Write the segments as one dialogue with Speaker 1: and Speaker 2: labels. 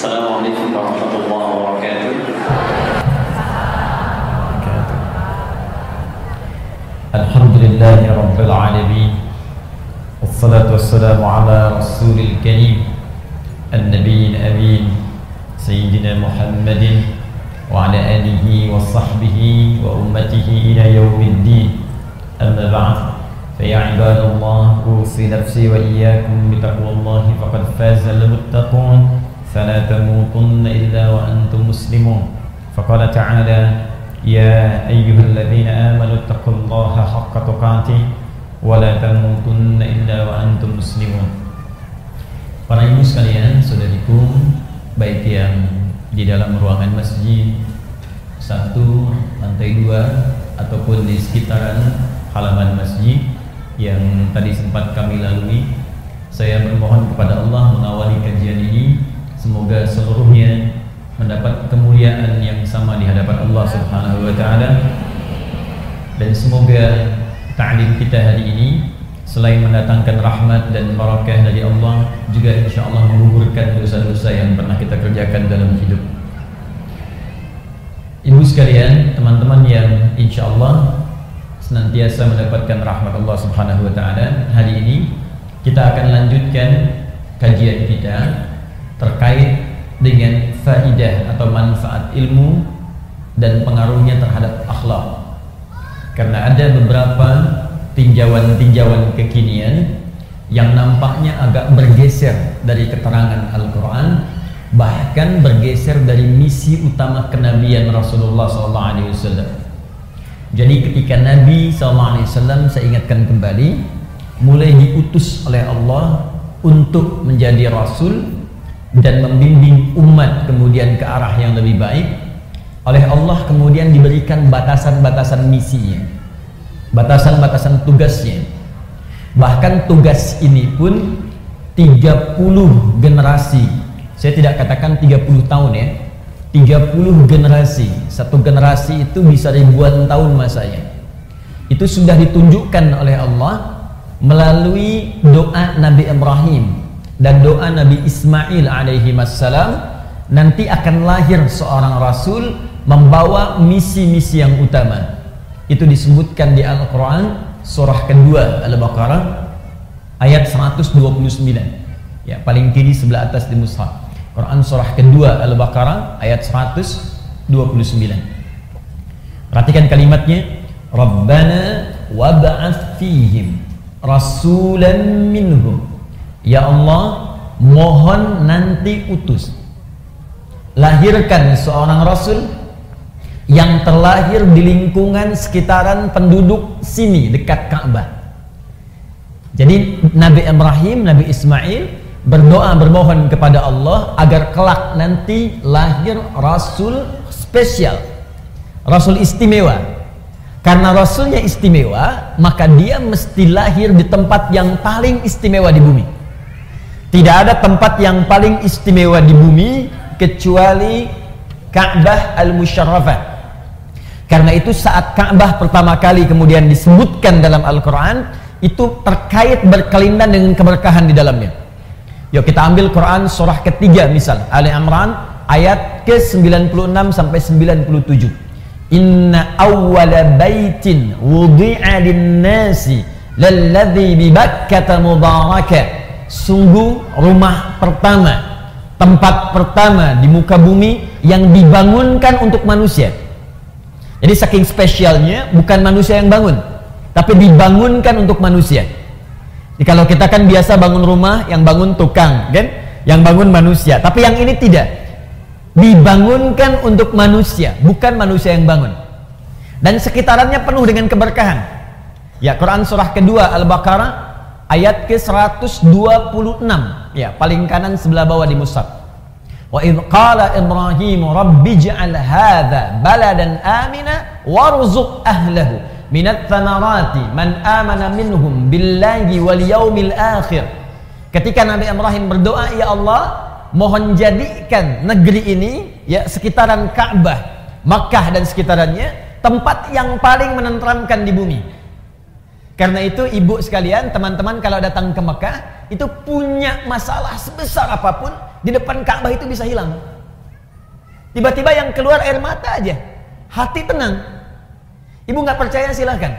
Speaker 1: Assalamualaikum warahmatullahi wabarakatuh.
Speaker 2: Alhamdulillahi rabbil alamin. Wassalatu wassalamu ala rasulil karim an-nabiyil amin sayyidina Muhammadin wa ala alihi wa sahbihi wa ummatihi ila yaumiddin. Amma ba'd. فيا عباد الله أوصي نفسي وإياكم بتقوى الله فقد فاز المتقون فلا تموتن إلا وأنتم مسلمون. فقال تعالى يا أيها الذين آمنوا اتقوا الله حق تقاته ولا تموتن إلا وأنتم مسلمون. Para ibu sekalian, saudariku, baik yang di dalam ruangan masjid 1, lantai 2 ataupun di sekitaran halaman masjid yang tadi sempat kami lalui, saya bermohon kepada Allah mengawali kajian ini, semoga seluruhnya mendapat kemuliaan yang sama di hadapan Allah Subhanahu wa taala, dan semoga ta'lim kita hari ini selain mendatangkan rahmat dan barakah dari Allah, juga insyaallah menggugurkan dosa-dosa yang pernah kita kerjakan dalam hidup. Ibu sekalian, teman-teman yang insyaallah senantiasa mendapatkan rahmat Allah Subhanahu wa taala, hari ini kita akan lanjutkan kajian kita terkait dengan faidah atau manfaat ilmu dan pengaruhnya terhadap akhlak. Karena ada beberapa tinjauan-tinjauan kekinian yang nampaknya agak bergeser dari keterangan Al-Quran, bahkan bergeser dari misi utama kenabian Rasulullah SAW. Jadi ketika Nabi SAW, saya ingatkan kembali, mulai diutus oleh Allah untuk menjadi Rasul dan membimbing umat kemudian ke arah yang lebih baik, oleh Allah kemudian diberikan batasan-batasan misinya, batasan-batasan tugasnya. Bahkan tugas ini pun 30 generasi, saya tidak katakan 30 tahun ya, 30 generasi. Satu generasi itu bisa ribuan tahun masanya. Itu sudah ditunjukkan oleh Allah melalui doa Nabi Ibrahim dan doa Nabi Ismail alaihi wassalam. Nanti akan lahir seorang Rasul membawa misi-misi yang utama. Itu disebutkan di Al-Quran surah kedua Al-Baqarah ayat 129 ya, paling kiri sebelah atas di mushaf. Quran surah kedua Al-Baqarah ayat 129. Perhatikan kalimatnya, Rabbana wab'ats fihim rasulan minhum. Ya Allah, mohon nanti utus, lahirkan seorang rasul yang terlahir di lingkungan sekitaran penduduk sini dekat Ka'bah. Jadi Nabi Ibrahim, Nabi Ismail berdoa, bermohon kepada Allah agar kelak nanti lahir Rasul spesial, Rasul istimewa. Karena Rasulnya istimewa, maka dia mesti lahir di tempat yang paling istimewa di bumi. Tidak ada tempat yang paling istimewa di bumi kecuali Ka'bah Al-Musyarrafah. Karena itu saat Ka'bah pertama kali kemudian disebutkan dalam Al-Quran, itu terkait berkelindan dengan keberkahan di dalamnya. Yuk kita ambil Quran surah ketiga misal Ali Imran ayat ke-96 sampai 97. Inna awwala baitin wudi'a lin-nasi lalladzi bi Bakkah mubaraka. Sungguh rumah pertama, tempat pertama di muka bumi yang dibangunkan untuk manusia. Jadi saking spesialnya bukan manusia yang bangun, tapi dibangunkan untuk manusia. Jadi kalau kita kan biasa bangun rumah, yang bangun tukang, kan? Yang bangun manusia. Tapi yang ini tidak. Dibangunkan untuk manusia, bukan manusia yang bangun. Dan sekitarannya penuh dengan keberkahan. Ya, Quran surah kedua Al-Baqarah ayat ke-126. Ya, paling kanan sebelah bawah di mushaf. Wa idh qala Ibrahim rabbij'al hadza baladan amina warzuq ahlahu minat thamarati man amana minhum billahi wal yaumil akhir. Ketika Nabi Ibrahim berdoa, ya Allah, mohon jadikan negeri ini, ya sekitaran Ka'bah, Makkah dan sekitarannya, tempat yang paling menenteramkan di bumi. Karena itu ibu sekalian, teman-teman kalau datang ke Makkah itu punya masalah sebesar apapun, di depan Ka'bah itu bisa hilang. Tiba-tiba yang keluar air mata aja, hati tenang. Ibu nggak percaya silahkan.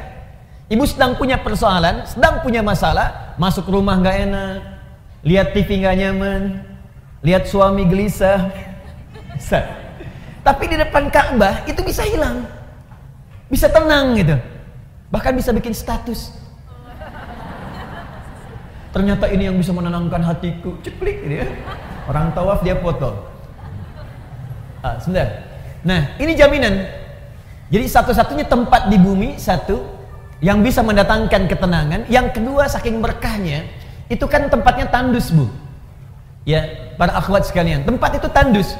Speaker 2: Ibu sedang punya persoalan, sedang punya masalah, masuk rumah nggak enak, lihat TV nggak nyaman, lihat suami gelisah, bisa. Tapi di depan Ka'bah itu bisa hilang, bisa tenang gitu, bahkan bisa bikin status. Ternyata ini yang bisa menenangkan hatiku, ceplik gitu ya. Orang tawaf dia foto. Sebentar. Nah, ini jaminan. Jadi satu-satunya tempat di bumi satu yang bisa mendatangkan ketenangan. Yang kedua, saking berkahnya, itu kan tempatnya tandus, Bu. Ya, para akhwat sekalian, tempat itu tandus.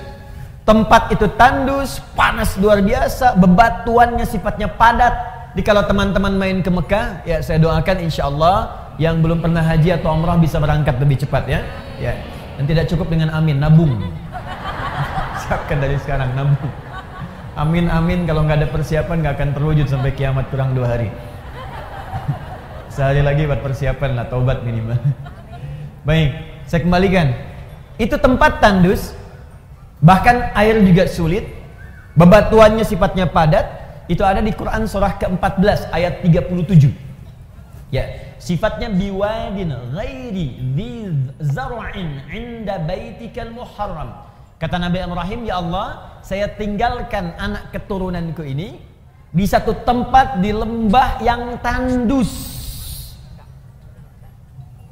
Speaker 2: Tempat itu tandus, panas luar biasa, bebatuannya sifatnya padat. Jadi kalau teman-teman main ke Mekah, ya saya doakan insya Allah yang belum pernah haji atau umrah bisa berangkat lebih cepat ya. Ya. Dan tidak cukup dengan amin, nabung. Siapkan dari sekarang, nabung. Amin amin, kalau nggak ada persiapan nggak akan terwujud sampai kiamat kurang 2 hari. Sehari lagi buat persiapan lah, taubat minimal. Baik, saya kembalikan. Itu tempat tandus, bahkan air juga sulit, bebatuannya sifatnya padat. Itu ada di Quran surah ke-14 ayat 37. Ya, sifatnya biwadin ghairi dzi zar'in 'inda baitikal muharram. Kata Nabi Ibrahim, ya Allah, saya tinggalkan anak keturunanku ini di satu tempat di lembah yang tandus.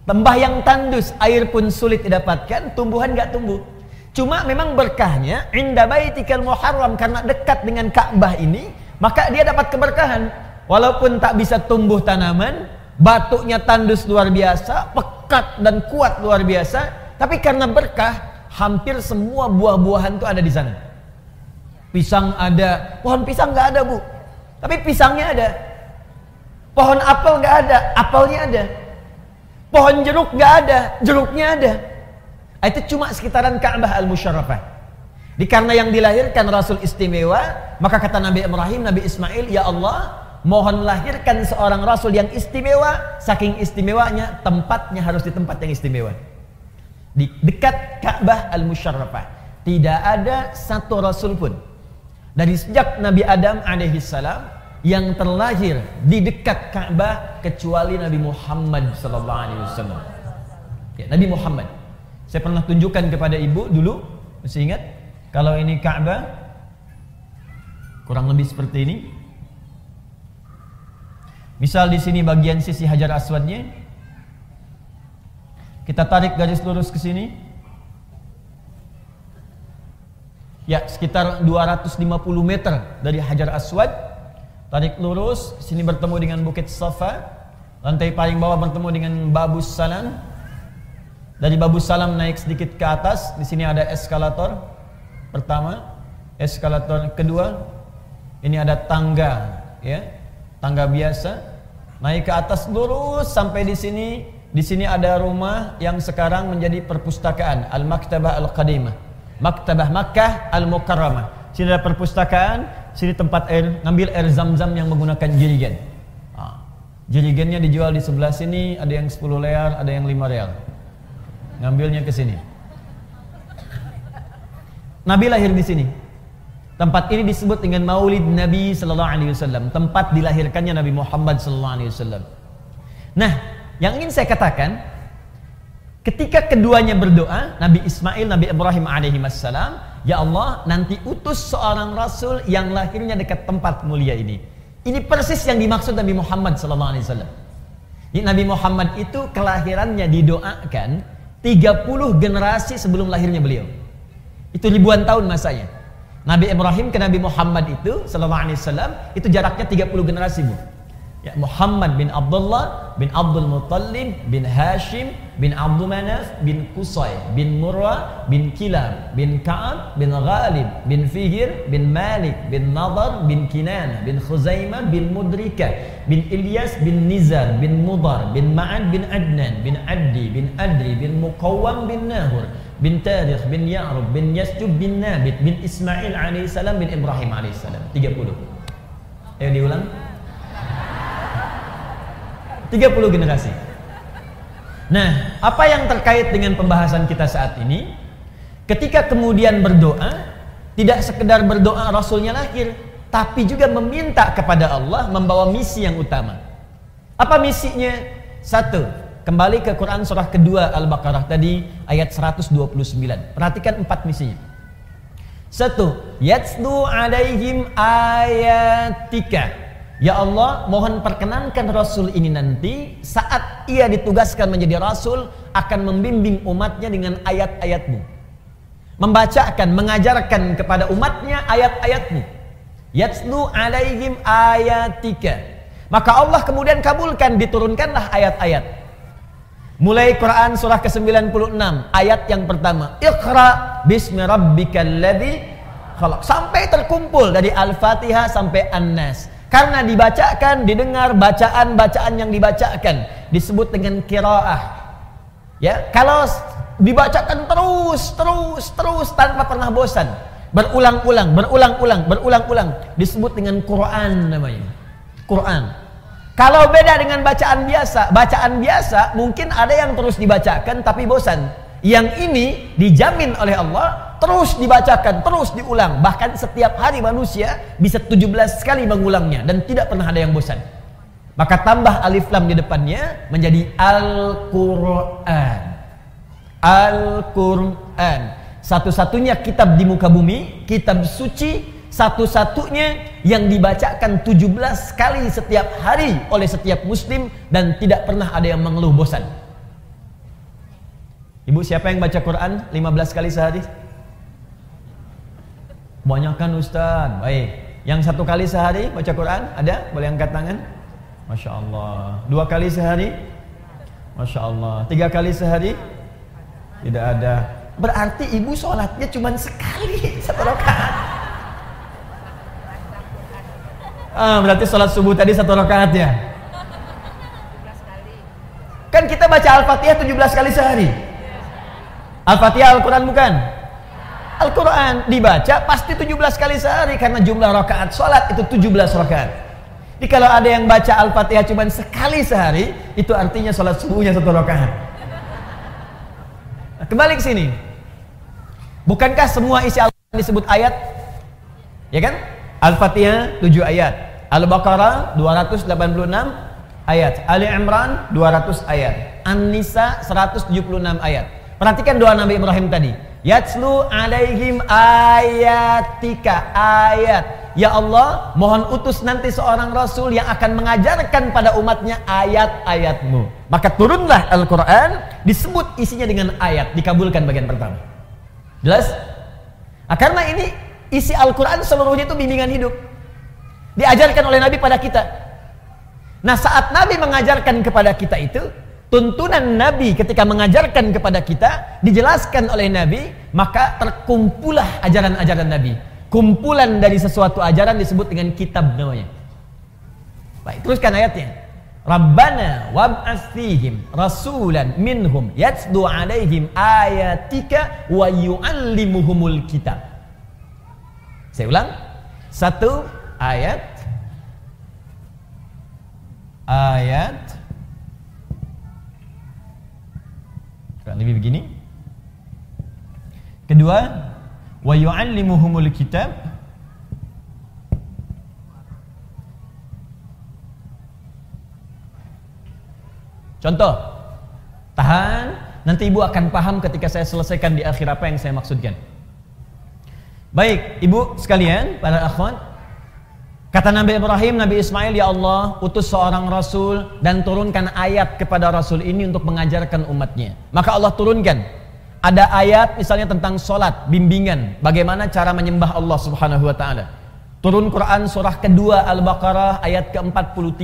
Speaker 2: Lembah yang tandus, air pun sulit didapatkan, tumbuhan gak tumbuh. Cuma memang berkahnya inda baitikal muharram, karena dekat dengan Ka'bah ini, maka dia dapat keberkahan. Walaupun tak bisa tumbuh tanaman, batunya tandus luar biasa, pekat dan kuat luar biasa, tapi karena berkah, hampir semua buah-buahan itu ada di sana. Pisang ada, pohon pisang nggak ada, Bu, tapi pisangnya ada. Pohon apel nggak ada, apelnya ada. Pohon jeruk nggak ada, jeruknya ada. Itu cuma sekitaran Ka'bah al-Musyarrafah. Karena yang dilahirkan Rasul istimewa, maka kata Nabi Ibrahim, Nabi Ismail, ya Allah, mohon lahirkan seorang Rasul yang istimewa. Saking istimewanya, tempatnya harus di tempat yang istimewa, di dekat Ka'bah al-Musyarrafah. Tidak ada satu Rasul pun dari sejak Nabi Adam alaihissalam yang terlahir di dekat Ka'bah kecuali Nabi Muhammad sallallahu alaihi wasallam. Ya, Nabi Muhammad. Saya pernah tunjukkan kepada ibu dulu, masih ingat? Kalau ini Ka'bah kurang lebih seperti ini. Misal di sini bagian sisi Hajar Aswadnya, kita tarik garis lurus ke sini. Ya, sekitar 250 meter dari Hajar Aswad. Tarik lurus, sini bertemu dengan Bukit Safa. Lantai paling bawah bertemu dengan Babus Salam. Dari Babus Salam naik sedikit ke atas. Di sini ada eskalator pertama, eskalator kedua. Ini ada tangga, ya, tangga biasa. Naik ke atas lurus sampai di sini. Di sini ada rumah yang sekarang menjadi perpustakaan, Al-Maktabah Al-Qadimah, Maktabah Makkah Al-Mukarramah. Sini ada perpustakaan, sini tempat air, ngambil air zam-zam yang menggunakan jerigen. Jerigennya dijual di sebelah sini, ada yang 10 real, ada yang 5 real. Ngambilnya ke sini. Nabi lahir di sini. Tempat ini disebut dengan Maulid Nabi sallallahu alaihi wasallam, tempat dilahirkannya Nabi Muhammad sallallahu alaihi wasallam. Nah, yang ingin saya katakan, ketika keduanya berdoa, Nabi Ismail, Nabi Ibrahim alaihi wassalam, ya Allah, nanti utus seorang Rasul yang lahirnya dekat tempat mulia ini. Ini persis yang dimaksud Nabi Muhammad sallallahu alaihi wasallam. Jadi Nabi Muhammad itu kelahirannya didoakan 30 generasi sebelum lahirnya beliau. Itu ribuan tahun masanya. Nabi Ibrahim ke Nabi Muhammad itu sallallahu alaihi wasallam itu jaraknya 30 generasi, Bu. Ya, Muhammad bin Abdullah bin Abdul Muttalib bin Hashim bin Abdul Manaf bin Qusay bin Murrah bin Kilab bin Ka'ab bin Ghalib bin Fihir bin Malik bin Nadar bin Kinan bin Khuzaimah bin Mudrikah bin Ilyas bin Nizar bin Mudar bin Ma'ad bin Adnan bin Addi bin Adri bin Muqawwam bin Nahur bin Tarikh bin Ya'rub bin Yasjub bin Nabit bin Ismail alaihissalam bin Ibrahim alaihissalam. 30. Ayo diulang. 30 generasi. Nah, apa yang terkait dengan pembahasan kita saat ini? Ketika kemudian berdoa, tidak sekedar berdoa Rasulnya lahir, tapi juga meminta kepada Allah, membawa misi yang utama. Apa misinya? Satu, kembali ke Quran surah kedua Al-Baqarah tadi ayat 129. Perhatikan 4 misinya. Satu, yatslu alaihim ayatika. Ya Allah, mohon perkenankan Rasul ini nanti saat ia ditugaskan menjadi Rasul akan membimbing umatnya dengan ayat-ayatmu, membacakan, mengajarkan kepada umatnya ayat-ayatmu. Yatslu alaihim ayatika. Maka Allah kemudian kabulkan, diturunkanlah ayat-ayat. Mulai Quran surah ke-96 ayat yang pertama, Iqra bismi rabbikal ladzi khalaq, sampai terkumpul dari Al-Fatihah sampai An-Nas. Karena dibacakan, didengar bacaan-bacaan yang dibacakan disebut dengan qiraah. Ya, kalau dibacakan terus tanpa pernah bosan, berulang-ulang disebut dengan Quran namanya. Quran. Kalau beda dengan bacaan biasa mungkin ada yang terus dibacakan tapi bosan. Yang ini dijamin oleh Allah terus dibacakan, terus diulang. Bahkan setiap hari manusia bisa 17 kali mengulangnya dan tidak pernah ada yang bosan. Maka tambah alif lam di depannya menjadi Al-Quran. Al-Quran. Satu-satunya kitab di muka bumi, kitab suci, satu-satunya yang dibacakan 17 kali setiap hari oleh setiap muslim dan tidak pernah ada yang mengeluh bosan. Ibu, siapa yang baca Quran 15 kali sehari? Kebanyakan Ustaz. Baik. Yang 1 kali sehari baca Quran? Ada? Boleh angkat tangan? Masya Allah. 2 kali sehari? Masya Allah. 3 kali sehari? Tidak ada. Berarti ibu sholatnya cuma sekali, 1 rakaat. Berarti sholat subuh tadi 1 rakaat ya? Kan kita baca Al-Fatihah 17 kali sehari. Al-Fatihah Al-Quran bukan? Al-Quran dibaca pasti 17 kali sehari karena jumlah rakaat sholat itu 17 rakaat. Jadi kalau ada yang baca Al-Fatihah cuma sekali sehari, itu artinya sholat subuhnya 1 rakaat. Nah, kembali ke sini. Bukankah semua isi Al-Quran disebut ayat? Ya kan? Al-Fatihah 7 ayat, Al-Baqarah 286 ayat, Ali Imran 200 ayat, An-Nisa 176 ayat. Perhatikan doa Nabi Ibrahim tadi. Yatslu alaihim ayatika, ayat. Ya Allah, mohon utus nanti seorang Rasul yang akan mengajarkan pada umatnya ayat-ayatmu. Maka turunlah Al-Quran, disebut isinya dengan ayat, dikabulkan bagian pertama. Jelas? Nah, karena ini isi Al-Quran seluruhnya itu bimbingan hidup, diajarkan oleh Nabi pada kita. Nah, saat Nabi mengajarkan kepada kita itu, tuntunan Nabi ketika mengajarkan kepada kita dijelaskan oleh Nabi, maka terkumpulah ajaran-ajaran Nabi. Kumpulan dari sesuatu ajaran disebut dengan kitab namanya. Baik, teruskan ayatnya. Rabbana wab'ats fihim rasulan minhum yatslu alaihim ayatika wa yu'allimuhumul kitab. Saya ulang. 1 ayat lebih begini. Kedua, wa yu'allimuhumul kitab. Contoh. Tahan, nanti ibu akan paham ketika saya selesaikan di akhir apa yang saya maksudkan. Baik, ibu sekalian, para akhwat. Kata Nabi Ibrahim, Nabi Ismail, ya Allah, utus seorang Rasul dan turunkan ayat kepada Rasul ini untuk mengajarkan umatnya. Maka Allah turunkan. Ada ayat misalnya tentang sholat, bimbingan, bagaimana cara menyembah Allah subhanahu wa ta'ala. Turun Quran surah kedua Al-Baqarah ayat ke-43.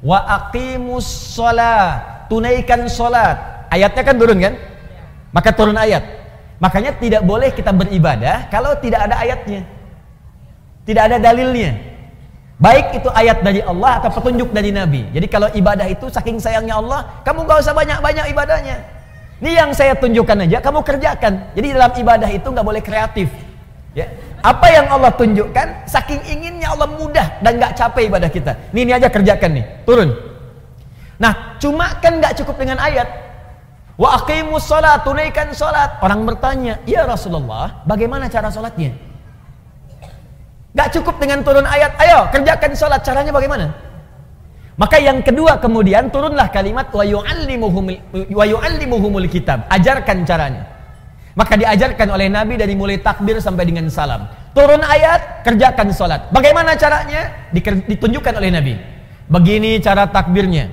Speaker 2: Wa aqimus sholat, tunaikan sholat. Ayatnya kan turun kan? Maka turun ayat. Makanya tidak boleh kita beribadah kalau tidak ada ayatnya, tidak ada dalilnya. Baik itu ayat dari Allah atau petunjuk dari Nabi. Jadi kalau ibadah itu saking sayangnya Allah, kamu gak usah banyak-banyak ibadahnya. Ini yang saya tunjukkan aja, kamu kerjakan. Jadi dalam ibadah itu gak boleh kreatif. Ya. Apa yang Allah tunjukkan, saking inginnya Allah mudah dan gak capek ibadah kita. Ini aja kerjakan nih, turun. Nah, cuma kan gak cukup dengan ayat. Wa aqimus shalat, tunaikan salat. Orang bertanya, "Ya Rasulullah, bagaimana cara salatnya?" Gak cukup dengan turun ayat, "Ayo kerjakan salat." Caranya bagaimana? Maka yang kedua kemudian turunlah kalimat wa yu'allimuhumul kitab. Ajarkan caranya. Maka diajarkan oleh Nabi dari mulai takbir sampai dengan salam. Turun ayat, kerjakan salat. Bagaimana caranya? Ditunjukkan oleh Nabi. Begini cara takbirnya.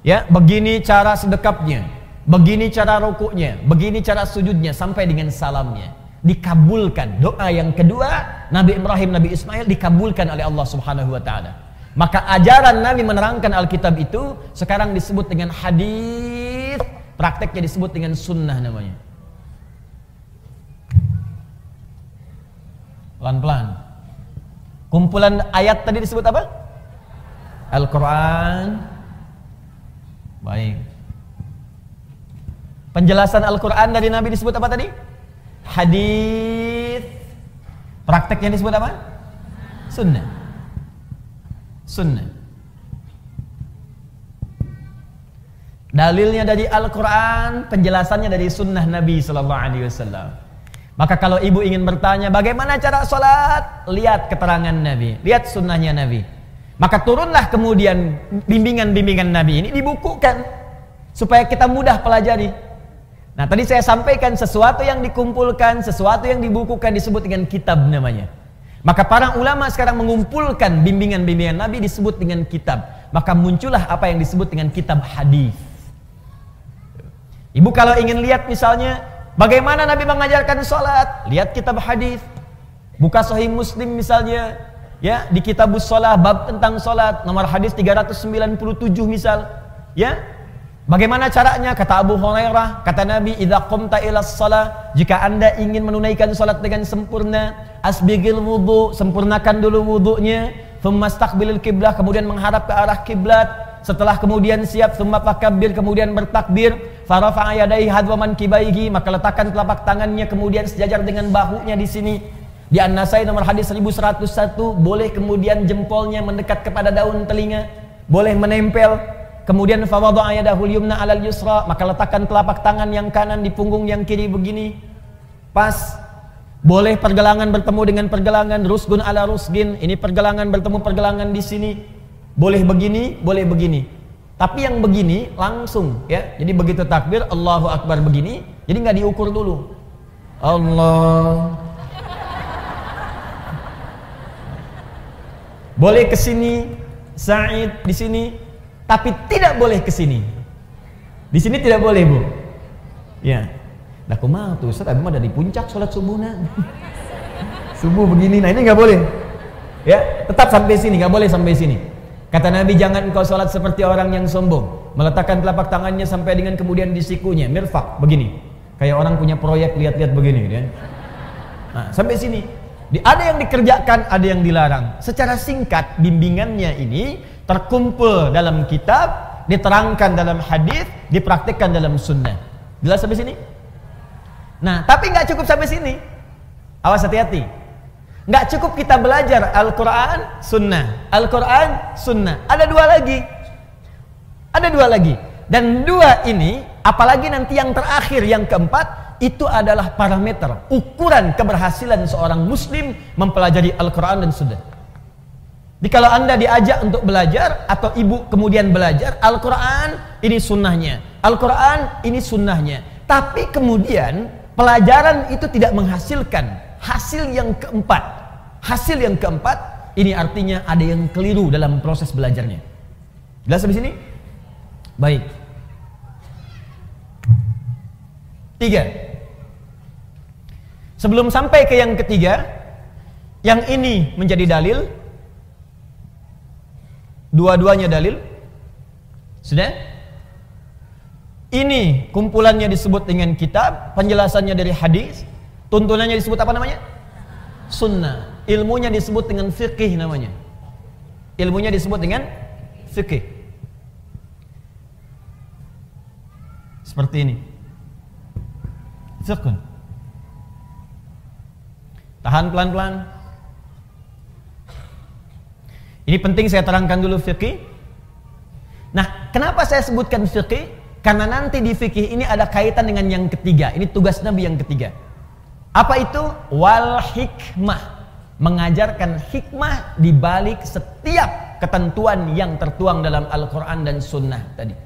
Speaker 2: Ya, begini cara sedekapnya. Begini cara rukuknya, begini cara sujudnya sampai dengan salamnya. Dikabulkan. Doa yang kedua, Nabi Ibrahim, Nabi Ismail dikabulkan oleh Allah Subhanahu wa taala. Maka ajaran Nabi menerangkan Alkitab itu sekarang disebut dengan hadis, prakteknya disebut dengan sunnah namanya. Pelan-pelan. Kumpulan ayat tadi disebut apa? Al-Quran. Baik. Penjelasan Al-Quran dari Nabi disebut apa tadi? Hadis. Prakteknya disebut apa? Sunnah. Sunnah. Dalilnya dari Al-Quran, penjelasannya dari sunnah Nabi SAW. Maka kalau ibu ingin bertanya bagaimana cara sholat, lihat keterangan Nabi, lihat sunnahnya Nabi. Maka turunlah kemudian bimbingan-bimbingan Nabi ini dibukukan supaya kita mudah pelajari. Nah tadi saya sampaikan sesuatu yang dikumpulkan, sesuatu yang dibukukan disebut dengan kitab namanya. Maka para ulama sekarang mengumpulkan bimbingan-bimbingan Nabi disebut dengan kitab. Maka muncullah apa yang disebut dengan kitab hadis. Ibu kalau ingin lihat misalnya bagaimana Nabi mengajarkan sholat, lihat kitab hadis. Buka Sahih Muslim misalnya, ya di Kitabus Shalah bab tentang sholat nomor hadis 397 misal, ya. Bagaimana caranya? Kata Abu Hurairah, kata Nabi, "Idza qumta ilas shalah," jika Anda ingin menunaikan salat dengan sempurna, asbigil wudu, sempurnakan dulu wudunya, thumma istaqbilil qiblah, kemudian menghadap ke arah kiblat. Setelah kemudian siap, thumma fakabbir, kemudian bertakbir, farafa'a yadayhi hadwa mankibaihi, maka letakkan telapak tangannya kemudian sejajar dengan bahunya di sini. Di An-Nasai nomor hadis 1101, boleh kemudian jempolnya mendekat kepada daun telinga, boleh menempel. Kemudian fawadha'a yadahul yumna 'alal yusra, maka letakkan telapak tangan yang kanan di punggung yang kiri begini. Pas. Boleh pergelangan bertemu dengan pergelangan, rusgun ala rusgin, ini pergelangan bertemu pergelangan di sini. Boleh begini, boleh begini. Tapi yang begini langsung ya. Jadi begitu takbir Allahu Akbar begini, jadi nggak diukur dulu. Allah. Boleh ke sini, Sa'id di sini. Tapi tidak boleh ke sini. Di sini tidak boleh, Bu. Ya. Nah, kumaha tuh Ustaz, abis mah ada di puncak salat subuhna. Subuh begini. Nah, ini enggak boleh. Ya, tetap sampai sini, enggak boleh sampai sini. Kata Nabi, jangan engkau salat seperti orang yang sombong, meletakkan telapak tangannya sampai dengan kemudian di sikunya, mirfaq begini. Kayak orang punya proyek lihat-lihat begini, ya. Nah, sampai sini. Ada yang dikerjakan, ada yang dilarang. Secara singkat bimbingannya ini terkumpul dalam kitab, diterangkan dalam hadis, dipraktikkan dalam sunnah. Jelas sampai sini? Nah, tapi nggak cukup sampai sini. Awas, hati-hati. Nggak cukup kita belajar Al-Quran, sunnah. Al-Quran, sunnah. Ada dua lagi. Ada dua lagi. Dan dua ini, apalagi nanti yang terakhir, yang keempat, itu adalah parameter, ukuran keberhasilan seorang muslim mempelajari Al-Quran dan sunnah. Jadi kalau Anda diajak untuk belajar atau ibu kemudian belajar Al-Quran, ini sunnahnya, Al-Quran ini sunnahnya, tapi kemudian pelajaran itu tidak menghasilkan hasil yang keempat. Hasil yang keempat ini artinya ada yang keliru dalam proses belajarnya. Jelas sampai sini? Baik. 3. Sebelum sampai ke yang ketiga, yang ini menjadi dalil. Dua-duanya dalil. Sudah? Ini kumpulannya disebut dengan kitab, penjelasannya dari hadis, tuntunannya disebut apa namanya? Sunnah. Ilmunya disebut dengan fiqih namanya. Ilmunya disebut dengan fiqih. Seperti ini. Fiqh. Tahan pelan-pelan. Ini penting saya terangkan dulu fiqih. Nah, kenapa saya sebutkan fiqih? Karena nanti di fikih ini ada kaitan dengan yang ketiga. Ini tugas Nabi yang ketiga. Apa itu? Wal hikmah. Mengajarkan hikmah di balik setiap ketentuan yang tertuang dalam Al-Quran dan Sunnah tadi.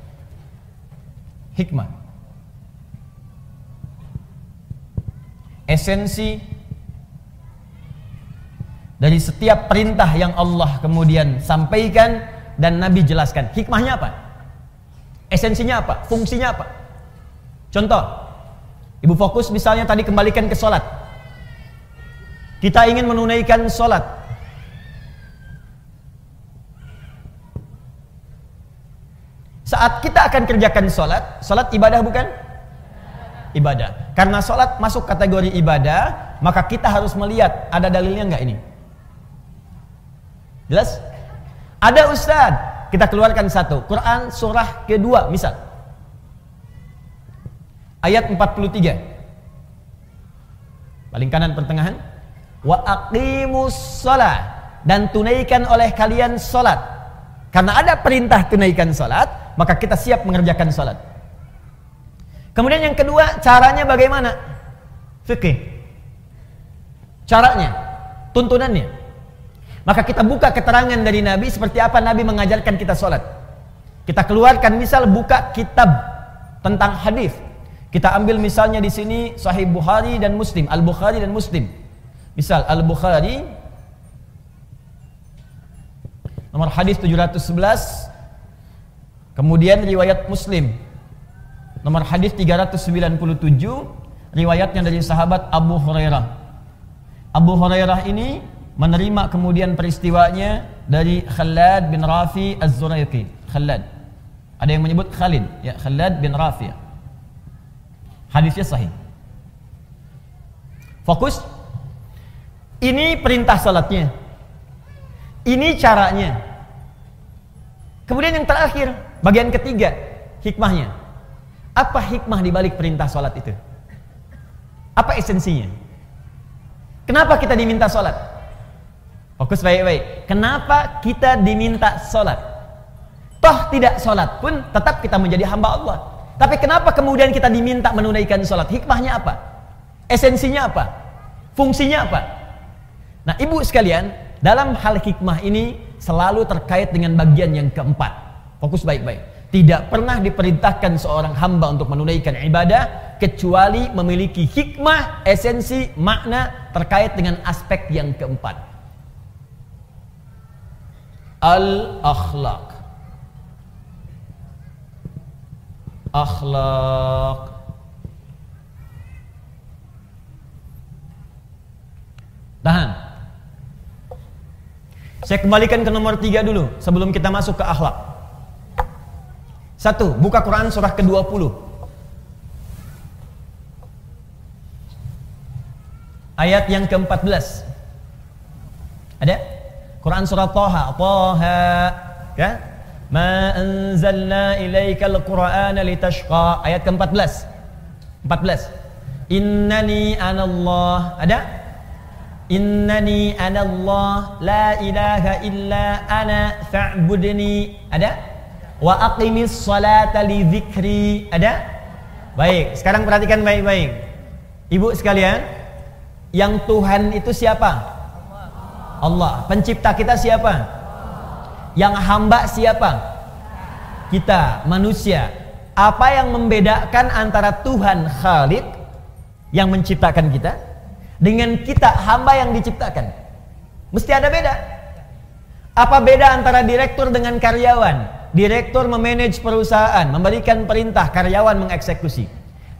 Speaker 2: Hikmah. Esensi dari setiap perintah yang Allah kemudian sampaikan dan Nabi jelaskan. Hikmahnya apa? Esensinya apa? Fungsinya apa? Contoh, ibu fokus misalnya tadi kembalikan ke sholat. Kita ingin menunaikan sholat. Saat kita akan kerjakan sholat, sholat ibadah bukan? Ibadah. Karena sholat masuk kategori ibadah, maka kita harus melihat ada dalilnya enggak ini. Jelas? Ada ustadz. Kita keluarkan satu, Quran surah kedua misal ayat 43 paling kanan pertengahan, wa aqimus shalah, dan tunaikan oleh kalian salat. Karena ada perintah tunaikan salat, maka kita siap mengerjakan salat. Kemudian yang kedua, caranya bagaimana? Fikih. Caranya, tuntunannya. Maka kita buka keterangan dari Nabi seperti apa Nabi mengajarkan kita sholat. Kita keluarkan misal buka kitab tentang hadis. Kita ambil misalnya di sini Sahih Bukhari dan Muslim, Al-Bukhari dan Muslim. Misal Al-Bukhari nomor hadis 711. Kemudian riwayat Muslim nomor hadis 397, riwayatnya dari sahabat Abu Hurairah. Abu Hurairah ini menerima kemudian peristiwanya dari Khalad bin Rafi Az-Zuraiqi. Khalad. Ada yang menyebut Khalid, ya, Khalad bin Rafi. Hadisnya sahih. Fokus. Ini perintah salatnya. Ini caranya. Kemudian yang terakhir, bagian ketiga, hikmahnya. Apa hikmah di balik perintah salat itu? Apa esensinya? Kenapa kita diminta salat? Fokus baik-baik. Kenapa kita diminta sholat? Toh tidak sholat pun tetap kita menjadi hamba Allah. Tapi kenapa kemudian kita diminta menunaikan sholat? Hikmahnya apa? Esensinya apa? Fungsinya apa? Nah ibu sekalian, dalam hal hikmah ini selalu terkait dengan bagian yang keempat. Fokus baik-baik. Tidak pernah diperintahkan seorang hamba untuk menunaikan ibadah kecuali memiliki hikmah, esensi, makna terkait dengan aspek yang keempat. Al-akhlaq. Akhlaq. Tahan. Saya kembalikan ke nomor 3 dulu sebelum kita masuk ke akhlak. 1. Buka Quran surah ke-20 ayat yang ke-14. Ada? Quran surah Taha, ya? Ma anzalna ilaikal Qur'ana litashqa, ayat ke-14. 14. Innani anallah. Ada? Innani anallah la ilaha illa ana fa'budni. Ada? Wa aqimis salata li dzikri. Ada? Baik, sekarang perhatikan baik-baik. Ibu sekalian, yang Tuhan itu siapa? Allah. Pencipta kita siapa? Yang hamba siapa? Kita, manusia. Apa yang membedakan antara Tuhan Khalik yang menciptakan kita dengan kita hamba yang diciptakan? Mesti ada beda. Apa beda antara direktur dengan karyawan? Direktur memanage perusahaan, memberikan perintah, karyawan mengeksekusi.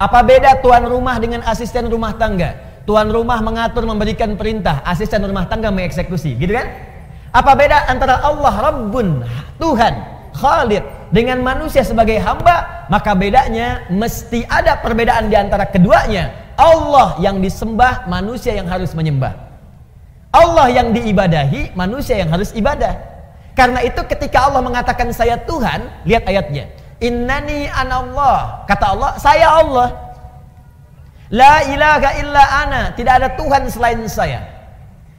Speaker 2: Apa beda tuan rumah dengan asisten rumah tangga? Tuan rumah mengatur, memberikan perintah, asisten rumah tangga mengeksekusi, gitu kan? Apa beda antara Allah Rabbun, Tuhan, Khaliq dengan manusia sebagai hamba? Maka bedanya mesti ada perbedaan di antara keduanya. Allah yang disembah, manusia yang harus menyembah. Allah yang diibadahi, manusia yang harus ibadah. Karena itu ketika Allah mengatakan saya Tuhan, lihat ayatnya. Innani anallah, kata Allah, saya Allah. La ilaha illa ana, tidak ada Tuhan selain saya.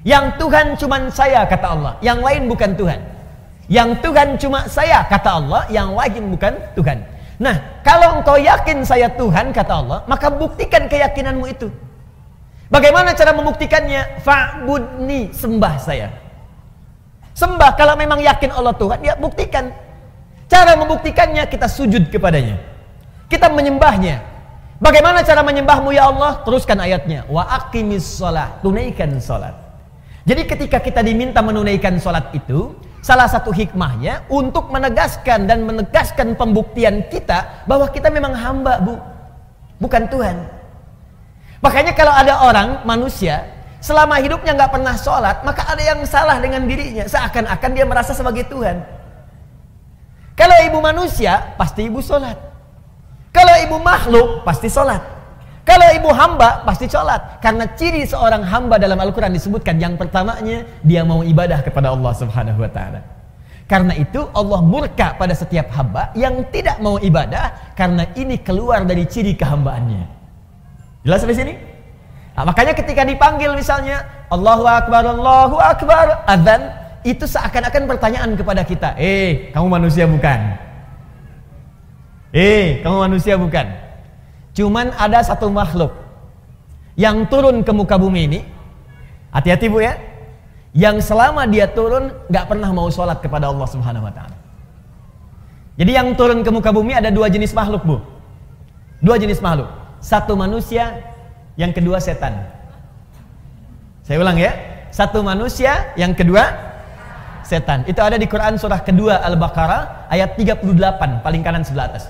Speaker 2: Yang Tuhan cuma saya, kata Allah. Yang lain bukan Tuhan. Yang Tuhan cuma saya, kata Allah. Yang lain bukan Tuhan. Nah, kalau engkau yakin saya Tuhan, kata Allah, maka buktikan keyakinanmu itu. Bagaimana cara membuktikannya? Fa'budni, sembah saya. Sembah, kalau memang yakin Allah Tuhan, ya buktikan. Cara membuktikannya, kita sujud kepadanya. Kita menyembahnya. Bagaimana cara menyembahmu ya Allah? Teruskan ayatnya. Wa aqimis sholat, tunaikan sholat. Jadi ketika kita diminta menunaikan sholat itu, salah satu hikmahnya untuk menegaskan dan menegaskan pembuktian kita bahwa kita memang hamba, bukan Tuhan. Makanya kalau ada orang, manusia, selama hidupnya nggak pernah sholat, maka ada yang salah dengan dirinya. Seakan-akan dia merasa sebagai Tuhan. Kalau ibu manusia, pasti ibu sholat. Kalau ibu makhluk, pasti sholat. Kalau ibu hamba, pasti sholat. Karena ciri seorang hamba dalam Al-Quran disebutkan, yang pertamanya, dia mau ibadah kepada Allah Subhanahu wa Ta'ala. Karena itu Allah murka pada setiap hamba yang tidak mau ibadah, karena ini keluar dari ciri kehambaannya. Jelas sampai sini? Nah, makanya ketika dipanggil misalnya Allahu Akbar, adzan, itu seakan-akan pertanyaan kepada kita. Kamu manusia bukan? Kamu manusia bukan? Cuman ada satu makhluk yang turun ke muka bumi ini. Hati-hati bu ya. Yang selama dia turun gak pernah mau sholat kepada Allah Subhanahu wa Ta'ala. Jadi yang turun ke muka bumi ada dua jenis makhluk bu. Dua jenis makhluk. Satu manusia, yang kedua setan. Saya ulang ya. Satu manusia, yang kedua setan. Itu ada di Quran surah kedua Al-Baqarah ayat 38 paling kanan sebelah atas.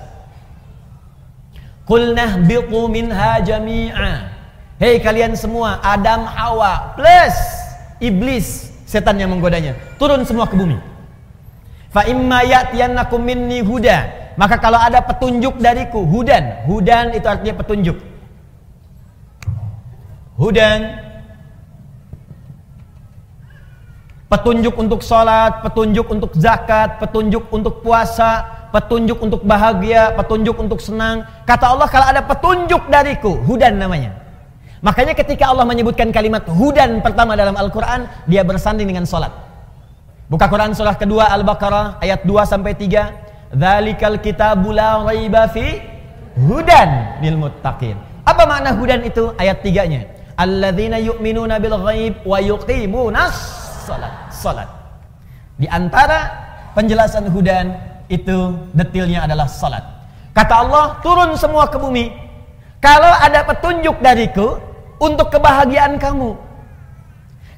Speaker 2: Qul nahbiqu minha jami'a. Hei kalian semua, Adam, Hawa plus iblis, setan yang menggodanya, turun semua ke bumi. Fa imma ya'tiyannakum minni huda. Maka kalau ada petunjuk dariku, hudan itu artinya petunjuk. Hudan, petunjuk untuk sholat, petunjuk untuk zakat, petunjuk untuk puasa, petunjuk untuk bahagia, petunjuk untuk senang. Kata Allah, kalau ada petunjuk dariku, hudan namanya. Makanya ketika Allah menyebutkan kalimat hudan pertama dalam Al-Quran, dia bersanding dengan sholat. Buka Quran surah kedua Al-Baqarah ayat 2-3. Dzalikal kitabu la raiba fi hudan lil muttaqin. Apa makna hudan itu? Ayat 3-nya. Alladzina yu'minuna bil ghaib wa yuqimunas salat. Di antara penjelasan hudan itu detailnya adalah salat. Kata Allah, turun semua ke bumi. Kalau ada petunjuk dariku untuk kebahagiaan kamu.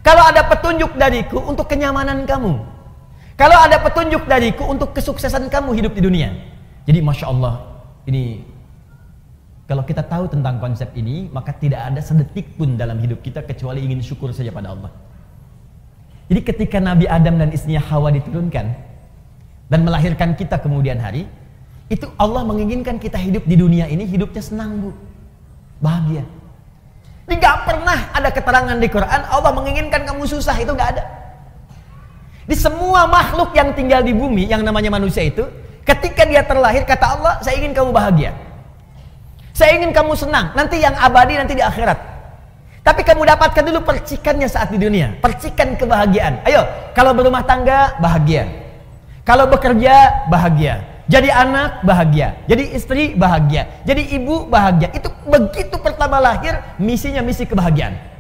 Speaker 2: Kalau ada petunjuk dariku untuk kenyamanan kamu. Kalau ada petunjuk dariku untuk kesuksesan kamu hidup di dunia. Jadi Masya Allah, ini kalau kita tahu tentang konsep ini, maka tidak ada sedetik pun dalam hidup kita kecuali ingin syukur saja pada Allah. Jadi ketika Nabi Adam dan istrinya Hawa diturunkan dan melahirkan kita kemudian hari, itu Allah menginginkan kita hidup di dunia ini, hidupnya senang bu, bahagia. Ini gak pernah ada keterangan di Quran Allah menginginkan kamu susah, itu gak ada. Di semua makhluk yang tinggal di bumi yang namanya manusia itu, ketika dia terlahir, kata Allah, saya ingin kamu bahagia, saya ingin kamu senang, nanti yang abadi nanti di akhirat. Tapi kamu dapatkan dulu percikannya saat di dunia, percikan kebahagiaan. Ayo, kalau berumah tangga bahagia, kalau bekerja bahagia, jadi anak bahagia, jadi istri bahagia, jadi ibu bahagia. Itu begitu pertama lahir, misinya misi kebahagiaan.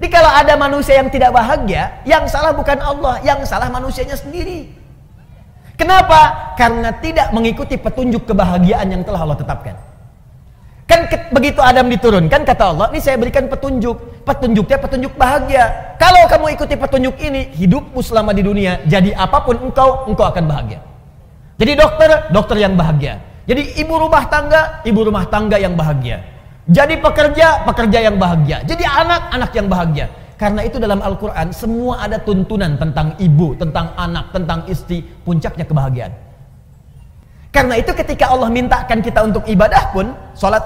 Speaker 2: Jadi kalau ada manusia yang tidak bahagia, yang salah bukan Allah, yang salah manusianya sendiri. Kenapa? Karena tidak mengikuti petunjuk kebahagiaan yang telah Allah tetapkan. Kan begitu Adam diturunkan, kata Allah, ini saya berikan petunjuk. Petunjuknya petunjuk bahagia. Kalau kamu ikuti petunjuk ini, hidupmu selama di dunia, jadi apapun engkau akan bahagia. Jadi dokter yang bahagia. Jadi ibu rumah tangga yang bahagia. Jadi pekerja yang bahagia. Jadi anak yang bahagia. Karena itu dalam Al-Quran semua ada tuntunan tentang ibu, tentang anak, tentang istri. Puncaknya kebahagiaan. Karena itu ketika Allah mintakan kita untuk ibadah pun, sholat,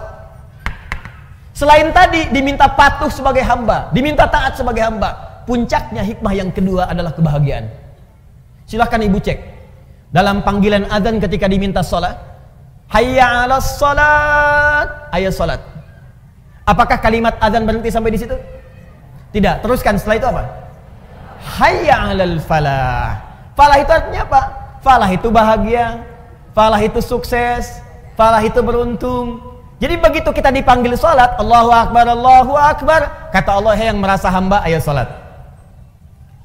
Speaker 2: selain tadi diminta patuh sebagai hamba, diminta taat sebagai hamba, puncaknya hikmah yang kedua adalah kebahagiaan. Silahkan ibu cek dalam panggilan azan ketika diminta sholat, hayya 'alas sholat, ayo sholat. Apakah kalimat azan berhenti sampai di situ? Tidak. Teruskan setelah itu apa? Hayya 'alal falah. Falah itu artinya apa? Falah itu bahagia, falah itu sukses, Falah itu beruntung. Jadi begitu kita dipanggil sholat, Allahu Akbar, kata Allah, yang merasa hamba, ayo sholat.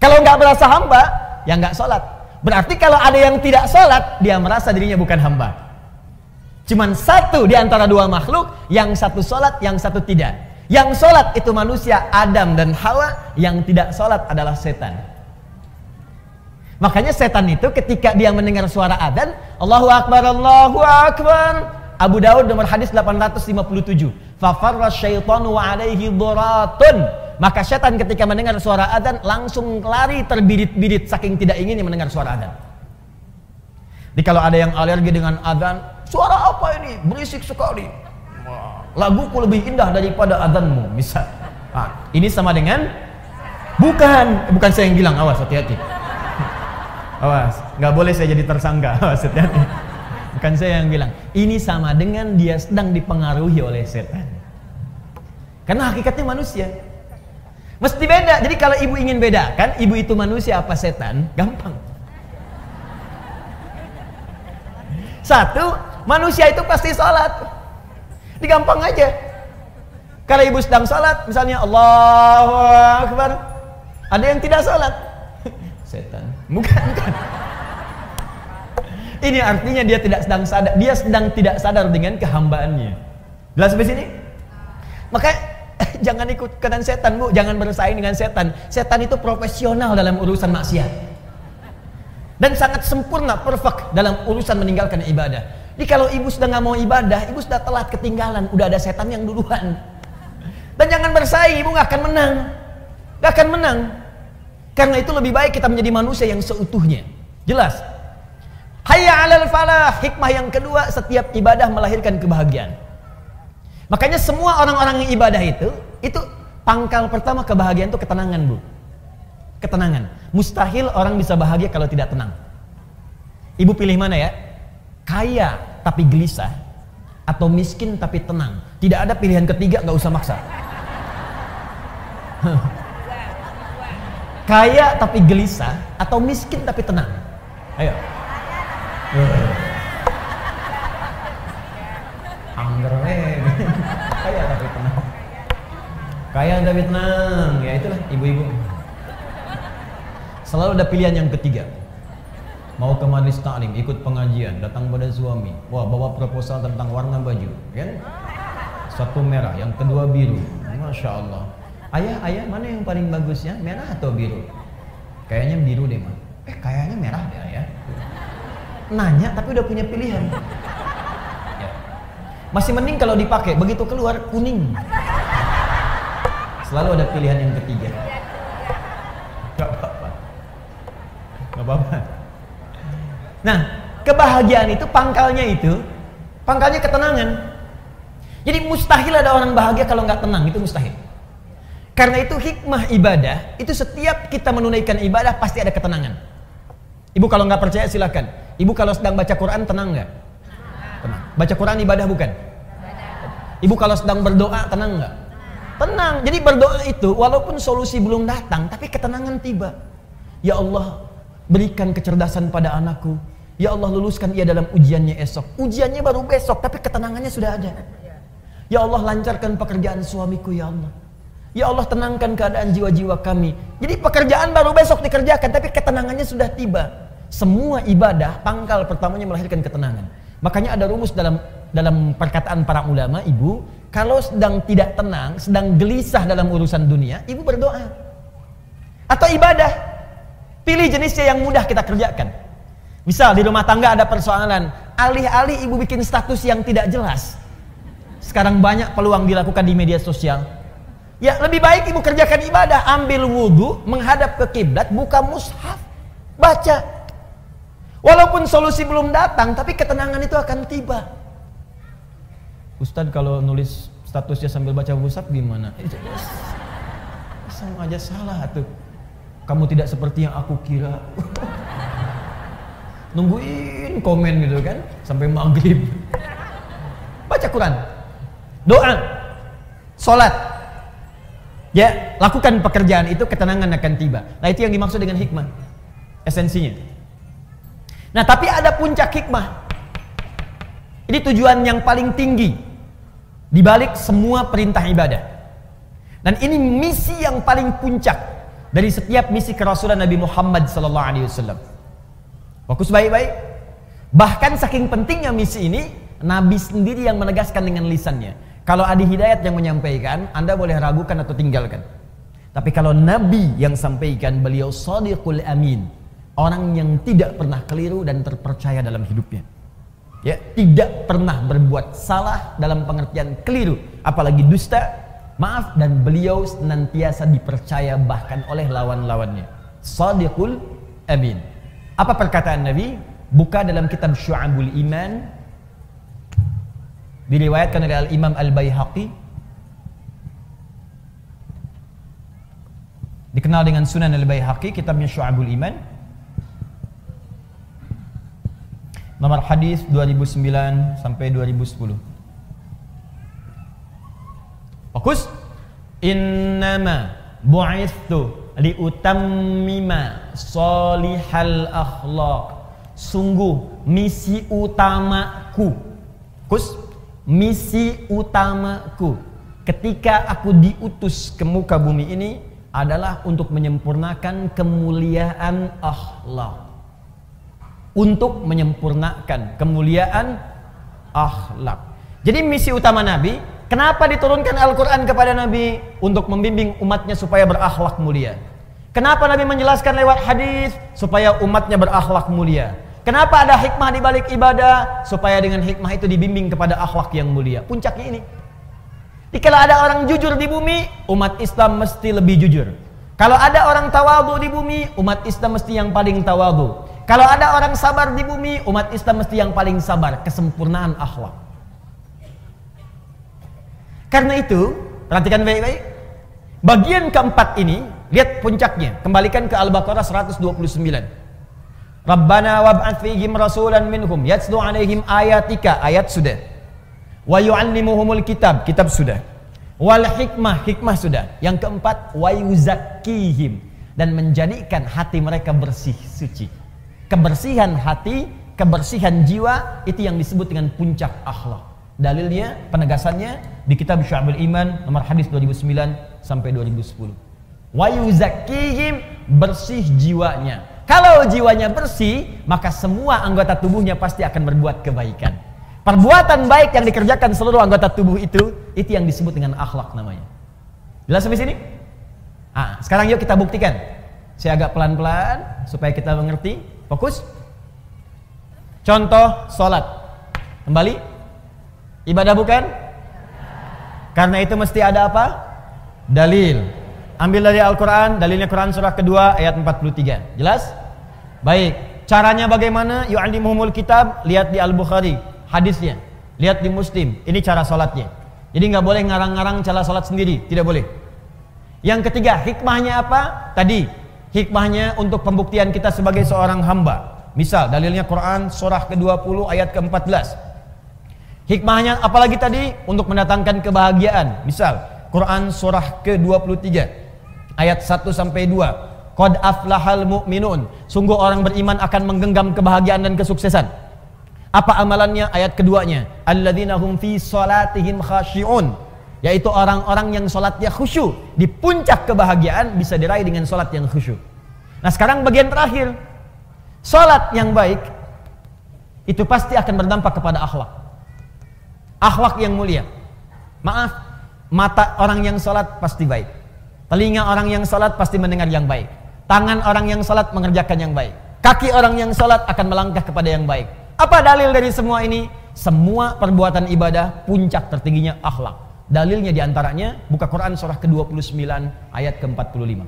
Speaker 2: Kalau nggak merasa hamba, ya nggak sholat. Berarti kalau ada yang tidak sholat, dia merasa dirinya bukan hamba. Cuman satu di antara dua makhluk, yang satu sholat, yang satu tidak. Yang sholat itu manusia, Adam dan Hawa. Yang tidak sholat adalah setan. Makanya setan itu ketika dia mendengar suara adzan, Allahu Akbar, Abu Daud nomor hadis 857. Fafarra syaitanu alaihi dhuratun. Maka setan ketika mendengar suara adzan langsung lari terbirit-birit saking tidak ingin mendengar suara adzan. Jadi kalau ada yang alergi dengan adzan, suara apa ini? Berisik sekali. Laguku lebih indah daripada adzanmu, misal. Nah, ini sama dengan bukan saya yang bilang, awas hati-hati. Awas, nggak boleh saya jadi tersangka. Awas hati-hati. Bukan saya yang bilang. Ini sama dengan dia sedang dipengaruhi oleh setan. Karena hakikatnya manusia. Mesti beda. Jadi kalau ibu ingin bedakan, ibu itu manusia apa setan, gampang. Satu, manusia itu pasti sholat. Ini gampang aja. Kalau ibu sedang sholat, misalnya Allahu Akbar, ada yang tidak sholat, setan. Bukan. Ini artinya dia tidak sedang sadar. Dia sedang tidak sadar dengan kehambaannya. Jelas sampai sini? Maka jangan ikut ikutan setan, Bu. Jangan bersaing dengan setan. Setan itu profesional dalam urusan maksiat. Dan sangat sempurna, perfect dalam urusan meninggalkan ibadah. Jadi kalau ibu sudah nggak mau ibadah, ibu sudah telat, ketinggalan. Udah ada setan yang duluan. Dan jangan bersaing, ibu nggak akan menang. Nggak akan menang. Karena itu lebih baik kita menjadi manusia yang seutuhnya. Jelas? Hayya 'alal falah. Hikmah yang kedua, setiap ibadah melahirkan kebahagiaan. Makanya semua orang-orang yang ibadah itu pangkal pertama kebahagiaan itu ketenangan, Bu. Ketenangan. Mustahil orang bisa bahagia kalau tidak tenang. Ibu pilih mana ya? Kaya tapi gelisah atau miskin tapi tenang. Tidak ada pilihan ketiga, nggak usah maksa. Kaya tapi gelisah atau miskin tapi tenang. Ayo. Angger kaya tapi tenang. Kaya tapi tenang. Ya itulah ibu-ibu. Selalu ada pilihan yang ketiga. Mau ke majelis taklim, ikut pengajian, datang pada suami, wah bawa proposal tentang warna baju, kan? Satu merah, yang kedua biru. Masya Allah. Ayah mana yang paling bagus ya? Merah atau biru? Kayaknya biru deh, Ma. Kayaknya merah deh ya. Nanya tapi udah punya pilihan. Ya. Masih mending kalau dipakai, begitu keluar kuning. Selalu ada pilihan yang ketiga. Gak apa-apa. Gak apa-apa. Nah, kebahagiaan itu pangkalnya ketenangan. Jadi mustahil ada orang bahagia kalau nggak tenang, itu mustahil. Karena itu hikmah ibadah, itu setiap kita menunaikan ibadah pasti ada ketenangan. Ibu kalau nggak percaya silakan. Ibu kalau sedang baca Quran tenang nggak? Tenang. Baca Quran ibadah bukan? Ibu kalau sedang berdoa tenang nggak? Tenang. Jadi berdoa itu walaupun solusi belum datang, tapi ketenangan tiba. Ya Allah, berikan kecerdasan pada anakku. Ya Allah, luluskan ia dalam ujiannya esok. Ujiannya baru besok, tapi ketenangannya sudah ada. Ya Allah, lancarkan pekerjaan suamiku, ya Allah. Ya Allah, tenangkan keadaan jiwa-jiwa kami. Jadi pekerjaan baru besok dikerjakan, tapi ketenangannya sudah tiba. Semua ibadah, pangkal pertamanya melahirkan ketenangan. Makanya ada rumus dalam perkataan para ulama, ibu, kalau sedang tidak tenang, sedang gelisah dalam urusan dunia, ibu berdoa. Atau ibadah. Pilih jenisnya yang mudah kita kerjakan. Misal di rumah tangga ada persoalan, alih-alih ibu bikin status yang tidak jelas. Sekarang banyak peluang dilakukan di media sosial. Ya lebih baik ibu kerjakan ibadah, ambil wudhu, menghadap ke kiblat, buka mushaf, baca. Walaupun solusi belum datang, tapi ketenangan itu akan tiba. Ustadz kalau nulis statusnya sambil baca mushaf gimana? Sama aja salah tuh. Kamu tidak seperti yang aku kira. Nungguin komen gitu kan sampai maghrib. Baca Quran, doa, sholat, ya lakukan pekerjaan itu, ketenangan akan tiba. Nah itu yang dimaksud dengan hikmah, esensinya. Nah tapi ada puncak hikmah. Ini tujuan yang paling tinggi di balik semua perintah ibadah. Dan ini misi yang paling puncak dari setiap misi kerasulan Nabi Muhammad SAW. Fokus baik-baik. Bahkan saking pentingnya misi ini, Nabi sendiri yang menegaskan dengan lisannya. Kalau Adi Hidayat yang menyampaikan, Anda boleh ragukan atau tinggalkan. Tapi kalau Nabi yang sampaikan, beliau Shadiqul Amin, orang yang tidak pernah keliru dan terpercaya dalam hidupnya. Ya, tidak pernah berbuat salah dalam pengertian keliru, apalagi dusta. Maaf, dan beliau senantiasa dipercaya bahkan oleh lawan-lawannya. Shadiqul Amin. Apa perkataan Nabi? Buka dalam kitab Syu'abul Iman, diriwayatkan oleh Al-Imam Al-Baihaqi, dikenal dengan Sunan Al-Baihaqi, kitabnya Syu'abul Iman, nomor hadis 2009 sampai 2010. Fokus. Innama bu'ithu liutammima salihal akhlaq. Sungguh misi utamaku, misi utamaku ketika aku diutus ke muka bumi ini adalah untuk menyempurnakan kemuliaan akhlak. Untuk menyempurnakan kemuliaan akhlak. Jadi misi utama Nabi, kenapa diturunkan Al-Quran kepada Nabi? Untuk membimbing umatnya supaya berakhlak mulia. Kenapa Nabi menjelaskan lewat hadis? Supaya umatnya berakhlak mulia. Kenapa ada hikmah di balik ibadah? Supaya dengan hikmah itu dibimbing kepada akhlak yang mulia. Puncaknya ini. Jika ada orang jujur di bumi, umat Islam mesti lebih jujur. Kalau ada orang tawadhu di bumi, umat Islam mesti yang paling tawadhu. Kalau ada orang sabar di bumi, umat Islam mesti yang paling sabar. Kesempurnaan akhlak. Karena itu, perhatikan baik-baik. Bagian keempat ini, lihat puncaknya. Kembalikan ke Al-Baqarah 129. Rabbana wab'ats fihim rasulan minhum yatslu 'alaihim ayatika, ayat sudah. Wa yu'allimuhumul kitab, kitab sudah. Wal hikmah, hikmah sudah. Yang keempat, wa yuzakkihim, dan menjadikan hati mereka bersih, suci. Kebersihan hati, kebersihan jiwa, itu yang disebut dengan puncak akhlak. Dalilnya, penegasannya di kitab Syu'abul Iman nomor hadis 2009 sampai 2010. Wa yuzakkihim, bersih jiwanya. Kalau jiwanya bersih, maka semua anggota tubuhnya pasti akan berbuat kebaikan. Perbuatan baik yang dikerjakan seluruh anggota tubuh itu yang disebut dengan akhlak namanya. Jelas sampai sini? Sekarang yuk kita buktikan. Saya agak pelan-pelan supaya kita mengerti. Fokus. Contoh sholat. Kembali. Ibadah bukan? Karena itu mesti ada apa? Dalil. Ambil dari Al-Quran. Dalilnya Quran surah kedua ayat 43. Jelas? Baik. Caranya bagaimana? Yu'allimuhumul kitab. Lihat di Al-Bukhari hadisnya. Lihat di Muslim. Ini cara sholatnya. Jadi nggak boleh ngarang-ngarang cara sholat sendiri. Tidak boleh. Yang ketiga, hikmahnya apa? Tadi hikmahnya untuk pembuktian kita sebagai seorang hamba. Misal dalilnya Quran surah ke-20 ayat ke-14. Hikmahnya apalagi tadi? Untuk mendatangkan kebahagiaan. Misal Quran surah ke-23 ayat 1 sampai 2. Qad aflahal mu'minun. Sungguh orang beriman akan menggenggam kebahagiaan dan kesuksesan. Apa amalannya? Ayat keduanya, alladzina hum fi salatihim khashi'un, yaitu orang-orang yang salatnya khusyuk. Di puncak kebahagiaan bisa diraih dengan salat yang khusyuk. Nah, sekarang bagian terakhir. Salat yang baik itu pasti akan berdampak kepada akhlak. Akhlak yang mulia. Maaf, mata orang yang salat pasti baik. Telinga orang yang salat pasti mendengar yang baik. Tangan orang yang salat mengerjakan yang baik. Kaki orang yang salat akan melangkah kepada yang baik. Apa dalil dari semua ini? Semua perbuatan ibadah puncak tertingginya akhlak. Dalilnya diantaranya buka Quran surah ke-29 ayat ke-45.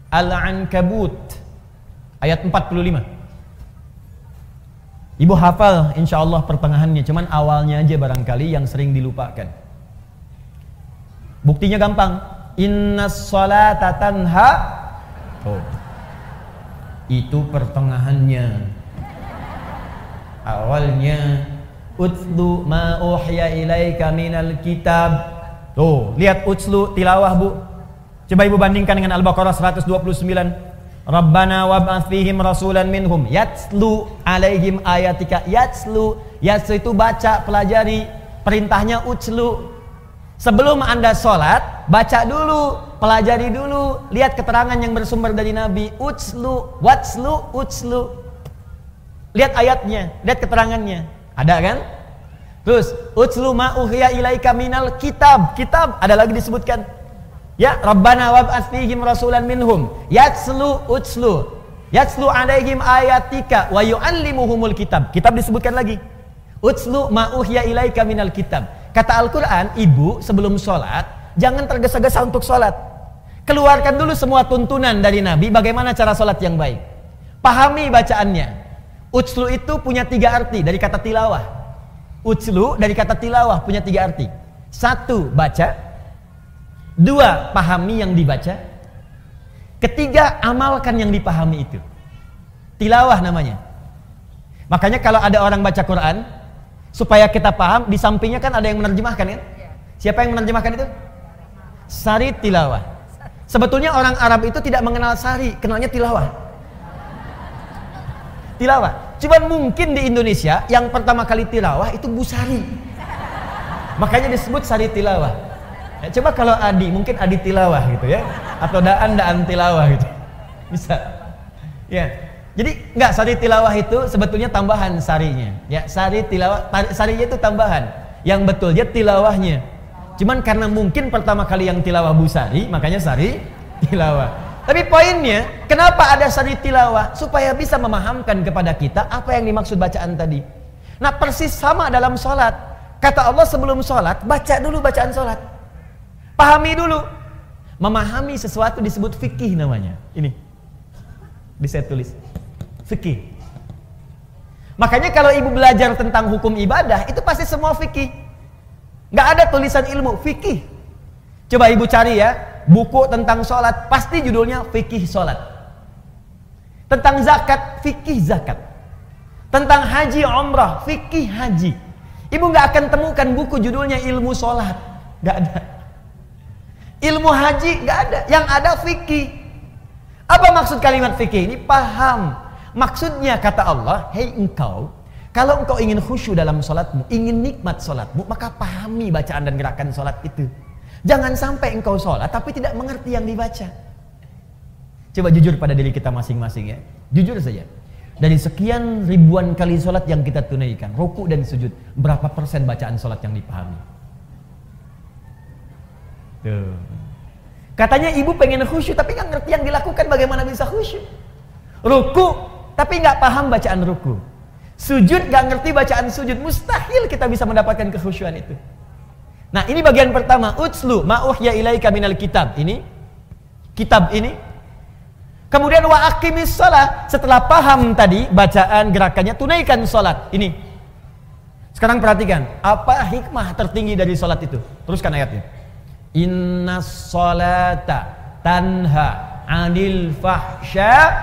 Speaker 2: Al-Ankabut ayat 45. Ibu hafal insyaallah pertengahannya, cuman awalnya aja barangkali yang sering dilupakan. Buktinya gampang. Innas sholata tanha. Itu pertengahannya. Awalnya utlu ma uhya ilaika minal kitab. Lihat utslu tilawah, Bu. Coba Ibu bandingkan dengan Al-Baqarah 129. Rabbana wab'ats fihim rasulan minhum yatslu alaihim ayatika. Yatslu itu baca, pelajari. Perintahnya utslu. Sebelum Anda sholat, baca dulu, pelajari dulu, lihat keterangan yang bersumber dari Nabi. Utslu, watslu, utslu. Lihat ayatnya, lihat keterangannya. Ada kan? Terus utslu ma uhiya ilaika minal kitab. Kitab ada lagi disebutkan. Ya, Rabbana wab'ats fihim rasulan minhum yatslu utslu. Yatslu alaihim ayatika wa yu'allimuhumul kitab. Kitab disebutkan lagi. Utslu ma uhiya ilaika minal kitab. Kata Al-Qur'an, ibu sebelum sholat jangan tergesa-gesa untuk sholat. Keluarkan dulu semua tuntunan dari Nabi bagaimana cara sholat yang baik. Pahami bacaannya. Utslu itu punya 3 arti dari kata tilawah. Utslu dari kata tilawah punya 3 arti. 1, baca. 2, pahami yang dibaca. 3, amalkan yang dipahami itu. Tilawah namanya. Makanya kalau ada orang baca Quran, supaya kita paham, di sampingnya kan ada yang menerjemahkan kan? Siapa yang menerjemahkan itu? Sari tilawah. Sebetulnya orang Arab itu tidak mengenal sari, kenalnya tilawah. Tilawah. Cuman mungkin di Indonesia yang pertama kali tilawah itu Busari. Makanya disebut sari tilawah. Ya, coba kalau Adi, mungkin Adi tilawah gitu ya, atau Daan tilawah gitu, bisa. Ya, jadi nggak, sari tilawah itu sebetulnya tambahan sarinya. Ya, sari tilawah, sarinya itu tambahan. Yang betul dia tilawahnya. Cuman karena mungkin pertama kali yang tilawah Busari, makanya sari tilawah. Tapi poinnya, kenapa ada sari tilawah? Supaya bisa memahamkan kepada kita apa yang dimaksud bacaan tadi. Nah, persis sama dalam sholat. Kata Allah sebelum sholat, baca dulu bacaan sholat. Pahami dulu. Memahami sesuatu disebut fikih namanya. Ini bisa tulis fikih. Makanya kalau ibu belajar tentang hukum ibadah, itu pasti semua fikih. Nggak ada tulisan ilmu fikih. Coba ibu cari ya, buku tentang sholat, pasti judulnya fikih sholat. Tentang zakat, fikih zakat. Tentang haji umrah, fikih haji. Ibu nggak akan temukan buku judulnya ilmu sholat. Nggak ada. Ilmu haji nggak ada, yang ada fikih. Apa maksud kalimat fikih ini? Paham. Maksudnya kata Allah, hei engkau, kalau engkau ingin khusyuk dalam sholatmu, ingin nikmat sholatmu, maka pahami bacaan dan gerakan sholat itu. Jangan sampai engkau sholat tapi tidak mengerti yang dibaca. Coba jujur pada diri kita masing-masing ya, jujur saja. Dari sekian ribuan kali sholat yang kita tunaikan, ruku dan sujud, berapa persen bacaan sholat yang dipahami? Tuh. Katanya ibu pengen khusyuk tapi nggak ngerti yang dilakukan, bagaimana bisa khusyuk. Ruku tapi nggak paham bacaan ruku. Sujud nggak ngerti bacaan sujud, mustahil kita bisa mendapatkan kekhusyuan itu. Nah, ini bagian pertama, utslu ma uhya ilaika minal kitab. Ini kitab ini. Kemudian wa aqimis shalah, setelah paham tadi bacaan gerakannya, tunaikan salat. Ini. Sekarang perhatikan, apa hikmah tertinggi dari salat itu? Teruskan ayatnya. Innas salata tanha 'anil fahsya.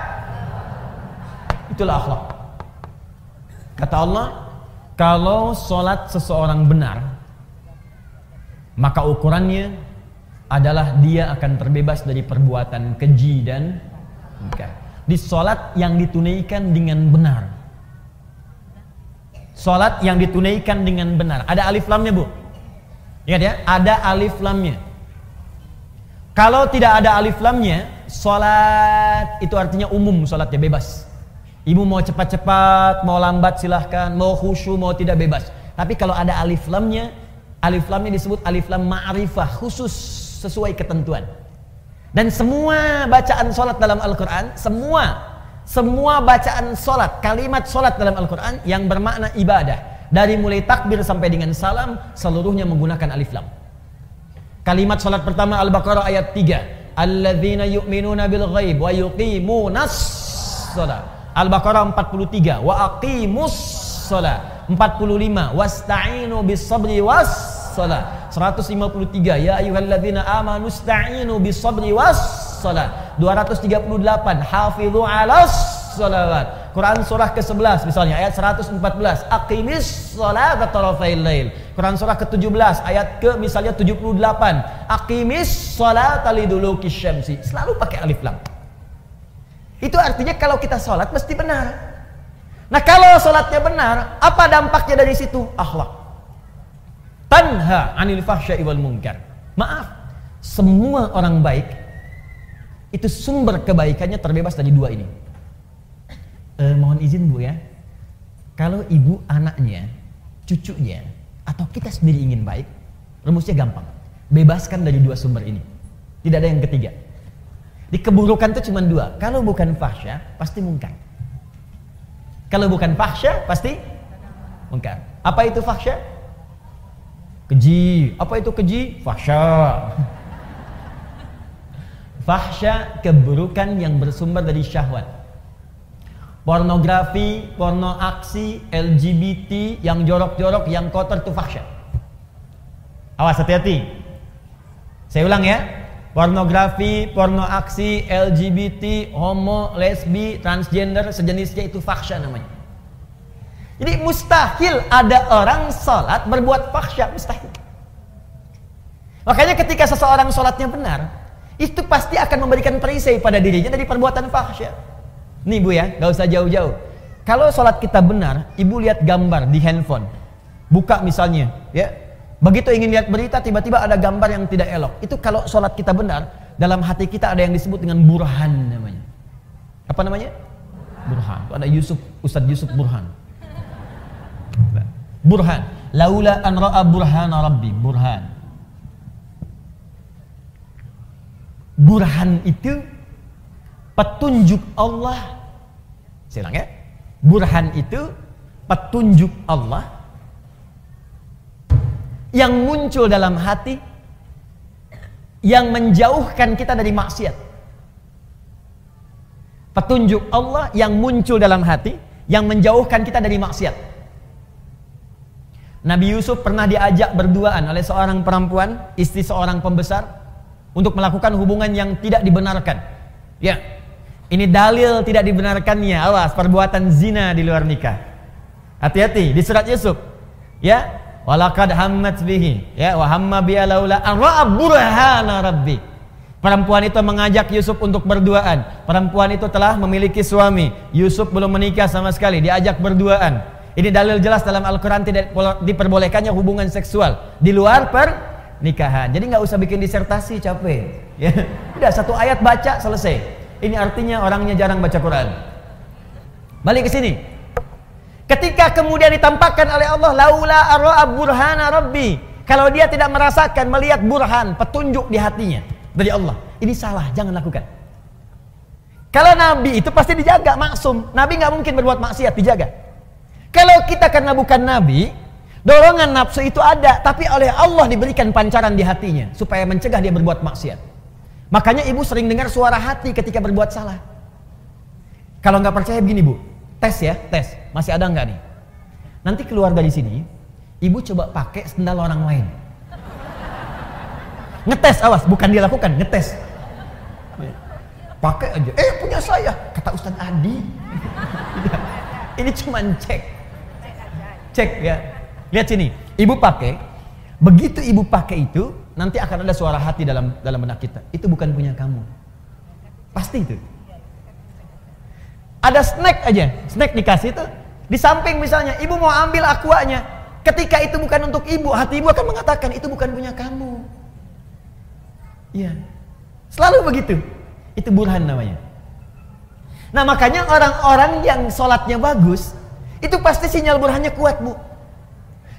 Speaker 2: Itulah akhlak. Kata Allah, kalau salat seseorang benar, maka ukurannya adalah dia akan terbebas dari perbuatan keji dan munkar. Di salat yang ditunaikan dengan benar. Salat yang ditunaikan dengan benar. Ada alif lamnya, Bu. Ingat ya, ada alif lamnya. Kalau tidak ada alif lamnya, salat itu artinya umum, salatnya bebas. Ibu mau cepat-cepat, mau lambat silahkan, mau khusyuk, mau tidak bebas. Tapi kalau ada alif lamnya disebut alif lam ma'rifah, khusus sesuai ketentuan. Dan semua bacaan salat dalam Al-Quran, semua bacaan salat, kalimat salat dalam Al-Quran yang bermakna ibadah, dari mulai takbir sampai dengan salam, seluruhnya menggunakan alif lam. Kalimat salat pertama Al-Baqarah ayat 3. Alladzina yu'minuna bil ghaib wa yuqimunas shalah. Al-Baqarah 43. Wa aqimus shalah. 45. Wasta'inu bis sabri was shalah. 153. Ya ayyuhalladzina amanu ista'inu bis sabri was shalah. 238. Hafizu 'alas shalawat. Quran surah ke-11 misalnya ayat 114, aqimis sholata tarafail lail. Quran surah ke-17 ayat ke misalnya 78, aqimis sholata liduluki syamsi. Selalu pakai alif lam. Itu artinya kalau kita sholat mesti benar. Nah kalau sholatnya benar, apa dampaknya dari situ? Akhlak. Tanha anil fahsya'i wal munkar. Maaf, semua orang baik itu sumber kebaikannya terbebas dari dua ini. Mohon izin Bu ya, kalau ibu anaknya, cucunya, atau kita sendiri ingin baik, rumusnya gampang. Bebaskan dari dua sumber ini. Tidak ada yang ketiga. Di keburukan itu cuma dua. Kalau bukan fahsya, pasti munkar. Kalau bukan fahsya, pasti munkar. Apa itu fahsya? Keji. Apa itu keji? Fahsya. Fahsya, keburukan yang bersumber dari syahwat. Pornografi, porno aksi, LGBT, yang jorok-jorok, yang kotor itu fahsya. Awas, hati-hati. Saya ulang ya. Pornografi, porno aksi, LGBT, homo, lesbi, transgender, sejenisnya itu fahsya namanya. Jadi mustahil ada orang sholat berbuat fahsya, mustahil. Makanya ketika seseorang sholatnya benar, itu pasti akan memberikan perisai pada dirinya dari perbuatan fahsya. Nih Bu ya, gak usah jauh-jauh. Kalau sholat kita benar, ibu lihat gambar di handphone, buka misalnya, ya. Begitu ingin lihat berita, tiba-tiba ada gambar yang tidak elok. Itu kalau sholat kita benar, dalam hati kita ada yang disebut dengan burhan namanya. Apa namanya? Burhan. Itu ada Ustadz Yusuf Burhan. Burhan. Laula an ra'a burhana rabbi. Burhan. Burhan itu petunjuk Allah. Saya ulang ya. Burhan itu petunjuk Allah yang muncul dalam hati, yang menjauhkan kita dari maksiat. Petunjuk Allah yang muncul dalam hati, yang menjauhkan kita dari maksiat. Nabi Yusuf pernah diajak berduaan oleh seorang perempuan, istri seorang pembesar, untuk melakukan hubungan yang tidak dibenarkan. Ya, ini dalil tidak dibenarkannya. Awas, perbuatan zina di luar nikah. Hati-hati di surat Yusuf. Ya, walaqad hammat bihi, ya, wa hamma biha laula an ra'a burhana rabbi. Perempuan itu mengajak Yusuf untuk berduaan. Perempuan itu telah memiliki suami. Yusuf belum menikah sama sekali, diajak berduaan. Ini dalil jelas dalam Al-Quran tidak diperbolehkannya hubungan seksual di luar pernikahan. Jadi nggak usah bikin disertasi, capek. Ya, udah satu ayat baca selesai. Ini artinya orangnya jarang baca Quran. Balik ke sini. Ketika kemudian ditampakkan oleh Allah, laula arra'a burhana rabbi, kalau dia tidak merasakan, melihat burhan, petunjuk di hatinya dari Allah, ini salah, jangan lakukan. Kalau Nabi itu pasti dijaga, maksum. Nabi nggak mungkin berbuat maksiat, dijaga. Kalau kita karena bukan Nabi, dorongan nafsu itu ada, tapi oleh Allah diberikan pancaran di hatinya supaya mencegah dia berbuat maksiat. Makanya ibu sering dengar suara hati ketika berbuat salah. Kalau nggak percaya begini Bu, tes ya, tes. Masih ada nggak nih? Nanti keluar dari sini, ibu coba pakai sendal orang lain. Ngetes, awas, bukan dia lakukan, ngetes. Pakai aja. Punya saya, kata Ustadz Adi. Ini cuma cek. Cek ya. Lihat sini, ibu pakai. Begitu ibu pakai itu, nanti akan ada suara hati dalam benak kita. Itu bukan punya kamu. Pasti itu. Ada snack aja, snack dikasih itu di samping misalnya, ibu mau ambil aquanya. Ketika itu bukan untuk ibu, hati ibu akan mengatakan itu bukan punya kamu. Iya, selalu begitu. Itu burhan namanya. Nah makanya orang-orang yang sholatnya bagus, itu pasti sinyal burhannya kuat Bu.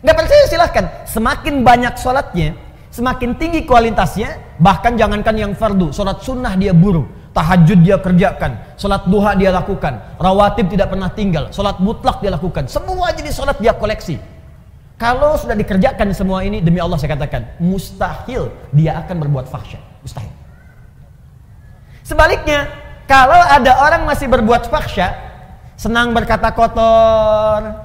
Speaker 2: Nggak percaya silahkan. Semakin banyak sholatnya, semakin tinggi kualitasnya. Bahkan jangankan yang fardu, sholat sunnah dia buru. Tahajud dia kerjakan, sholat duha dia lakukan, rawatib tidak pernah tinggal, sholat mutlak dia lakukan, semua jenis sholat dia koleksi. Kalau sudah dikerjakan semua ini, demi Allah saya katakan, mustahil dia akan berbuat fahsya, mustahil. Sebaliknya, kalau ada orang masih berbuat fahsya, senang berkata kotor,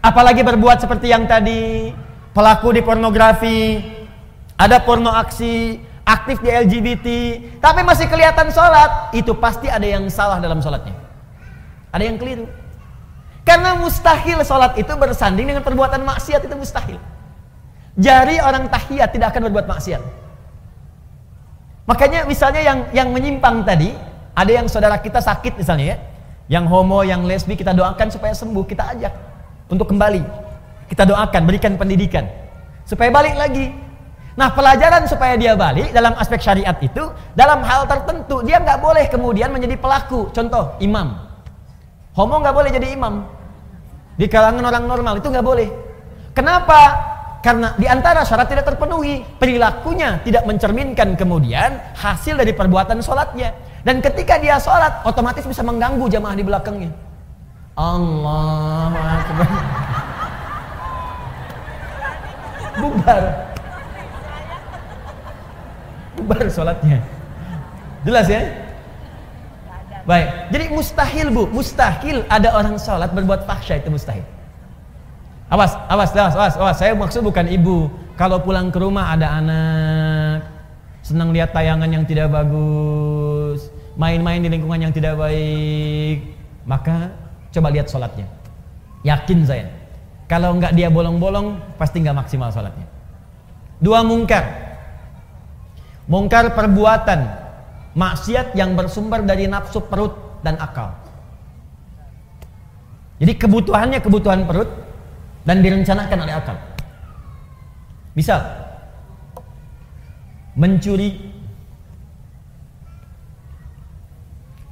Speaker 2: apalagi berbuat seperti yang tadi, pelaku di pornografi, ada porno aksi, aktif di LGBT, tapi masih kelihatan sholat, itu pasti ada yang salah dalam sholatnya. Ada yang keliru. Karena mustahil sholat itu bersanding dengan perbuatan maksiat, itu mustahil. Jari orang tahiyat tidak akan berbuat maksiat. Makanya misalnya yang menyimpang tadi, Ada yang saudara kita sakit misalnya ya, yang homo, yang lesbi, kita doakan supaya sembuh, kita ajak untuk kembali. Kita doakan, berikan pendidikan supaya balik lagi. Nah, pelajaran supaya dia balik dalam aspek syariat itu, dalam hal tertentu dia nggak boleh kemudian menjadi pelaku. Contoh, imam. Homo nggak boleh jadi imam. Di kalangan orang normal itu nggak boleh. Kenapa? Karena di antara syarat tidak terpenuhi, perilakunya tidak mencerminkan kemudian hasil dari perbuatan sholatnya. Dan ketika dia sholat, otomatis bisa mengganggu jamaah di belakangnya. Allahu Akbar. Bubar sholatnya. Jelas ya? Baik, jadi mustahil Bu, mustahil ada orang sholat berbuat fahsya, itu mustahil. Awas, saya maksud bukan ibu. Kalau pulang ke rumah ada anak, senang lihat tayangan yang tidak bagus, main-main di lingkungan yang tidak baik, maka coba lihat sholatnya. Yakin saya, kalau nggak dia bolong-bolong, pasti nggak maksimal sholatnya. 2, mungkar. Mungkar perbuatan maksiat yang bersumber dari nafsu perut dan akal. Jadi kebutuhannya kebutuhan perut dan direncanakan oleh akal. Misal mencuri,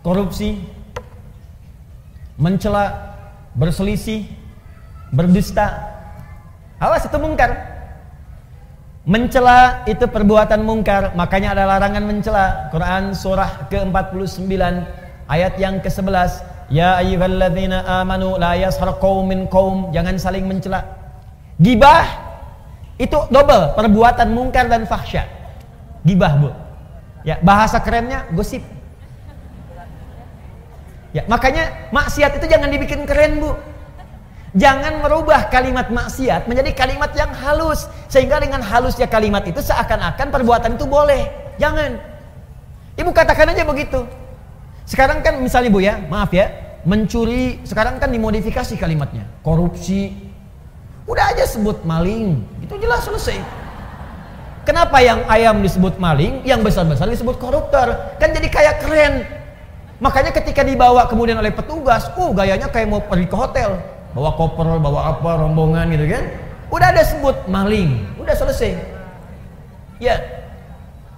Speaker 2: korupsi, mencela, berselisih, berdusta. Awas, itu mungkar. Mencela itu perbuatan mungkar, makanya ada larangan mencela. Quran surah ke-49 ayat yang ke-11, ya ayyuhalladzina amanu la yaskhar qaumin qaum, jangan saling mencela. Gibah itu double, perbuatan mungkar dan fahsya. Gibah Bu. Ya, bahasa kerennya gosip. Ya, makanya maksiat itu jangan dibikin keren Bu. Jangan merubah kalimat maksiat menjadi kalimat yang halus, sehingga dengan halusnya kalimat itu seakan-akan perbuatan itu boleh. Jangan. Ibu katakan aja begitu. Sekarang kan misalnya Bu ya, maaf ya, mencuri sekarang kan dimodifikasi kalimatnya. Korupsi, udah aja sebut maling, itu jelas selesai. Kenapa yang ayam disebut maling, yang besar-besar disebut koruptor? Kan jadi kayak keren. Makanya ketika dibawa kemudian oleh petugas, gayanya kayak mau pergi ke hotel. Bawa koper, bawa apa, rombongan gitu kan. Udah ada sebut maling, udah selesai. Ya.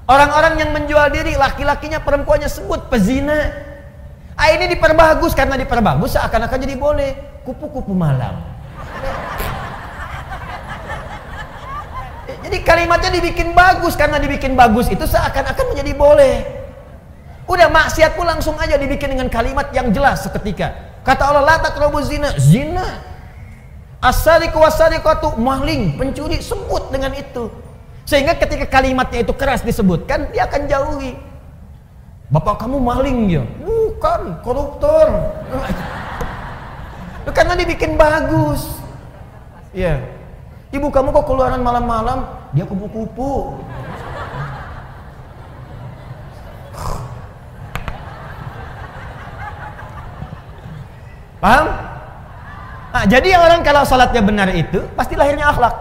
Speaker 2: Orang-orang yang menjual diri, laki-lakinya, perempuannya sebut pezina. Ini diperbagus, karena diperbagus seakan-akan jadi boleh. Kupu-kupu malam. Jadi kalimatnya dibikin bagus, karena dibikin bagus itu seakan-akan menjadi boleh. Udah, maksiat pun langsung aja dibikin dengan kalimat yang jelas seketika. Kata Allah, la taqrabu zina, zina. As-sariqu was-sariqatu, maling, pencuri, sebut dengan itu. Sehingga ketika kalimatnya itu keras disebutkan, dia akan jauhi. Bapak kamu maling ya? Bukan, koruptor. Karena dibikin bagus. Ya. Ibu kamu kok keluaran malam-malam? Dia kupu-kupu. Paham? Nah, jadi orang kalau sholatnya benar itu pasti lahirnya akhlak.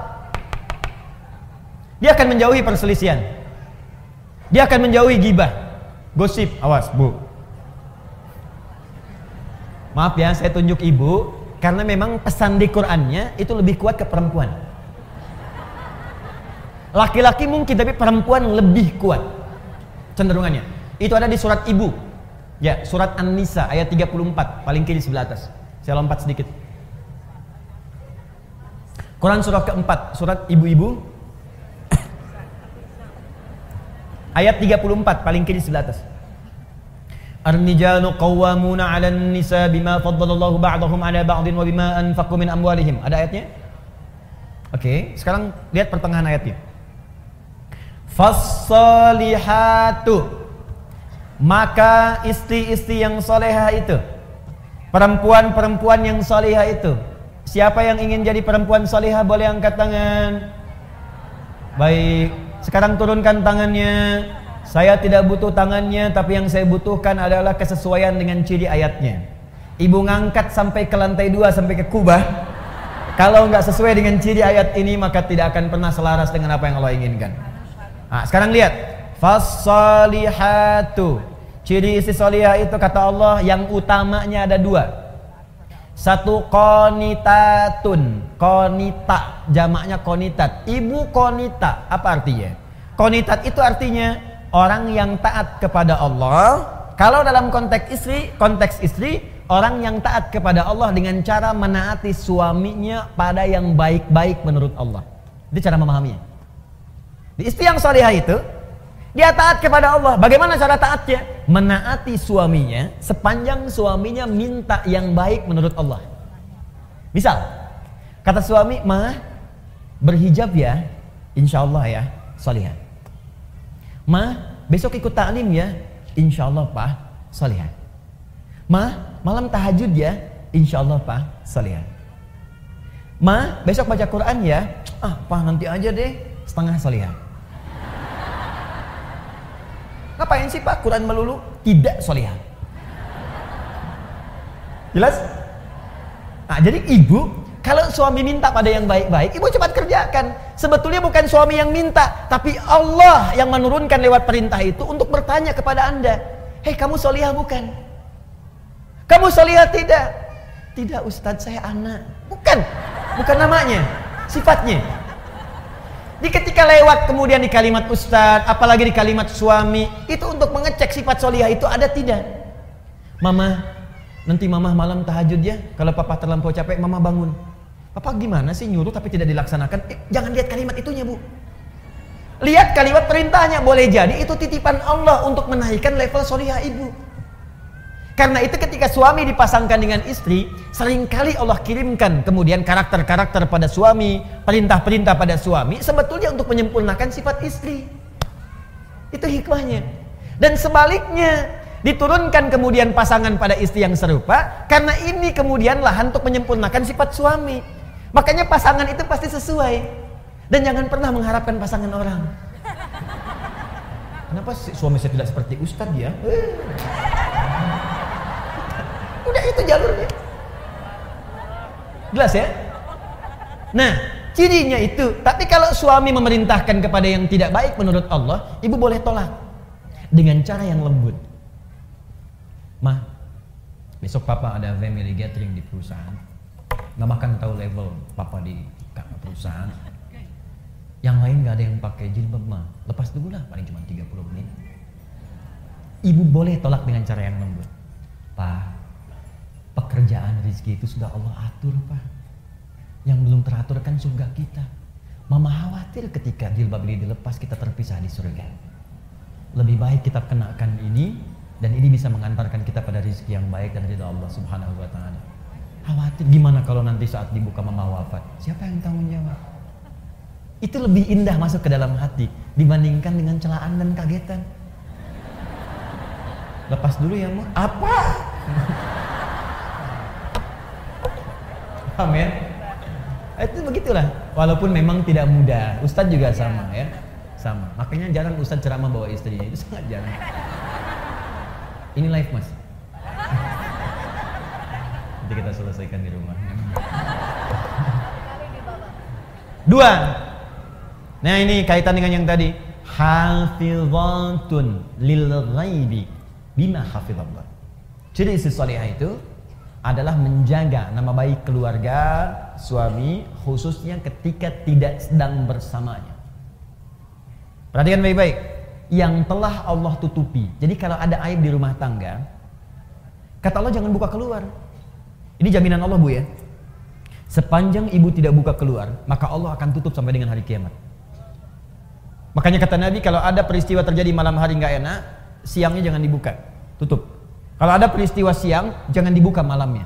Speaker 2: Dia akan menjauhi perselisihan. Dia akan menjauhi gibah, gosip. Awas Bu. Maaf ya, saya tunjuk ibu karena memang pesan di Qur'annya itu lebih kuat ke perempuan. Laki-laki mungkin, tapi perempuan lebih kuat cenderungannya. Itu ada di surat ibu. Ya, surat An-Nisa ayat 34, paling kiri sebelah atas. Saya lompat sedikit. Quran surah keempat, surat ibu-ibu. Ayat 34, paling kiri sebelah atas. Ar-rijalu qawwamuna 'alan nisa bima faddalallahu ba'dahum 'ala ba'din wa bima anfaqu min amwalihim. Ada ayatnya? Oke, sekarang lihat pertengahan ayatnya. Fas-salihatu, maka istri-istri yang solehah itu, perempuan-perempuan yang solehah itu. Siapa yang ingin jadi perempuan solehah boleh angkat tangan. Baik, sekarang turunkan tangannya. Saya tidak butuh tangannya, tapi yang saya butuhkan adalah kesesuaian dengan ciri ayatnya. Ibu ngangkat sampai ke lantai 2, sampai ke kubah. Kalau nggak sesuai dengan ciri ayat ini, maka tidak akan pernah selaras dengan apa yang Allah inginkan. Nah, sekarang lihat. Fas-salihatu, Ciri istri solihah itu kata Allah yang utamanya ada 2. Satu qanitatun, qanita, jamaknya qanitat. Ibu qanita, apa artinya? Qanitat itu artinya orang yang taat kepada Allah. Kalau dalam konteks istri, orang yang taat kepada Allah dengan cara menaati suaminya pada yang baik-baik menurut Allah. Itu cara memahaminya. Di istri yang solihah itu, dia taat kepada Allah. Bagaimana cara taatnya? Menaati suaminya sepanjang suaminya minta yang baik menurut Allah. Misal, kata suami, "Ma, berhijab ya, insya Allah ya, solihah. Ma, besok ikut taklim ya, insya Allah Pak, solihah. Ma, malam tahajud ya, insya Allah Pak, solihah. Ma, besok baca Quran ya, Pak nanti aja deh, setengah solihah." Ngapain sih Pak Quran melulu? Tidak solihah. Jelas? Nah, jadi ibu, kalau suami minta pada yang baik-baik, ibu cepat kerjakan. Sebetulnya bukan suami yang minta, tapi Allah yang menurunkan lewat perintah itu untuk bertanya kepada Anda. Hei, kamu solihah bukan? Kamu solihah tidak? Tidak Ustadz, saya anak. Bukan namanya, sifatnya. Di ketika lewat kemudian di kalimat ustadz, apalagi di kalimat suami, itu untuk mengecek sifat solihah itu ada tidak. Mama, nanti mama malam tahajud ya. Kalau papa terlampau capek, mama bangun. Papa gimana sih nyuruh tapi tidak dilaksanakan? Jangan lihat kalimat itunya bu. Lihat kalimat perintahnya. Boleh jadi itu titipan Allah untuk menaikkan level solihah ibu. Karena itu ketika suami dipasangkan dengan istri, seringkali Allah kirimkan kemudian karakter-karakter pada suami, perintah-perintah pada suami, sebetulnya untuk menyempurnakan sifat istri. Itu hikmahnya. Dan sebaliknya, diturunkan kemudian pasangan pada istri yang serupa, karena ini kemudian lahan untuk menyempurnakan sifat suami. Makanya pasangan itu pasti sesuai. Dan jangan pernah mengharapkan pasangan orang. Kenapa suami saya tidak seperti ustadz ya? Udah itu jalurnya. Jelas ya? Nah, cirinya itu. Tapi kalau suami memerintahkan kepada yang tidak baik menurut Allah, ibu boleh tolak dengan cara yang lembut. Ma, besok papa ada family gathering di perusahaan. Mama kan tahu level papa di perusahaan. Yang lain gak ada yang pakai jilbab, ma. Lepas dulu lah, paling cuma 30 menit. Ibu boleh tolak dengan cara yang lembut. Pa, pekerjaan rezeki itu sudah Allah atur Pak. Yang belum teratur kan surga kita. Mama khawatir ketika jilbab ini dilepas kita terpisah di surga. Lebih baik kita kenakan ini, dan ini bisa mengantarkan kita pada rezeki yang baik dan ridha Allah Subhanahu wa Ta'ala. Khawatir gimana kalau nanti saat dibuka mama wafat, siapa yang tanggung jawab? Itu lebih indah masuk ke dalam hati dibandingkan dengan celaan dan kagetan. Lepas dulu ya Ma. Apa? Paham ya? Itu begitulah. Walaupun memang tidak mudah. Ustadz juga sama ya. Sama. Makanya jarang Ustadz ceramah bawa istrinya. Itu sangat jarang. Ini live mas. Nanti kita selesaikan di rumah. 2. Nah ini kaitan dengan yang tadi. Hafizatun lil ghaibi bima hafizallah. Jadi istri salihah itu adalah menjaga nama baik keluarga, suami, khususnya ketika tidak sedang bersamanya. Perhatikan baik-baik, yang telah Allah tutupi. Jadi kalau ada aib di rumah tangga, kata Allah jangan buka keluar. Ini jaminan Allah bu ya. Sepanjang ibu tidak buka keluar, maka Allah akan tutup sampai dengan hari kiamat. Makanya kata Nabi, kalau ada peristiwa terjadi malam hari nggak enak, siangnya jangan dibuka, tutup. Kalau ada peristiwa siang, jangan dibuka malamnya.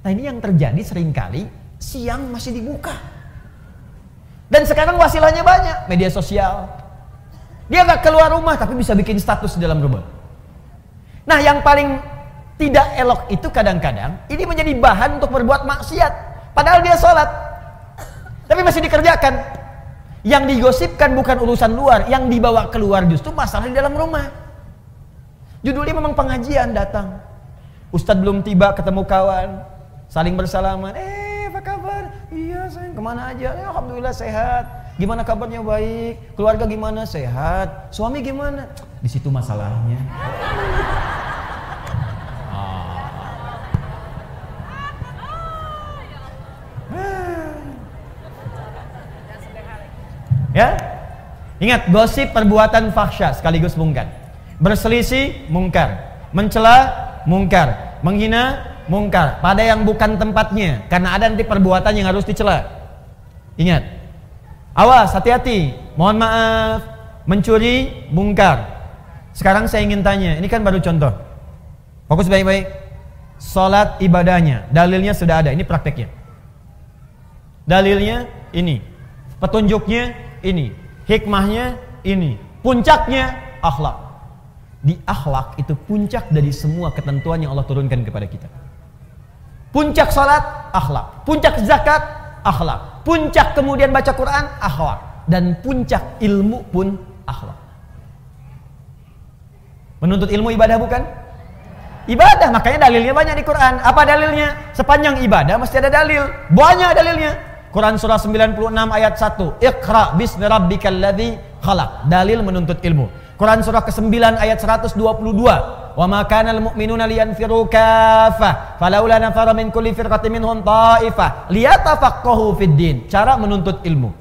Speaker 2: Nah ini yang terjadi seringkali, siang masih dibuka. Dan sekarang wasilahnya banyak, media sosial. Dia nggak keluar rumah, tapi bisa bikin status di dalam rumah. Nah yang paling tidak elok itu kadang-kadang, ini menjadi bahan untuk berbuat maksiat. Padahal dia sholat, tapi masih dikerjakan. Yang digosipkan bukan urusan luar, yang dibawa keluar justru masalah di dalam rumah. Judulnya memang pengajian datang. Ustadz belum tiba ketemu kawan, saling bersalaman. Apa kabar? Iya sayang, kemana aja? Alhamdulillah sehat. Gimana kabarnya? Baik. Keluarga gimana? Sehat. Suami gimana? Di situ masalahnya. Ya, ingat, gosip perbuatan fahsya sekaligus mungkar. Berselisih mungkar, mencela mungkar, menghina mungkar pada yang bukan tempatnya, karena ada nanti perbuatan yang harus dicela. Ingat, awas, hati-hati. Mohon maaf, mencuri mungkar. Sekarang saya ingin tanya, ini kan baru contoh. Fokus baik-baik. Salat ibadahnya, dalilnya sudah ada, ini prakteknya. Dalilnya ini, petunjuknya ini, hikmahnya ini, puncaknya akhlak. Di akhlak itu puncak dari semua ketentuan yang Allah turunkan kepada kita. Puncak salat, akhlak. Puncak zakat, akhlak. Puncak kemudian baca Quran, akhlak. Dan puncak ilmu pun akhlak. Menuntut ilmu ibadah bukan? Ibadah, makanya dalilnya banyak di Quran. Apa dalilnya? Sepanjang ibadah mesti ada dalil. Banyak dalilnya. Quran surah 96 ayat 1. Iqra bismi rabbikal ladzi khalaq. Dalil menuntut ilmu. Quran surah ke-9 ayat 122. Wa ma kana al-mu'minuna liyanfiru kaffah falaula nafara min kulli firqatin minhum ta'ifah liyatafaqahu fid din. Cara menuntut ilmu.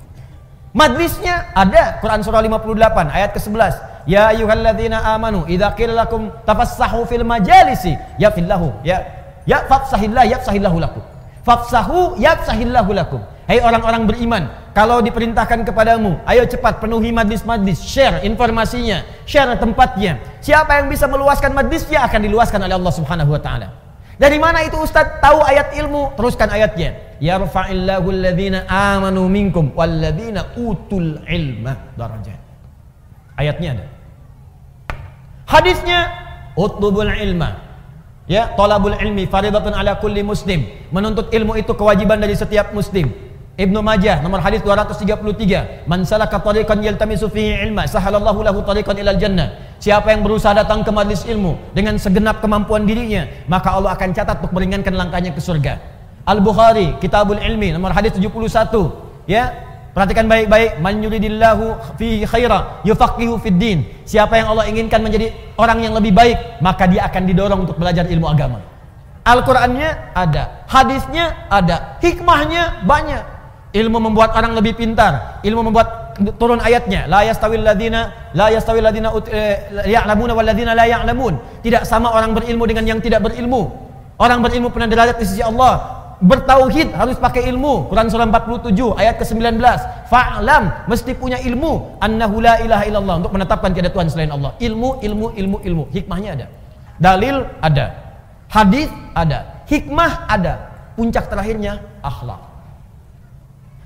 Speaker 2: Majlisnya ada. Quran surah 58 ayat ke-11. Ya ayyuhalladzina amanu idza qila lakum tafassahu fil majalisi yafillahu ya fafsahillah yafsahillahu lakum. Fafsahu yafsahillahu lakum. Hei orang-orang beriman, kalau diperintahkan kepadamu, ayo cepat penuhi majlis-majlis, share informasinya, share tempatnya. Siapa yang bisa meluaskan majlisnya akan diluaskan oleh Allah Subhanahu wa taala. Dari mana itu Ustaz tahu ayat ilmu? Teruskan ayatnya. Yarfa'illahu alladhina amanu minkum walladhina utul ilma darajat. Ayatnya ada. Hadisnya utlubul ilma. Ya, talabul ilmi faridatun ala kulli muslim. Menuntut ilmu itu kewajiban dari setiap muslim. Ibnu Majah nomor hadis 233. Man salaka tariqan yaltamisu fihi ilma sahalallahu lahu tariqan ilal jannah. Siapa yang berusaha datang ke majelis ilmu dengan segenap kemampuan dirinya, maka Allah akan catat untuk meringankan langkahnya ke surga. Al-Bukhari Kitabul Ilmi nomor hadis 71. Ya, perhatikan baik-baik. Man yuridillahu fihi khaira yufaqihu fid din. Siapa yang Allah inginkan menjadi orang yang lebih baik, maka dia akan didorong untuk belajar ilmu agama. Al-Qur'annya ada, hadisnya ada, hikmahnya banyak. Ilmu membuat orang lebih pintar, ilmu membuat turun ayatnya la yastawil ladzina ya'lamuna wal ladzina la ya'lamun. Tidak sama orang berilmu dengan yang tidak berilmu. Orang berilmu punya derajat di sisi Allah. Bertauhid harus pakai ilmu. Quran surah 47 ayat ke-19. Fa'lam, mesti punya ilmu. Annahu la ilaha illallah, untuk menetapkan tiada Tuhan selain Allah. Ilmu. Hikmahnya ada. Dalil ada. Hadis ada. Hikmah ada. Puncak terakhirnya akhlak.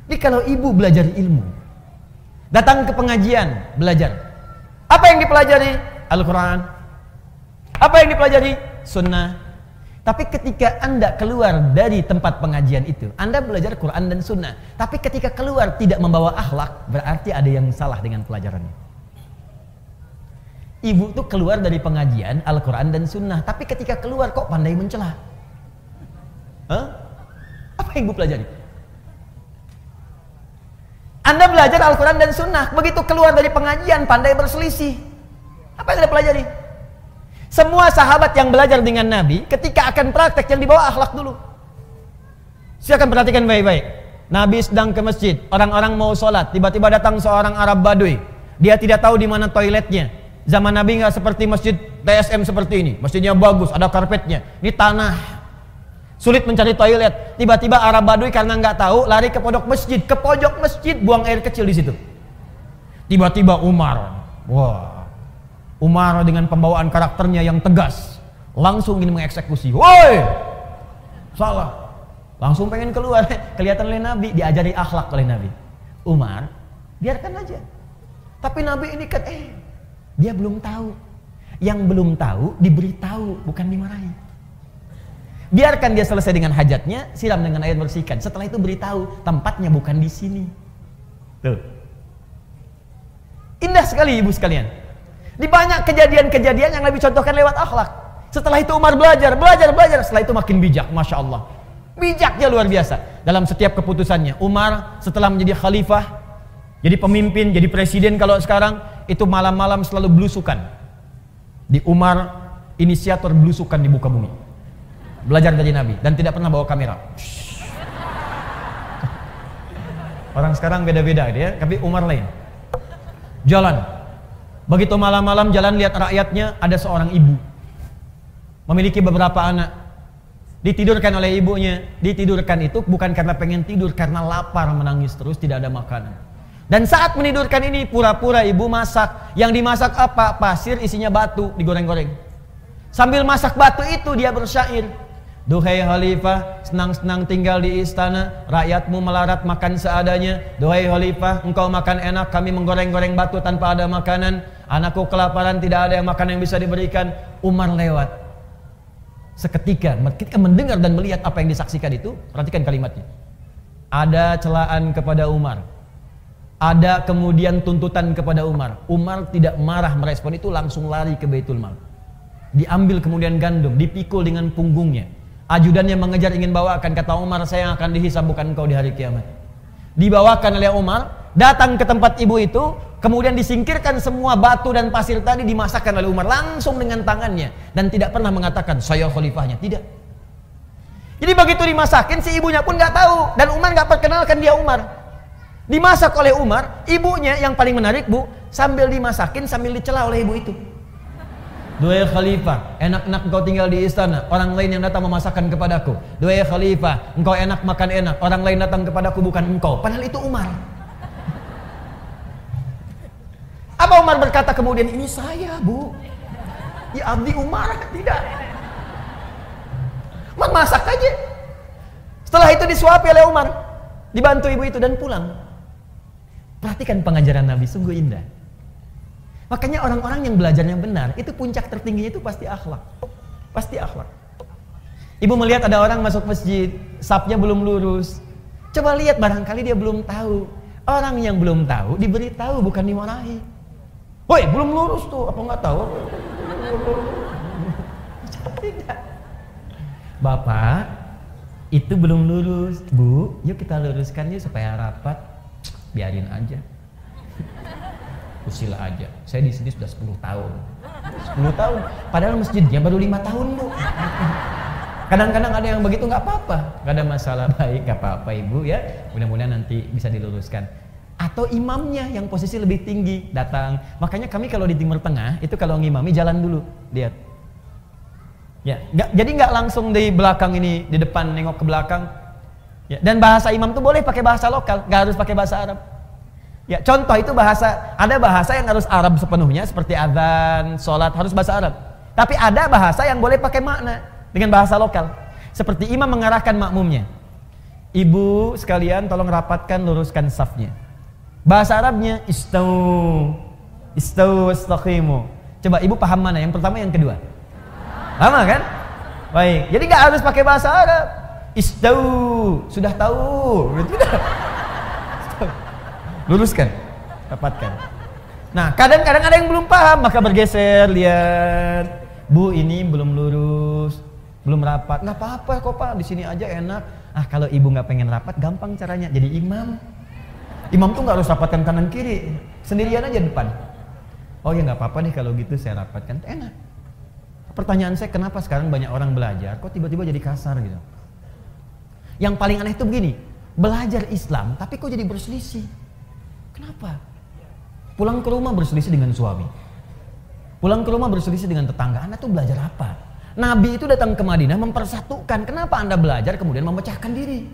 Speaker 2: Jadi kalau ibu belajar ilmu, datang ke pengajian, belajar. Apa yang dipelajari? Al-Quran. Apa yang dipelajari? Sunnah. Tapi ketika Anda keluar dari tempat pengajian itu, Anda belajar Quran dan Sunnah. Tapi ketika keluar tidak membawa akhlak, berarti ada yang salah dengan pelajarannya. Ibu tuh keluar dari pengajian Al-Quran dan Sunnah, tapi ketika keluar kok pandai mencela. Apa yang ibu pelajari? Anda belajar Al-Quran dan Sunnah, begitu keluar dari pengajian pandai berselisih. Apa yang Anda pelajari? Semua sahabat yang belajar dengan Nabi, ketika akan praktek yang dibawa akhlak dulu. Silakan perhatikan baik-baik. Nabi sedang ke masjid, orang-orang mau sholat, tiba-tiba datang seorang Arab Badui. Dia tidak tahu di mana toiletnya. Zaman Nabi nggak seperti masjid TSM seperti ini. Masjidnya bagus, ada karpetnya. Ini tanah. Sulit mencari toilet. Tiba-tiba Arab Badui karena nggak tahu lari ke pojok masjid, buang air kecil di situ. Tiba-tiba Umar, Umar dengan pembawaan karakternya yang tegas, langsung ingin mengeksekusi. Woi, salah. Langsung pengen keluar. Kelihatan oleh Nabi, diajari akhlak oleh Nabi. Umar, biarkan aja. Tapi Nabi ini kan, dia belum tahu. Yang belum tahu diberitahu, bukan dimarahi. Biarkan dia selesai dengan hajatnya, siram dengan air bersihkan. Setelah itu beritahu, tempatnya bukan di sini. Tuh. Indah sekali ibu sekalian. Di banyak kejadian-kejadian yang Nabi contohkan lewat akhlak. Setelah itu Umar belajar. Setelah itu makin bijak, Masya Allah. Bijaknya luar biasa. Dalam setiap keputusannya. Umar setelah menjadi khalifah, Jadi pemimpin, jadi presiden kalau sekarang itu malam-malam selalu belusukan. Di Umar, inisiator belusukan di muka bumi. Belajar dari Nabi dan tidak pernah bawa kamera. Orang sekarang beda-beda dia, tapi Umar lain. Jalan. Begitu malam-malam jalan lihat rakyatnya, ada seorang ibu. Memiliki beberapa anak. Ditidurkan oleh ibunya. Ditidurkan itu bukan karena pengen tidur, karena lapar, menangis terus, tidak ada makanan. Dan saat menidurkan ini pura-pura ibu masak. Yang dimasak apa? Pasir isinya batu digoreng-goreng. Sambil masak batu itu dia bersyair. Duhai khalifah, senang-senang tinggal di istana, rakyatmu melarat makan seadanya. Duhai khalifah, engkau makan enak, kami menggoreng-goreng batu tanpa ada makanan. Anakku kelaparan, tidak ada yang makan yang bisa diberikan. Umar lewat. Seketika ketika mendengar dan melihat apa yang disaksikan itu, perhatikan kalimatnya. Ada celaan kepada Umar. Ada kemudian tuntutan kepada Umar. Umar tidak marah merespon itu, langsung lari ke Baitul Mal. Diambil kemudian gandum, dipikul dengan punggungnya. Ajudannya mengejar ingin bawakan, kata Umar, saya yang akan dihisab bukan engkau di hari kiamat. Dibawakan oleh Umar, datang ke tempat ibu itu, kemudian disingkirkan semua batu dan pasir tadi, dimasakkan oleh Umar langsung dengan tangannya dan tidak pernah mengatakan saya khalifahnya, tidak. Jadi begitu dimasakin, si ibunya pun nggak tahu dan Umar nggak perkenalkan dia Umar. Dimasak oleh Umar, ibunya yang paling menarik bu, sambil dimasakin sambil dicela oleh ibu itu. Duhai khalifah, enak-enak engkau tinggal di istana, orang lain yang datang memasakkan kepadaku. Duhai khalifah, engkau enak makan enak, orang lain datang kepadaku bukan engkau. Padahal itu Umar. Apa Umar berkata kemudian, ini saya bu, ya abdi Umar, tidak. Umar masak aja. Setelah itu disuapi oleh Umar, dibantu ibu itu dan pulang. Perhatikan pengajaran Nabi, sungguh indah. Makanya orang-orang yang belajarnya benar, itu puncak tertingginya itu pasti akhlak. Pasti akhlak. Ibu melihat ada orang masuk masjid, sapnya belum lurus. Coba lihat, barangkali dia belum tahu. Orang yang belum tahu diberitahu, bukan dimarahi. Woi, belum lurus tuh, apa nggak tahu? Tidak. Bapak, itu belum lurus. Bu, yuk kita luruskan yuk supaya rapat. Biarin aja. Usil aja. Saya di sini sudah 10 tahun. 10 tahun. Padahal masjidnya baru 5 tahun, Bu. Kadang-kadang ada yang begitu, nggak apa-apa. Nggak ada masalah, baik, nggak apa-apa Ibu ya. Mudah-mudahan nanti bisa diluruskan. Atau imamnya yang posisi lebih tinggi datang. Makanya kami kalau di Timur Tengah itu kalau ngimami jalan dulu, lihat. Ya, jadi nggak langsung di belakang ini, di depan nengok ke belakang. Ya, dan bahasa imam tuh boleh pakai bahasa lokal, nggak harus pakai bahasa Arab. Ya, contoh itu ada bahasa yang harus Arab sepenuhnya seperti azan, sholat harus bahasa Arab. Tapi ada bahasa yang boleh pakai makna dengan bahasa lokal. Seperti imam mengarahkan makmumnya. Ibu sekalian tolong rapatkan, luruskan safnya. Bahasa Arabnya istau istaqimu. Coba ibu paham mana? Yang pertama, yang kedua? Lama kan? Baik. Jadi nggak harus pakai bahasa Arab. Istau, sudah tahu, tidak. Luruskan, rapatkan. Nah, kadang-kadang ada yang belum paham, maka bergeser, lihat, Bu ini belum lurus, belum rapat. Nggak apa-apa kok Pak, di sini aja enak. Ah, kalau ibu nggak pengen rapat, gampang caranya. Jadi imam. Imam tuh nggak harus rapatkan kanan kiri, sendirian aja depan. Oh ya nggak apa-apa nih kalau gitu saya rapatkan, enak. Pertanyaan saya, kenapa sekarang banyak orang belajar, kok tiba-tiba jadi kasar gitu? Yang paling aneh itu begini, belajar Islam tapi kok jadi berselisih. Kenapa? Pulang ke rumah berselisih dengan suami, pulang ke rumah berselisih dengan tetangga. Anda tuh belajar apa? Nabi itu datang ke Madinah mempersatukan. Kenapa Anda belajar kemudian memecahkan diri?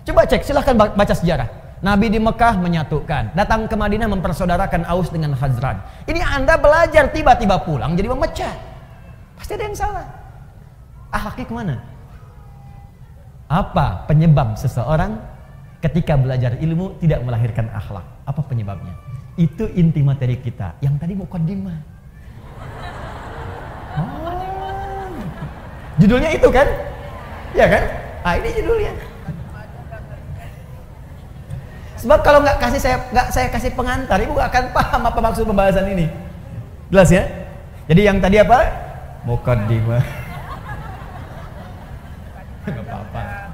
Speaker 2: Coba cek, silahkan baca sejarah. Nabi di Mekah menyatukan, datang ke Madinah mempersaudarakan Aus dengan Khazraj. Ini Anda belajar, tiba-tiba pulang jadi memecah. Pasti ada yang salah. Akhlaknya kemana? Apa penyebab seseorang ketika belajar ilmu tidak melahirkan akhlak? Apa penyebabnya? Itu inti materi kita. Yang tadi muqaddimah. Oh, judulnya itu kan? Ya kan? Ah, ini judulnya. Sebab kalau nggak saya kasih pengantar, ibu nggak akan paham apa maksud pembahasan ini. Jelas ya? Jadi yang tadi apa? Muqaddimah. Nggak apa-apa.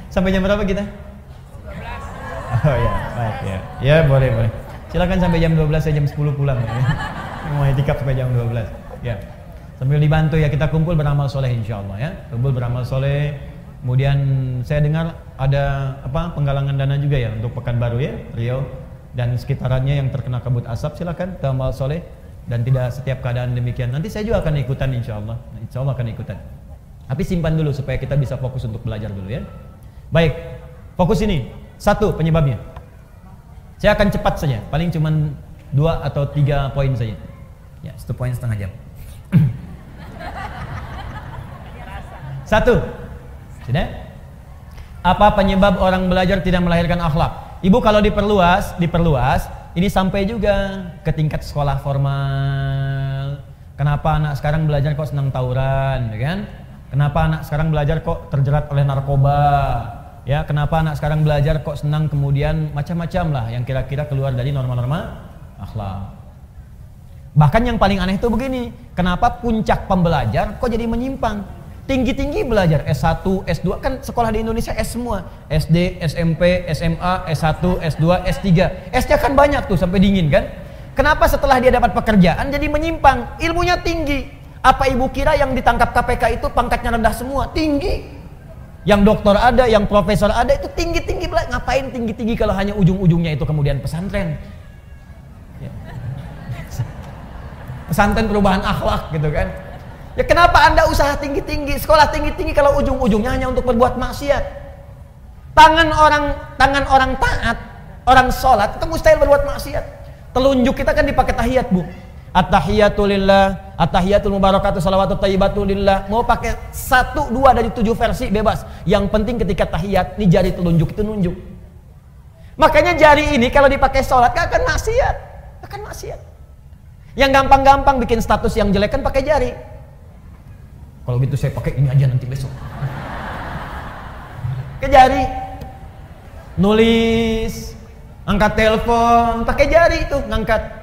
Speaker 2: Sampai jam berapa kita? 12. Oh ya, baik ya. Ya, boleh, boleh. Silakan sampai jam 12, saya jam 10 pulang ya. Mau itikaf sampai jam 12. Ya. Sambil dibantu ya, kita kumpul beramal soleh insyaallah ya. Kumpul beramal soleh. Kemudian saya dengar ada penggalangan dana juga ya untuk Pekanbaru ya, Riau dan sekitarannya yang terkena kabut asap. Silakan beramal soleh dan tidak setiap keadaan demikian. Nanti saya juga akan ikutan insyaallah. Insyaallah akan ikutan. Tapi simpan dulu supaya kita bisa fokus untuk belajar dulu ya. Baik, fokus ini. Satu penyebabnya. Saya akan cepat saja, paling cuma 2 atau 3 poin saja. Ya, 1 poin setengah jam. Satu. Sudah? Apa penyebab orang belajar tidak melahirkan akhlak? Ibu kalau diperluas, ini sampai juga ke tingkat sekolah formal. Kenapa anak sekarang belajar kok senang tawuran, ya kan? Kenapa anak sekarang belajar kok terjerat oleh narkoba? Ya, kenapa anak sekarang belajar kok senang kemudian macam-macam lah yang kira-kira keluar dari norma-norma akhlak. Bahkan yang paling aneh itu begini, kenapa puncak pembelajar kok jadi menyimpang? Tinggi-tinggi belajar S1, S2, kan sekolah di Indonesia S semua. SD, SMP, SMA, S1, S2, S3. S-nya kan banyak tuh sampai dingin kan? Kenapa setelah dia dapat pekerjaan jadi menyimpang? Ilmunya tinggi. Apa ibu kira yang ditangkap KPK itu pangkatnya rendah semua? Tinggi. Yang doktor ada, yang profesor ada, itu tinggi-tinggi belajar. Ngapain tinggi-tinggi kalau hanya ujung-ujungnya itu kemudian pesantren? Ya. Pesantren perubahan akhlak gitu kan? Ya kenapa Anda usaha tinggi-tinggi, sekolah tinggi-tinggi kalau ujung-ujungnya hanya untuk berbuat maksiat? Tangan orang taat, orang sholat itu mustahil berbuat maksiat. Telunjuk kita kan dipakai tahiyat, Bu. At-tahiyatu lillah, at-tahiyatul mubarakatuh, salawatut thayyibatu lillah. Mau pakai 1, 2 dari 7 versi bebas. Yang penting ketika tahiyat, ini jari telunjuk itu nunjuk. Makanya jari ini kalau dipakai sholat gak akan maksiat. Akan maksiat. Yang gampang-gampang bikin status yang jelek kan pakai jari. Kalau gitu saya pakai ini aja nanti besok. Pakai jari. Nulis, angkat telepon, pakai jari itu ngangkat.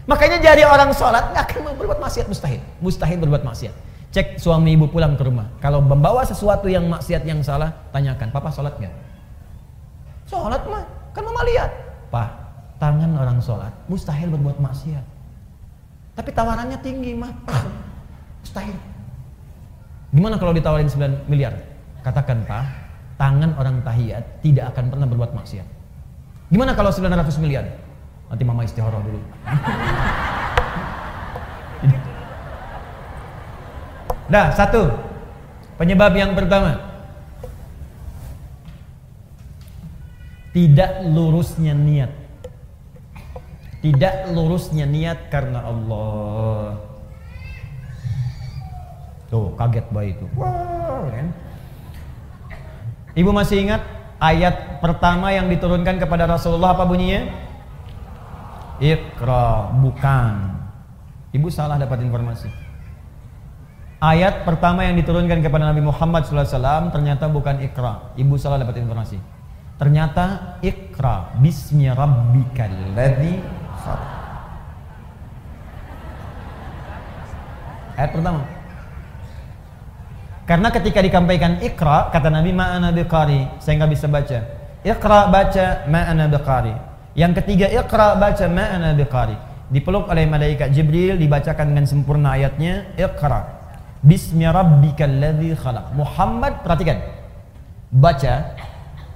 Speaker 2: Makanya jari orang sholat nggak akan berbuat maksiat, mustahil. Mustahil berbuat maksiat. Cek suami ibu pulang ke rumah. Kalau membawa sesuatu yang maksiat yang salah, tanyakan, Papa sholat nggak? Sholat mah, kan mama lihat. Pak, tangan orang sholat mustahil berbuat maksiat. Tapi tawarannya tinggi mah, mustahil. Gimana kalau ditawarin 9 miliar? Katakan, Pak, tangan orang tahiyat tidak akan pernah berbuat maksiat. Gimana kalau 900 miliar? Nanti mama istikharah dulu. Dah, 1. Penyebab yang pertama. Tidak lurusnya niat. Tidak lurusnya niat karena Allah. Tuh, kaget bayi itu. Wow, kan? Ibu masih ingat ayat pertama yang diturunkan kepada Rasulullah apa bunyinya? Iqra, bukan. Ibu salah dapat informasi. Ayat pertama yang diturunkan kepada Nabi Muhammad SAW ternyata bukan Iqra. Ibu salah dapat informasi. Ternyata Iqra bismi rabbikal ladzi khalaq. Ayat pertama. Karena ketika dikampaikan Iqra, kata Nabi, ma'ana biqari, saya nggak bisa baca. Iqra baca, ma'ana biqari. Yang ketiga, Iqra baca, ma'ana biqari. Dipeluk oleh malaikat Jibril, dibacakan dengan sempurna ayatnya, Iqra bismi rabbikal ladzi khalaq. Muhammad, perhatikan, baca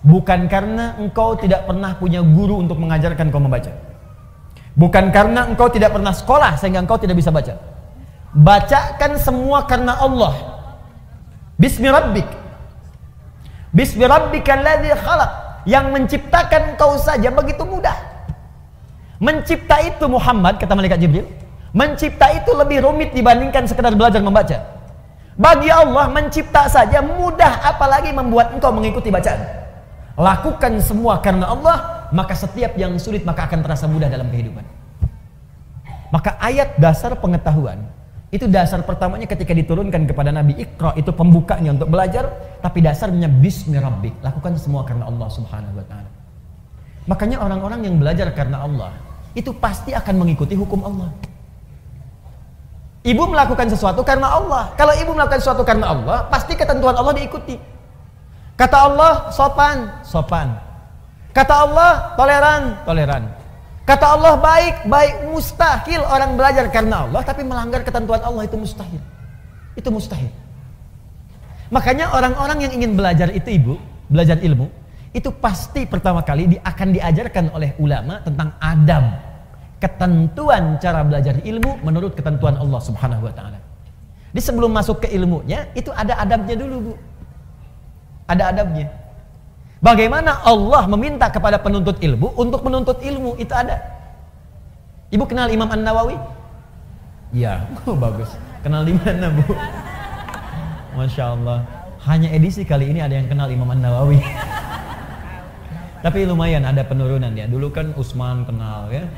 Speaker 2: bukan karena engkau tidak pernah punya guru untuk mengajarkan kau membaca. Bukan karena engkau tidak pernah sekolah sehingga engkau tidak bisa baca. Bacakan semua karena Allah. Bismi rabbik. Bismi rabbikal ladzi khalaq. Yang menciptakan engkau saja begitu mudah. Mencipta itu Muhammad, kata malaikat Jibril, mencipta itu lebih rumit dibandingkan sekedar belajar membaca. Bagi Allah mencipta saja mudah, apalagi membuat engkau mengikuti bacaan. Lakukan semua karena Allah, maka setiap yang sulit maka akan terasa mudah dalam kehidupan. Maka ayat dasar pengetahuan itu dasar pertamanya ketika diturunkan kepada Nabi. Iqra itu pembukanya untuk belajar, tapi dasarnya bismi rabbik, lakukan semua karena Allah Subhanahu wa taala. Makanya orang-orang yang belajar karena Allah itu pasti akan mengikuti hukum Allah. Ibu melakukan sesuatu karena Allah. Kalau ibu melakukan sesuatu karena Allah, pasti ketentuan Allah diikuti. Kata Allah, sopan, sopan. Kata Allah toleran. Kata Allah baik, mustahil orang belajar karena Allah tapi melanggar ketentuan Allah, itu mustahil. Itu mustahil. Makanya orang-orang yang ingin belajar itu Ibu, belajar ilmu, itu pasti pertama kali akan diajarkan oleh ulama tentang adab, ketentuan cara belajar ilmu menurut ketentuan Allah Subhanahu wa taala. Di sebelum masuk ke ilmunya itu ada adabnya dulu, Bu. Ada adabnya. Bagaimana Allah meminta kepada penuntut ilmu untuk menuntut ilmu, itu ada. Ibu kenal Imam An-Nawawi? Ya, bagus. Kenal di mana, Bu? Masya Allah. Hanya edisi kali ini ada yang kenal Imam An-Nawawi. Tapi lumayan ada penurunan ya. Dulu kan Utsman kenal ya.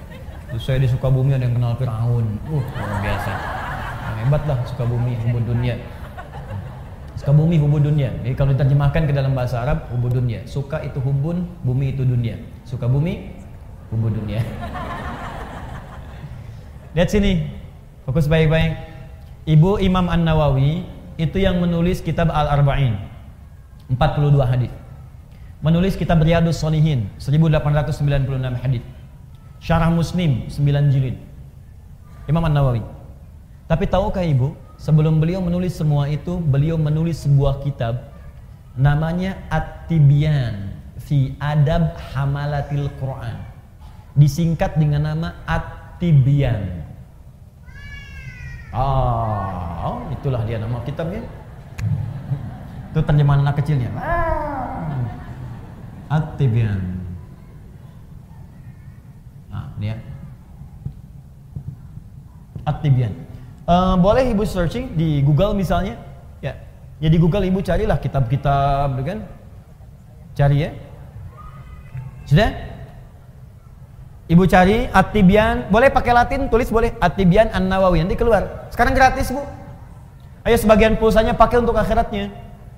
Speaker 2: Terus saya di Sukabumi ada yang kenal Firaun. Luar biasa. Hebat lah Sukabumi, hubud dunia. Sukabumi hubud dunia. Jadi kalau diterjemahkan ke dalam bahasa Arab, hubud dunia. Suka itu hubun, bumi itu dunia. Sukabumi, hubud dunia. Lihat sini, fokus baik-baik. Ibu Imam An-Nawawi itu yang menulis kitab Al-Arba'in, 42 hadis. Menulis kitab Riyadhus Shalihin, 1896 hadis. Syarah Muslim, 9 jilid. Imam An-Nawawi. Tapi tahukah Ibu, sebelum beliau menulis semua itu, beliau menulis sebuah kitab namanya At-Tibyan fi Adab Hamalatil Quran. Disingkat dengan nama At-Tibyan. Itulah dia nama kitabnya. Itu terjemahan anak kecilnya. At-Tibyan. Nah, dia. At-Tibyan. Boleh Ibu searching di Google misalnya. Ya. Ya di Google Ibu carilah kitab-kitab, kan? Cari ya. Sudah? Ibu cari At-Tibyan, boleh pakai Latin, tulis boleh At-Tibyan An-Nawawi, nanti keluar. Sekarang gratis, Bu. Ayo sebagian pulsanya pakai untuk akhiratnya.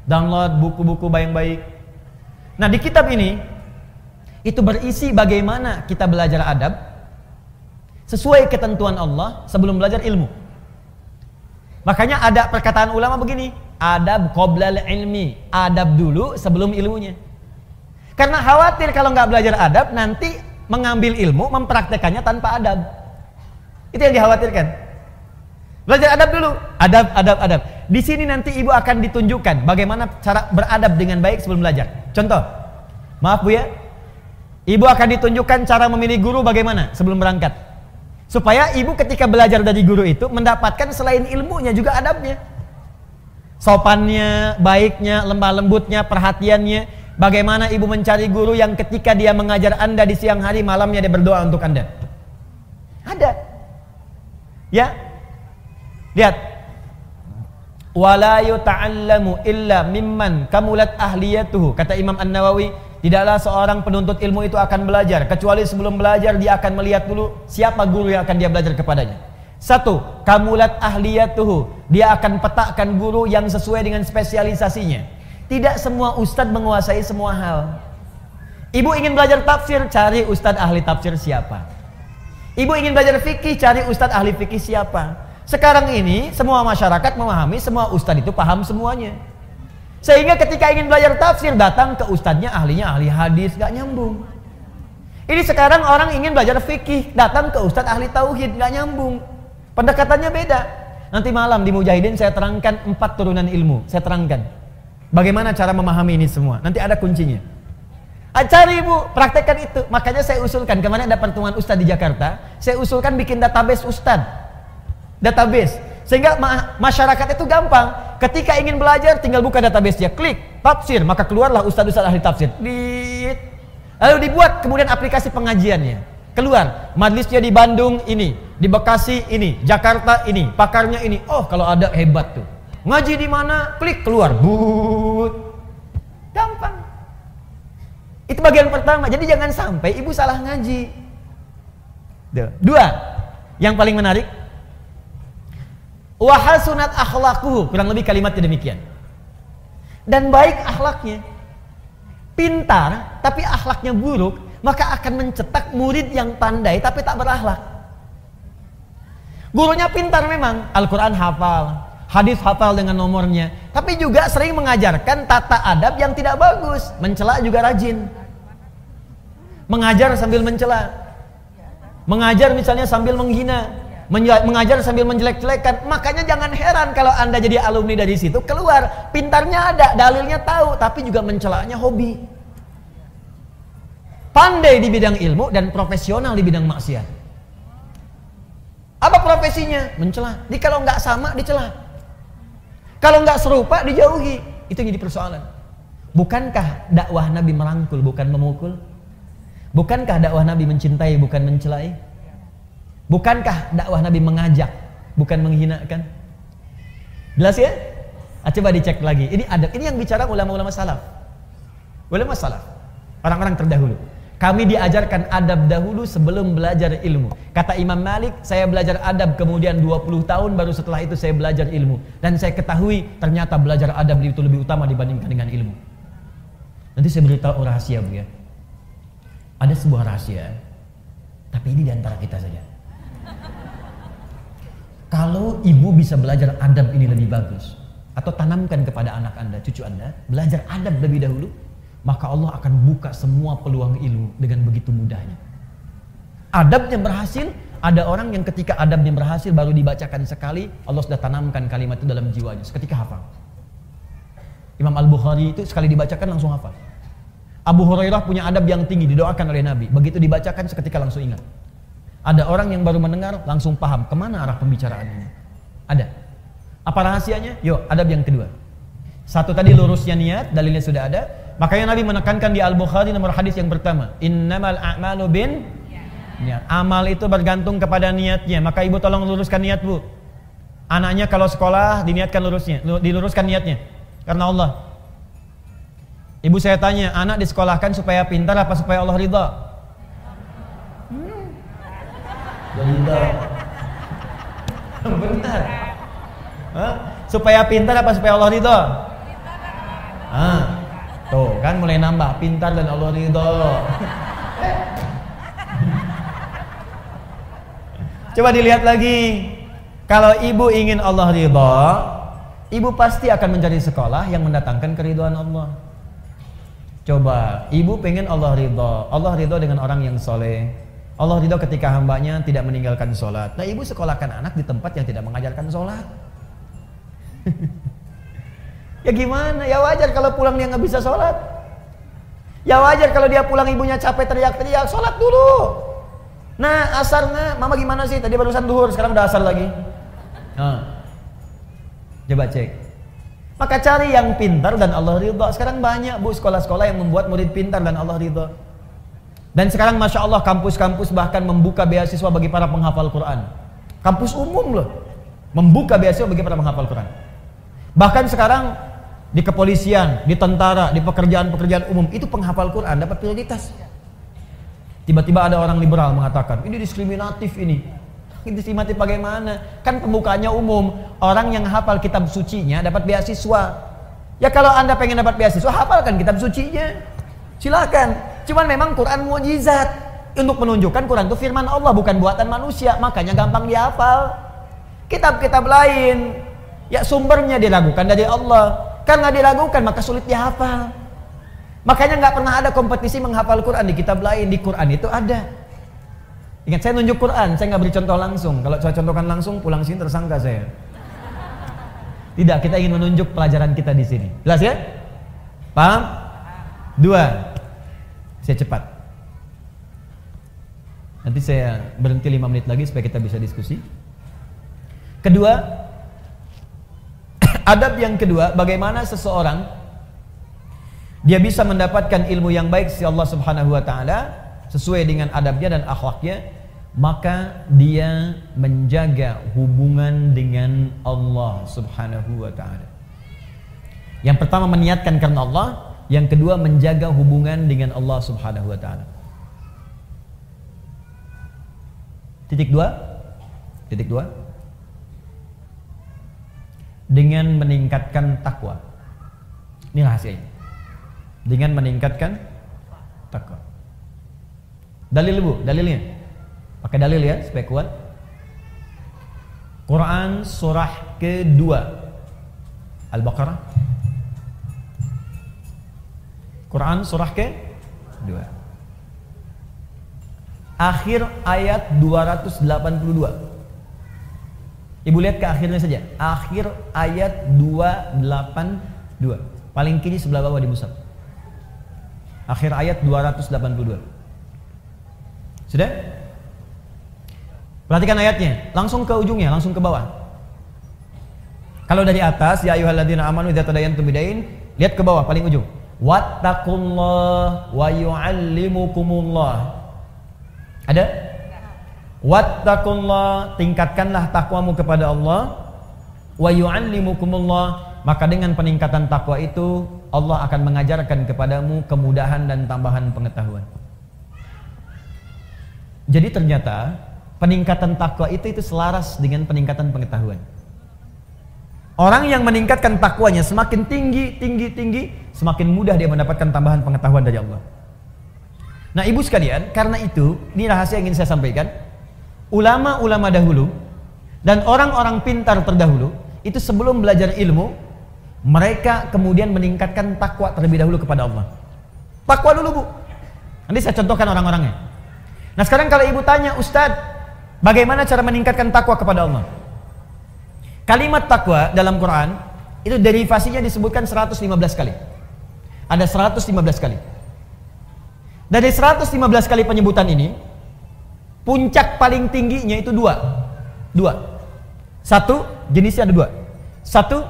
Speaker 2: Download buku-buku baik-baik. Nah, di kitab ini itu berisi bagaimana kita belajar adab sesuai ketentuan Allah sebelum belajar ilmu. Makanya ada perkataan ulama begini, adab qoblal ilmi, adab dulu sebelum ilmunya. Karena khawatir kalau nggak belajar adab nanti mengambil ilmu, mempraktekannya tanpa adab. Itu yang dikhawatirkan. Belajar adab dulu, adab. Di sini nanti Ibu akan ditunjukkan bagaimana cara beradab dengan baik sebelum belajar. Contoh, maaf Bu ya, Ibu akan ditunjukkan cara memilih guru bagaimana sebelum berangkat. Supaya Ibu ketika belajar dari guru itu mendapatkan selain ilmunya juga adabnya. Sopannya, baiknya, lemah lembutnya, perhatiannya. Bagaimana Ibu mencari guru yang ketika dia mengajar Anda di siang hari, malamnya dia berdoa untuk Anda. Ada. Ya. Lihat. Wala yuta'allamu illa mimman kamulat ahliyatuhu. Kata Imam An-Nawawi, tidaklah seorang penuntut ilmu itu akan belajar kecuali sebelum belajar dia akan melihat dulu siapa guru yang akan dia belajar kepadanya. Satu, kamulat ahliyatuhu. Dia akan petakan guru yang sesuai dengan spesialisasinya. Tidak semua ustadz menguasai semua hal. Ibu ingin belajar tafsir, cari ustadz ahli tafsir siapa. Ibu ingin belajar fikih, cari ustadz ahli fikih siapa. Sekarang ini semua masyarakat memahami semua ustadz itu paham semuanya. Sehingga ketika ingin belajar tafsir datang ke ustadznya ahlinya ahli hadis, gak nyambung. Ini sekarang orang ingin belajar fikih, datang ke ustadz ahli tauhid, gak nyambung. Pendekatannya beda. Nanti malam di Mujahidin saya terangkan 4 turunan ilmu. Saya terangkan bagaimana cara memahami ini semua. Nanti ada kuncinya. Cari Ibu, praktekkan itu. Makanya saya usulkan, kemarin ada pertemuan ustadz di Jakarta, saya usulkan bikin database ustadz. Database. Sehingga masyarakat itu gampang. Ketika ingin belajar tinggal buka database-nya, klik tafsir, maka keluarlah ustadz-ustadz ahli tafsir. Lalu dibuat kemudian aplikasi pengajiannya. Keluar, majlisnya di Bandung ini, di Bekasi ini, Jakarta ini, pakarnya ini. Oh, kalau ada hebat tuh. Ngaji di mana? Klik keluar. Gampang. Itu bagian pertama. Jadi jangan sampai Ibu salah ngaji. 2. Yang paling menarik, wa hasunat akhlaquhu, kurang lebih kalimatnya demikian. Dan baik akhlaknya. Pintar tapi akhlaknya buruk, maka akan mencetak murid yang pandai tapi tak berakhlak. Gurunya pintar memang, Al-Quran hafal, hadis hafal dengan nomornya, tapi juga sering mengajarkan tata adab yang tidak bagus, mencela juga rajin. Mengajar sambil mencela. Mengajar misalnya sambil menghina. Mengajar sambil menjelek-jelekan. Makanya jangan heran kalau Anda jadi alumni dari situ, keluar pintarnya ada, dalilnya tahu, tapi juga mencelanya hobi. Pandai di bidang ilmu dan profesional di bidang maksiat. Apa profesinya? Mencela. Jadi kalau nggak sama dicela. Kalau nggak serupa dijauhi. Itu yang jadi persoalan. Bukankah dakwah Nabi merangkul bukan memukul? Bukankah dakwah Nabi mencintai bukan mencelai? Bukankah dakwah Nabi mengajak bukan menghinakan? Jelas ya? Coba dicek lagi. Ini adab. Ini yang bicara ulama-ulama salaf. Ulama salaf. Orang-orang terdahulu. Kami diajarkan adab dahulu sebelum belajar ilmu. Kata Imam Malik, saya belajar adab kemudian 20 tahun baru setelah itu saya belajar ilmu. Dan saya ketahui ternyata belajar adab itu lebih utama dibandingkan dengan ilmu. Nanti saya beritahu rahasia, Bu ya. Ada sebuah rahasia, tapi ini diantara kita saja. Kalau ibu bisa belajar adab ini lebih bagus, atau tanamkan kepada anak Anda, cucu Anda, belajar adab lebih dahulu, maka Allah akan buka semua peluang ilmu dengan begitu mudahnya. Adabnya berhasil, ada orang yang ketika adabnya berhasil baru dibacakan sekali, Allah sudah tanamkan kalimat itu dalam jiwanya, seketika hafal. Imam Al-Bukhari itu sekali dibacakan langsung hafal. Abu Hurairah punya adab yang tinggi, didoakan oleh Nabi, begitu dibacakan seketika langsung ingat. Ada orang yang baru mendengar langsung paham kemana arah pembicaraan ini. Ada. Apa rahasianya? Yuk, adab yang kedua. Satu tadi lurusnya niat, dalilnya sudah ada. Makanya Nabi menekankan di Al-Bukhari nomor hadis yang pertama, innamal a'malu bin niat. Amal itu bergantung kepada niatnya. Maka ibu tolong luruskan niat, Bu. Anaknya kalau sekolah diniatkan diluruskan niatnya karena Allah. Ibu saya tanya, anak disekolahkan supaya pintar apa supaya Allah ridha? Ridha. Benar. Supaya pintar apa supaya Allah ridha? Tuh kan mulai nambah, pintar dan Allah ridha. Coba dilihat lagi. Kalau ibu ingin Allah ridha, ibu pasti akan mencari sekolah yang mendatangkan keridhaan Allah. Coba, ibu pengen Allah ridha. Allah ridha dengan orang yang soleh. Allah ridha ketika hambanya tidak meninggalkan sholat. Nah, ibu sekolahkan anak di tempat yang tidak mengajarkan sholat. Ya gimana? Ya wajar kalau pulang dia nggak bisa sholat. Ya wajar kalau dia pulang ibunya capek teriak-teriak, sholat dulu. Nah, asarnya, mama gimana sih? Tadi barusan duhur, sekarang udah asar lagi. Coba cek. Maka cari yang pintar dan Allah ridha. Sekarang banyak, Bu, sekolah-sekolah yang membuat murid pintar dan Allah ridha. Dan sekarang Masya Allah kampus-kampus bahkan membuka beasiswa bagi para penghafal Quran. Kampus umum loh, membuka beasiswa bagi para penghafal Quran. Bahkan sekarang di kepolisian, di tentara, di pekerjaan-pekerjaan umum itu penghafal Quran dapat prioritas. Tiba-tiba ada orang liberal mengatakan ini diskriminatif ini. Diskriminatif bagaimana? Kan pembukaannya umum. Orang yang hafal kitab sucinya dapat beasiswa. Ya kalau Anda pengen dapat beasiswa, hafalkan kitab sucinya. Silakan. Cuman memang Quran mukjizat untuk menunjukkan Quran itu firman Allah, bukan buatan manusia. Makanya gampang dihafal. Kitab-kitab lain, ya sumbernya diragukan dari Allah. Karena diragukan maka sulit dihafal. Makanya nggak pernah ada kompetisi menghafal Quran di kitab lain. Di Quran itu ada. Ingat, saya nunjuk Quran, saya nggak beri contoh langsung. Kalau saya contohkan langsung, pulang sini tersangka saya. Tidak, kita ingin menunjuk pelajaran kita di sini. Jelas ya? Paham? 2. Saya cepat. Nanti saya berhenti 5 menit lagi supaya kita bisa diskusi. Kedua, adab yang kedua, bagaimana seseorang dia bisa mendapatkan ilmu yang baik si Allah Subhanahu wa taala sesuai dengan adabnya dan akhlaknya, maka dia menjaga hubungan dengan Allah Subhanahu wa taala. Yang pertama meniatkan karena Allah, yang kedua menjaga hubungan dengan Allah Subhanahu wa taala. Titik 2. Dengan meningkatkan takwa. Ini rahasianya. Dengan meningkatkan takwa. Dalil, Bu, dalilnya. Pakai dalil ya supaya kuat. Quran surah kedua Al-Baqarah. Quran surah kedua. akhir ayat 282. Ibu lihat ke akhirnya saja. Akhir ayat 282. Paling kiri sebelah bawah di mushaf. Akhir ayat 282. Sudah? Perhatikan ayatnya. Langsung ke ujungnya, langsung ke bawah. Kalau dari atas, ya ayyuhalladzina amanu idza tadayantum bidain, lihat ke bawah paling ujung. Wattaqullah wa yu'allimukumullah. Ada? Wattaqullah, tingkatkanlah takwamu kepada Allah. Wa yu'allimukumullah, maka dengan peningkatan takwa itu Allah akan mengajarkan kepadamu kemudahan dan tambahan pengetahuan. Jadi ternyata peningkatan takwa itu selaras dengan peningkatan pengetahuan. Orang yang meningkatkan takwanya semakin tinggi, semakin mudah dia mendapatkan tambahan pengetahuan dari Allah. Nah ibu sekalian, karena itu, ini rahasia yang ingin saya sampaikan. Ulama-ulama dahulu dan orang-orang pintar terdahulu itu sebelum belajar ilmu, mereka kemudian meningkatkan takwa terlebih dahulu kepada Allah. Takwa dulu bu. Nanti saya contohkan orang-orangnya. Nah sekarang kalau ibu tanya, Ustadz, bagaimana cara meningkatkan takwa kepada Allah? Kalimat takwa dalam Quran itu derivasinya disebutkan 115 kali. Ada 115 kali. Dari 115 kali penyebutan ini, puncak paling tingginya itu dua. Satu, jenisnya ada dua. Satu,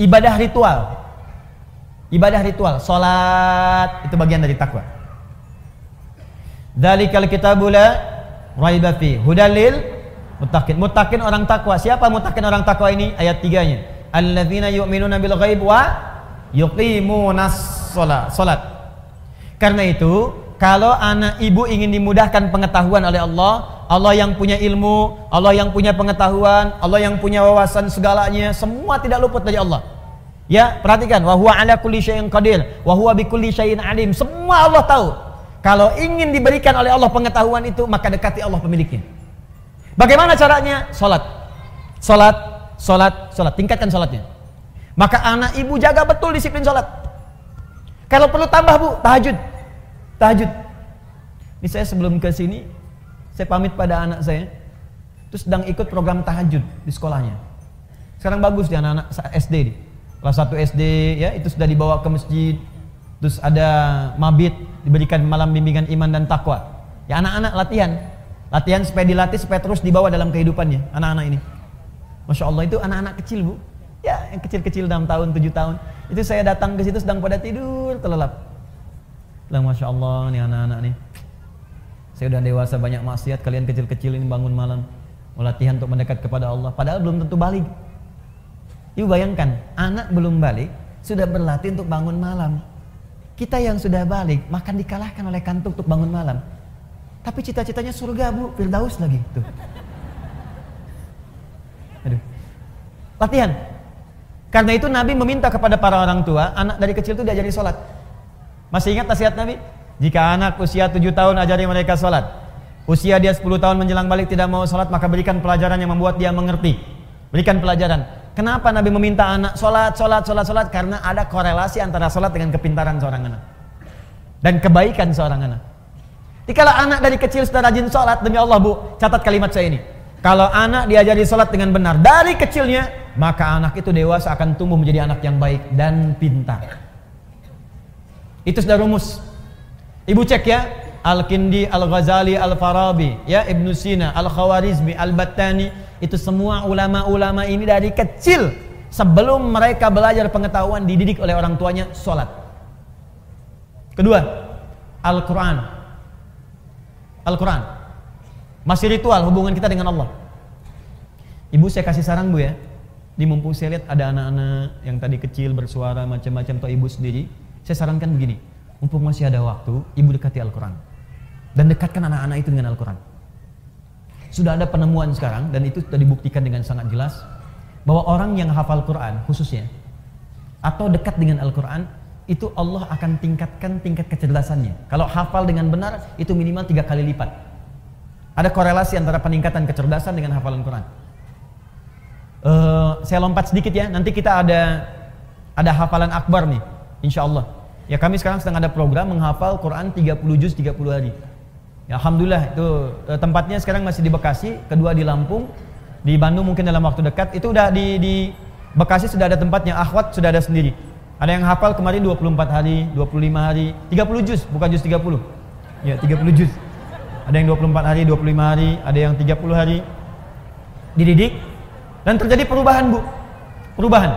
Speaker 2: ibadah ritual. Ibadah ritual, salat itu bagian dari takwa. Dzalikal kitabu la raiba fi hudal lil muttaqin. Muttaqin orang takwa. Siapa muttaqin orang takwa ini? Ayat 3-nya. Alladzina yu'minuna bil ghaib wa yuqimunas shalat. Karena itu, kalau anak ibu ingin dimudahkan pengetahuan oleh Allah, Allah yang punya ilmu, Allah yang punya pengetahuan, Allah yang punya wawasan segalanya, semua tidak luput dari Allah. Ya, perhatikan, wa huwa ala kulli syai'in qadir, wa huwa bikulli syai'in alim. Semua Allah tahu. Kalau ingin diberikan oleh Allah pengetahuan itu, maka dekati Allah pemiliknya. Bagaimana caranya? Salat. Tingkatkan salatnya. Maka anak ibu jaga betul disiplin salat. Kalau perlu tambah bu, tahajud. Ini saya sebelum ke sini, saya pamit pada anak saya, terus sedang ikut program tahajud di sekolahnya. Sekarang bagus di anak-anak SD nih. Kelas 1 SD ya, itu sudah dibawa ke masjid. Terus ada mabit, diberikan malam bimbingan iman dan takwa. Ya anak-anak latihan supaya dilatih, supaya terus dibawa dalam kehidupannya anak-anak ini. Masya Allah, itu anak-anak kecil bu. Ya yang kecil-kecil 6 tahun, 7 tahun. Itu saya datang ke situ sedang pada tidur terlelap. Bilang Masya Allah nih anak-anak nih, saya udah dewasa banyak maksiat, kalian kecil-kecil ini bangun malam mau latihan untuk mendekat kepada Allah, padahal belum tentu balik. Ibu bayangkan, anak belum balik sudah berlatih untuk bangun malam. Kita yang sudah balik makan dikalahkan oleh kantuk untuk bangun malam. Tapi cita-citanya surga bu, Firdaus lagi tuh. Aduh. Latihan. Karena itu Nabi meminta kepada para orang tua, anak dari kecil itu diajari sholat. Masih ingat nasihat Nabi? Jika anak usia 7 tahun ajari mereka sholat, usia dia 10 tahun menjelang balik tidak mau sholat, maka berikan pelajaran yang membuat dia mengerti. Berikan pelajaran. Kenapa Nabi meminta anak sholat? Karena ada korelasi antara sholat dengan kepintaran seorang anak dan kebaikan seorang anak. Jadi kalau anak dari kecil sudah rajin sholat, demi Allah bu, catat kalimat saya ini. Kalau anak diajari sholat dengan benar dari kecilnya, maka anak itu dewasa akan tumbuh menjadi anak yang baik dan pintar. Itu sudah rumus. Ibu cek ya, Al-Kindi, Al-Ghazali, Al-Farabi, ya Ibnu Sina, Al-Khawarizmi, Al-Battani, itu semua ulama-ulama ini dari kecil sebelum mereka belajar pengetahuan dididik oleh orang tuanya sholat. Kedua, Al-Quran. Masih ritual hubungan kita dengan Allah. Ibu saya kasih saran bu ya, di mumpung saya lihat ada anak-anak yang tadi kecil bersuara macam-macam atau ibu sendiri, saya sarankan begini, mumpung masih ada waktu, ibu dekati Al-Quran dan dekatkan anak-anak itu dengan Al-Quran. Sudah ada penemuan sekarang dan itu sudah dibuktikan dengan sangat jelas bahwa orang yang hafal Quran khususnya atau dekat dengan Al-Quran, itu Allah akan tingkatkan tingkat kecerdasannya. Kalau hafal dengan benar, itu minimal 3 kali lipat. Ada korelasi antara peningkatan kecerdasan dengan hafalan Quran. Saya lompat sedikit ya, nanti kita ada hafalan akbar nih, insya Allah. Ya kami sekarang sedang ada program menghafal Quran 30 juz 30 hari. Ya, alhamdulillah itu tempatnya sekarang masih di Bekasi, kedua di Lampung, di Bandung mungkin dalam waktu dekat. Itu udah di Bekasi sudah ada tempatnya, akhwat sudah ada sendiri. Ada yang hafal kemarin 24 hari, 25 hari, 30 juz, bukan juz 30. Ya, 30 juz. Ada yang 24 hari, 25 hari, ada yang 30 hari. Dididik dan terjadi perubahan, Bu. Perubahan.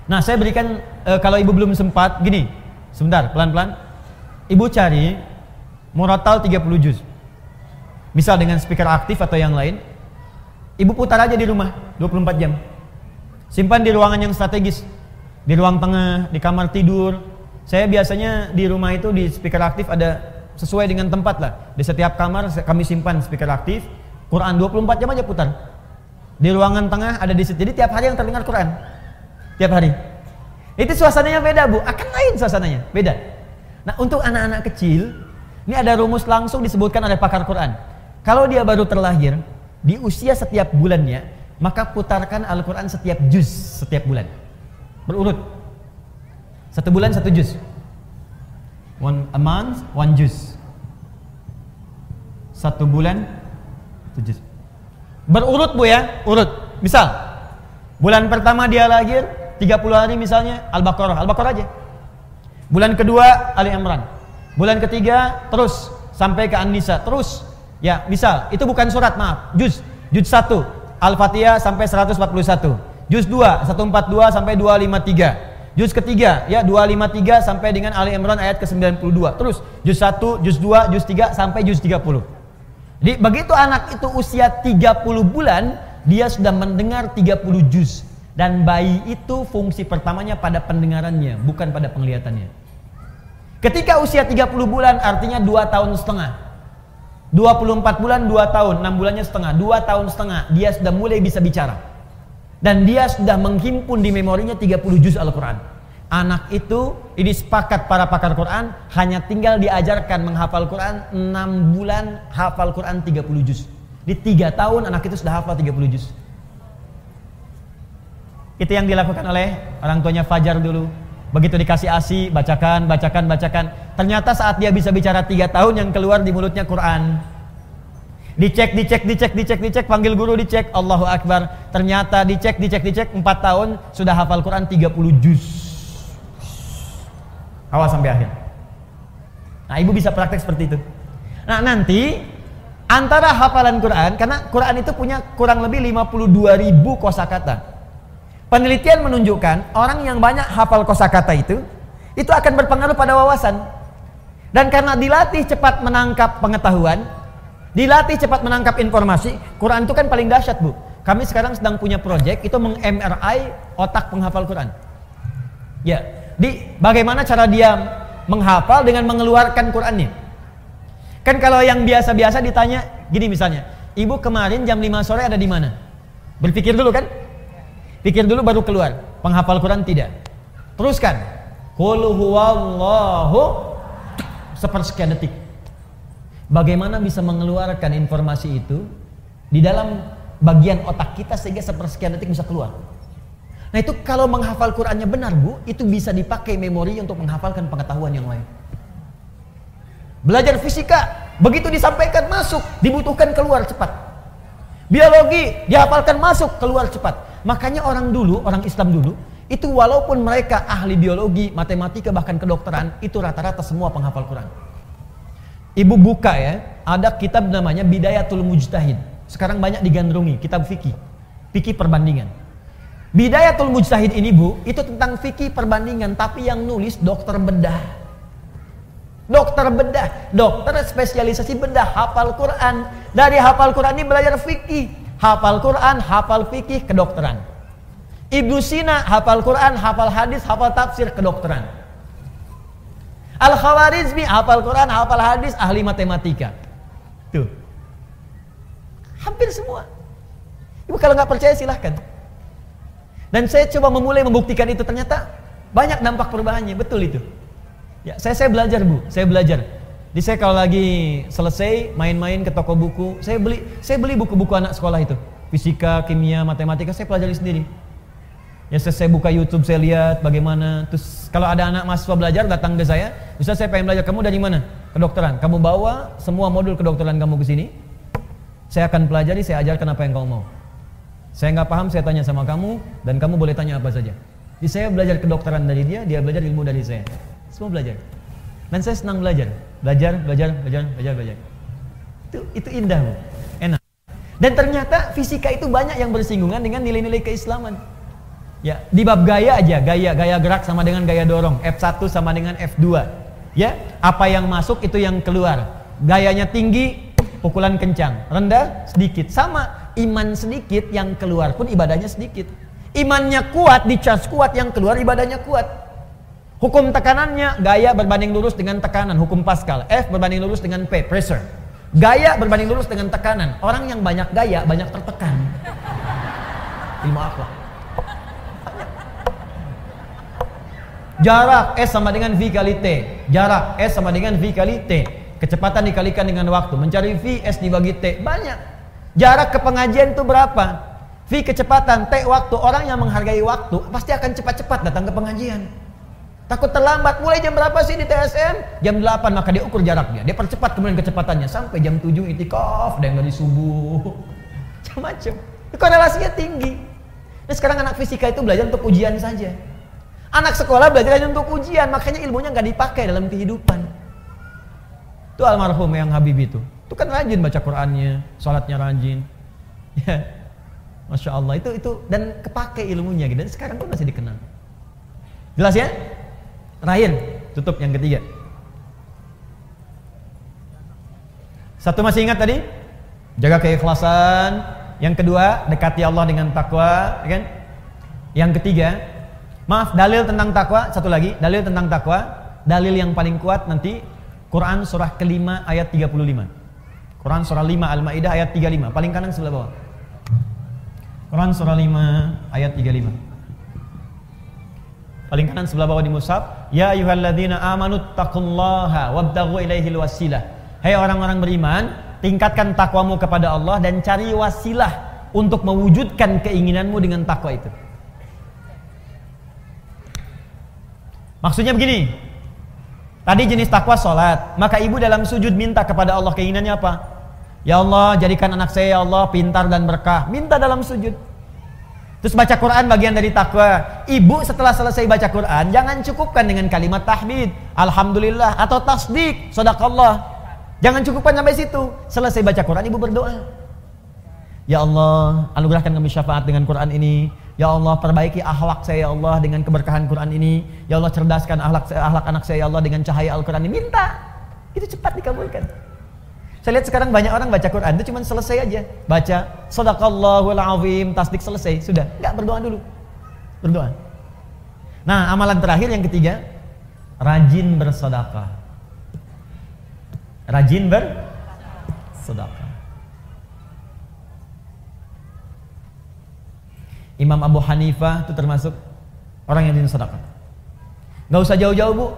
Speaker 2: Nah, saya berikan kalau Ibu belum sempat gini. Sebentar, pelan-pelan. Ibu cari murattal 30 juz. Misal dengan speaker aktif atau yang lain. Ibu putar aja di rumah 24 jam. Simpan di ruangan yang strategis. Di ruang tengah, di kamar tidur. Saya biasanya di rumah itu di speaker aktif ada sesuai dengan tempat lah. Di setiap kamar kami simpan speaker aktif. Quran 24 jam aja putar. Di ruangan tengah ada di situ. Jadi tiap hari yang terdengar Quran. Tiap hari. Itu suasananya beda, Bu. Akan lain suasananya, beda. Nah, untuk anak-anak kecil, ini ada rumus langsung disebutkan oleh pakar Quran. Kalau dia baru terlahir, di usia setiap bulannya, maka putarkan Al-Quran setiap juz setiap bulan. Berurut. 1 bulan 1 juz. A month, 1 juz. 1 bulan 1 juz. Berurut, Bu ya, urut. Misal, bulan pertama dia lahir 30 hari misalnya Al-Baqarah aja. Bulan kedua Ali Imran. Bulan ketiga terus sampai ke An-Nisa terus. Ya, misal itu bukan surat, maaf, juz 1 Al-Fatihah sampai 141. Juz 2 142 sampai 253. Juz ketiga ya 253 sampai dengan Ali Imran ayat ke-92. Terus juz 1, juz 2, juz 3 sampai juz 30. Jadi begitu anak itu usia 30 bulan, dia sudah mendengar 30 juz. Dan bayi itu fungsi pertamanya pada pendengarannya, bukan pada penglihatannya. Ketika usia 30 bulan artinya 2 tahun setengah. 24 bulan 2 tahun, 6 bulannya setengah, 2 tahun setengah dia sudah mulai bisa bicara. Dan dia sudah menghimpun di memorinya 30 juz Al-Quran. Anak itu, ini sepakat para pakar Quran, hanya tinggal diajarkan menghafal Quran 6 bulan, hafal Quran 30 juz. Di 3 tahun anak itu sudah hafal 30 juz. Itu yang dilakukan oleh orang tuanya Fajar dulu. Begitu dikasih ASI, bacakan. Ternyata saat dia bisa bicara 3 tahun, yang keluar di mulutnya Quran. Dicek, panggil guru dicek, Allahu Akbar. Ternyata dicek, 4 tahun sudah hafal Quran 30 juz. Awal sampai akhir. Nah, ibu bisa praktek seperti itu. Nah, nanti antara hafalan Quran, karena Quran itu punya kurang lebih 52.000 kosakata. Penelitian menunjukkan orang yang banyak hafal kosakata itu akan berpengaruh pada wawasan. Dan karena dilatih cepat menangkap pengetahuan, dilatih cepat menangkap informasi, Quran itu kan paling dahsyat, Bu. Kami sekarang sedang punya proyek itu meng-MRI otak penghafal Quran. Ya, bagaimana cara dia menghafal dengan mengeluarkan Qurannya. Kan kalau yang biasa-biasa ditanya gini misalnya, Ibu kemarin jam 5 sore ada di mana? Berpikir dulu kan? Pikir dulu baru keluar. Penghafal Quran tidak. Teruskan. Qul huwallahu sepersekian detik. Bagaimana bisa mengeluarkan informasi itu di dalam bagian otak kita sehingga sepersekian detik bisa keluar. Nah, itu kalau menghafal Qurannya benar, Bu, itu bisa dipakai memori untuk menghafalkan pengetahuan yang lain. Belajar fisika, begitu disampaikan masuk, dibutuhkan keluar cepat. Biologi, dihafalkan masuk, keluar cepat. Makanya orang Islam dulu, itu walaupun mereka ahli biologi, matematika, bahkan kedokteran, itu rata-rata semua penghafal Quran. Ibu buka ya, ada kitab namanya Bidayatul Mujtahid. Sekarang banyak digandrungi, kitab fikih. Fikih perbandingan. Bidayatul Mujtahid ini, Bu, itu tentang fikih perbandingan, tapi yang nulis dokter bedah. Dokter spesialisasi bedah, hafal Quran. Dari hafal Quran ini belajar fikih. Hafal Quran, hafal fikih, kedokteran. Ibnu Sina hafal Quran, hafal hadis, hafal tafsir, kedokteran. Al-Khawarizmi hafal Quran, hafal hadis, ahli matematika. Tuh. Hampir semua. Ibu kalau nggak percaya silahkan. Dan saya coba memulai membuktikan itu, ternyata banyak dampak perubahannya, betul itu. Ya, saya belajar, Bu, saya belajar. Jadi saya kalau lagi selesai main-main ke toko buku, saya beli buku-buku anak sekolah itu, fisika, kimia, matematika, saya pelajari sendiri. Ya, saya buka YouTube, saya lihat bagaimana. Terus kalau ada anak mahasiswa belajar datang ke saya, Ustaz saya pengen belajar, kamu dari mana? kedokteran. Kamu bawa semua modul kedokteran kamu ke sini. Saya akan pelajari, saya ajarkan apa yang kamu mau. Saya nggak paham, saya tanya sama kamu, dan kamu boleh tanya apa saja. Jadi saya belajar kedokteran dari dia belajar ilmu dari saya. Semua belajar. Dan saya senang belajar. Belajar. Itu indah, Bu. Enak. Dan ternyata fisika itu banyak yang bersinggungan dengan nilai-nilai keislaman. Ya, di bab gaya aja, gaya gerak sama dengan gaya dorong, F1 sama dengan F2. Ya, apa yang masuk itu yang keluar. Gayanya tinggi, pukulan kencang, rendah sedikit. Sama, iman sedikit yang keluar pun ibadahnya sedikit. Imannya kuat, dicas kuat, yang keluar ibadahnya kuat. Hukum tekanannya, gaya berbanding lurus dengan tekanan, hukum Pascal. F berbanding lurus dengan P, pressure. Gaya berbanding lurus dengan tekanan. Orang yang banyak gaya, banyak tertekan. Ilmu akhlak. Jarak S sama dengan V kali T. Jarak S sama dengan V kali T. Kecepatan dikalikan dengan waktu. Mencari V, S dibagi T. Banyak. Jarak ke pengajian itu berapa? V kecepatan, T waktu. Orang yang menghargai waktu pasti akan cepat-cepat datang ke pengajian. Takut terlambat. Mulai jam berapa sih di TSM? Jam 8, maka dia ukur jaraknya. Dia percepat kemudian kecepatannya sampai jam 7 itikaf, dan dari subuh. Macam-macam. Korelasinya tinggi. Nah, sekarang anak fisika itu belajar untuk ujian saja. Anak sekolah belajar hanya untuk ujian, makanya ilmunya nggak dipakai dalam kehidupan. Itu almarhum yang Habib itu kan rajin baca Qur'annya, sholatnya rajin. Ya, Masya Allah, itu dan kepake ilmunya gitu. Dan sekarang pun masih dikenal. Jelas ya? Terakhir, tutup yang ketiga. Satu masih ingat tadi? Jaga keikhlasan. Yang kedua, dekati Allah dengan takwa, ya kan? Yang ketiga, maaf, dalil tentang takwa, satu lagi, dalil tentang takwa, dalil yang paling kuat nanti Quran surah ke-5 ayat 35. Quran surah 5 Al-Maidah ayat 35, paling kanan sebelah bawah. Quran surah 5 ayat 35. Paling kanan sebelah bawah di mushaf, ya ayyuhalladzina amanu taqullaha wabtaghu ilaihil wasilah. Hai orang-orang beriman, tingkatkan takwamu kepada Allah dan cari wasilah untuk mewujudkan keinginanmu dengan takwa itu. Maksudnya begini, tadi jenis takwa sholat, maka ibu dalam sujud minta kepada Allah keinginannya apa? Ya Allah, jadikan anak saya ya Allah pintar dan berkah. Minta dalam sujud. Terus baca Quran bagian dari takwa. Ibu setelah selesai baca Quran, jangan cukupkan dengan kalimat tahmid, alhamdulillah, atau tasdik, shadaqallah. Jangan cukupkan sampai situ. Selesai baca Quran, ibu berdoa. Ya Allah, anugerahkan kami syafaat dengan Quran ini. Ya Allah, perbaiki akhlak saya ya Allah dengan keberkahan Quran ini. Ya Allah, cerdaskan akhlak anak saya ya Allah dengan cahaya Al-Quran ini. Minta. Itu cepat dikabulkan. Saya lihat sekarang banyak orang baca Quran itu cuma selesai aja. Baca shadaqallahul azim, tasdik, selesai, sudah. Enggak, berdoa dulu. Berdoa. Nah, amalan terakhir yang ketiga, rajin bersedekah. Rajin bersedekah. Imam Abu Hanifah itu termasuk orang yang rajin sedekah. Nggak usah jauh-jauh, Bu.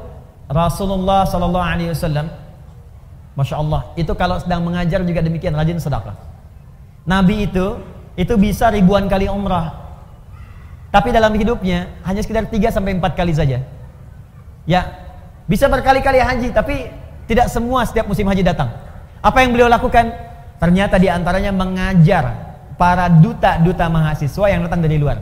Speaker 2: Rasulullah sallallahu alaihi wasallam, Masya Allah, itu kalau sedang mengajar juga demikian, rajin sedekah. Nabi itu bisa ribuan kali umrah. Tapi dalam hidupnya hanya sekitar 3 sampai 4 kali saja. Ya, bisa berkali-kali haji, tapi tidak semua setiap musim haji datang. Apa yang beliau lakukan? Ternyata diantaranya mengajar para duta-duta mahasiswa yang datang dari luar.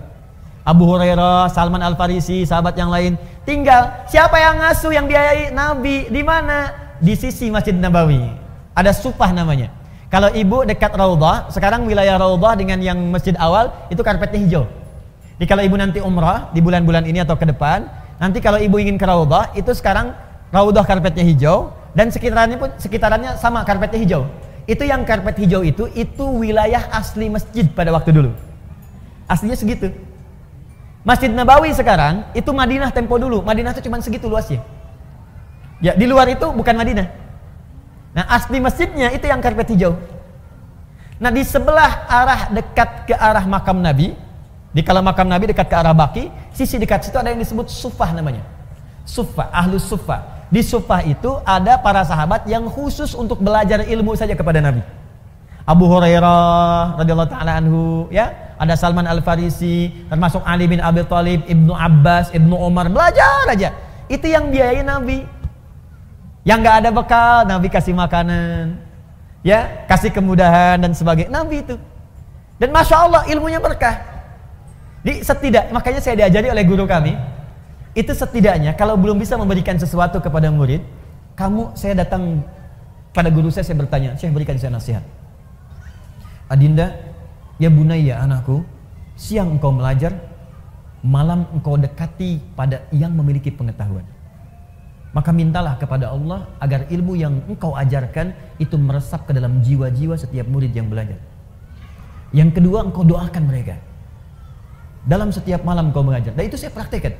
Speaker 2: Abu Hurairah, Salman Al-Farisi, sahabat yang lain. Tinggal siapa yang ngasuh, yang biayai? Nabi. Di mana? Di sisi Masjid Nabawi. Ada Sufah namanya. Kalau ibu dekat Raudhah, sekarang wilayah Raudhah dengan yang masjid awal itu karpetnya hijau. Jadi kalau ibu nanti umrah di bulan-bulan ini atau ke depan, nanti kalau ibu ingin ke Raudhah, itu sekarang Raudhah karpetnya hijau dan sekitarannya sama karpetnya hijau. Itu yang karpet hijau itu wilayah asli masjid pada waktu dulu. Aslinya segitu. Masjid Nabawi sekarang itu Madinah tempo dulu. Madinah itu cuma segitu luasnya. Ya, di luar itu bukan Madinah. Nah, asli masjidnya itu yang karpet hijau. Nah, di sebelah arah dekat ke arah makam Nabi, di kala makam Nabi dekat ke arah Baqi, sisi dekat situ ada yang disebut Sufah namanya. Sufah, Ahlus Sufah. Di Sufah itu ada para sahabat yang khusus untuk belajar ilmu saja kepada Nabi. Abu Hurairah radhiyallahu taala anhu, ya, ada Salman Al-Farisi, termasuk Ali bin Abi Thalib, Ibnu Abbas, Ibnu Umar, belajar aja. Itu yang biayai Nabi. Yang nggak ada bekal, Nabi kasih makanan, ya, kasih kemudahan dan sebagainya. Nabi itu. Dan masya Allah ilmunya berkah. Makanya saya diajari oleh guru kami, itu setidaknya kalau belum bisa memberikan sesuatu kepada murid, saya datang pada guru saya bertanya, saya berikan saya nasihat. Adinda, ya bunayya anakku, siang engkau belajar, malam engkau dekati pada yang memiliki pengetahuan. Maka mintalah kepada Allah agar ilmu yang engkau ajarkan itu meresap ke dalam jiwa-jiwa setiap murid yang belajar. Yang kedua, engkau doakan mereka. Dalam setiap malam engkau mengajar. Dan itu saya praktekkan.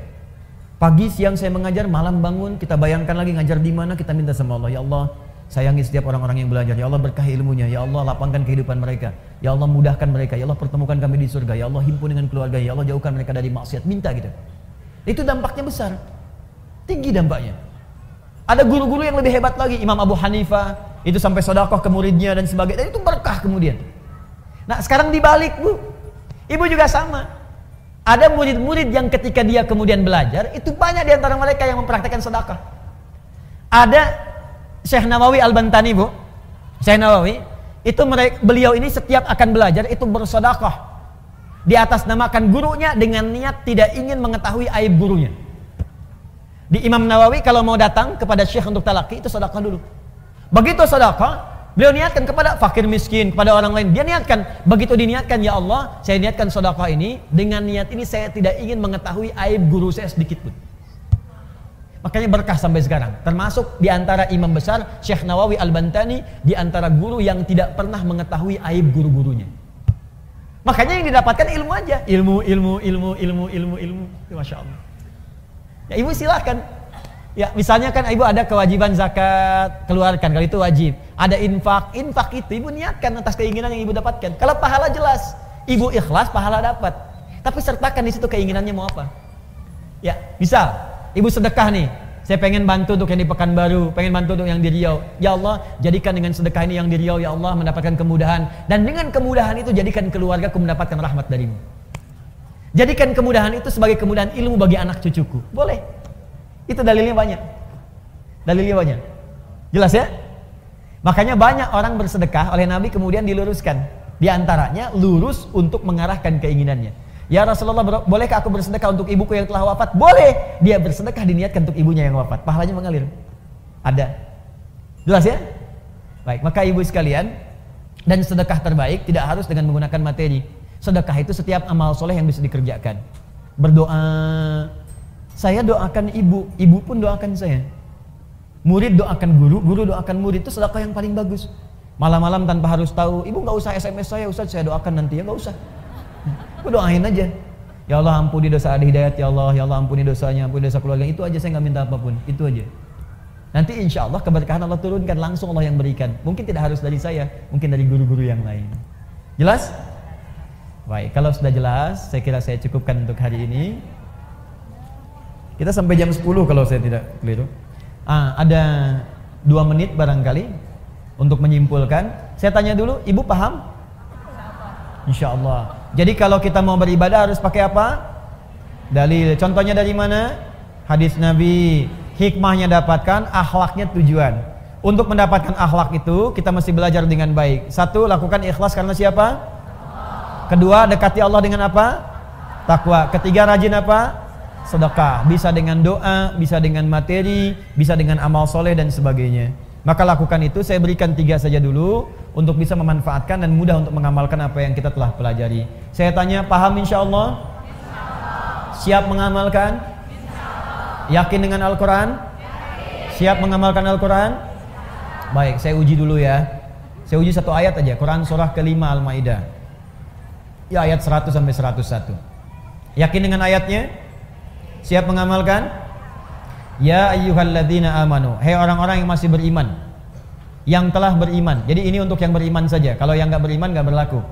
Speaker 2: Pagi, siang saya mengajar, malam bangun, kita bayangkan lagi ngajar di mana, kita minta sama Allah, ya Allah, sayangi setiap orang-orang yang belajar, ya Allah berkahi ilmunya, ya Allah lapangkan kehidupan mereka, ya Allah mudahkan mereka, ya Allah pertemukan kami di surga, ya Allah himpun dengan keluarga, ya Allah jauhkan mereka dari maksiat, minta gitu. Itu dampaknya besar, tinggi dampaknya. Ada guru-guru yang lebih hebat lagi, Imam Abu Hanifah, itu sampai sedekah ke muridnya dan sebagainya, dan itu berkah kemudian. Nah sekarang dibalik Bu, Ibu juga sama. Ada murid-murid yang ketika dia kemudian belajar, itu banyak di antara mereka yang mempraktekkan sedekah. Ada Syekh Nawawi Al-Bantani Bu, Syekh Nawawi, itu beliau ini setiap akan belajar itu bersedekah di atas namakan gurunya dengan niat tidak ingin mengetahui aib gurunya. Di Imam Nawawi kalau mau datang kepada Syekh untuk talaqi itu sedekah dulu. Begitu sedekah, beliau niatkan kepada fakir miskin, kepada orang lain. Dia niatkan, begitu diniatkan, ya Allah, saya niatkan sedekah ini, dengan niat ini saya tidak ingin mengetahui aib guru saya sedikit pun. Makanya berkah sampai sekarang. Termasuk di antara imam besar Syekh Nawawi Al-Bantani, di antara guru yang tidak pernah mengetahui aib guru-gurunya. Makanya yang didapatkan ilmu aja, ilmu. Masya Allah. Ya ibu silakan. Ya misalnya kan ibu ada kewajiban zakat, keluarkan, kalau itu wajib. Ada infak itu ibu niatkan atas keinginan yang ibu dapatkan. Kalau pahala jelas, ibu ikhlas pahala dapat. Tapi sertakan di situ keinginannya mau apa. Ya misal ibu sedekah nih, saya pengen bantu untuk yang di Pekanbaru, pengen bantu untuk yang di Riau. Ya Allah, jadikan dengan sedekah ini yang di Riau, ya Allah mendapatkan kemudahan. Dan dengan kemudahan itu jadikan keluargaku mendapatkan rahmat darimu. Jadikan kemudahan itu sebagai kemudahan ilmu bagi anak cucuku. Boleh. Itu dalilnya banyak. Jelas ya? Makanya banyak orang bersedekah oleh Nabi kemudian diluruskan. Di antaranya lurus untuk mengarahkan keinginannya. Ya Rasulullah, bolehkah aku bersedekah untuk ibuku yang telah wafat? Boleh. Dia bersedekah diniatkan untuk ibunya yang wafat. Pahalanya mengalir. Ada. Jelas ya? Baik, maka ibu sekalian, dan sedekah terbaik tidak harus dengan menggunakan materi. Sedekah itu setiap amal soleh yang bisa dikerjakan. Berdoa, saya doakan ibu, ibu pun doakan saya. Murid doakan guru, guru doakan murid, itu sedekah yang paling bagus. Malam-malam tanpa harus tahu, ibu nggak usah SMS saya, Ustaz saya doakan nanti, ya nggak usah. Aku doain aja. Ya Allah ampuni dosa Adi Hidayat, ya Allah ampuni dosanya, ampuni dosa keluarga. Itu aja, saya nggak minta apapun, itu aja. Nanti insya Allah keberkahan Allah turunkan, langsung Allah yang berikan. Mungkin tidak harus dari saya, mungkin dari guru-guru yang lain. Jelas? Baik, kalau sudah jelas, saya kira saya cukupkan untuk hari ini. Kita sampai jam 10 kalau saya tidak keliru. Ada 2 menit barangkali untuk menyimpulkan. Saya tanya dulu, ibu paham? Insya Allah. Jadi kalau kita mau beribadah harus pakai apa? Dalil. Contohnya dari mana? Hadis Nabi. Hikmahnya dapatkan, akhlaknya tujuan. Untuk mendapatkan akhlak itu kita mesti belajar dengan baik. 1, lakukan ikhlas karena siapa? Kedua, dekati Allah dengan apa? Takwa. Ketiga, rajin apa? Sedekah. Bisa dengan doa, bisa dengan materi, bisa dengan amal soleh dan sebagainya. Maka lakukan itu. Saya berikan 3 saja dulu untuk bisa memanfaatkan dan mudah untuk mengamalkan apa yang kita telah pelajari. Saya tanya, paham insya Allah? Siap mengamalkan? Yakin dengan Al-Quran? Siap mengamalkan Al-Quran? Baik, saya uji dulu ya. Saya uji 1 ayat aja, Quran surah ke-5 Al-Maidah. Ya ayat 100 sampai 101. Yakin dengan ayatnya? Siap mengamalkan? Ya ayyuhalladzina amanu. Hei orang-orang yang masih beriman, yang telah beriman. Jadi ini untuk yang beriman saja. Kalau yang enggak beriman enggak berlaku.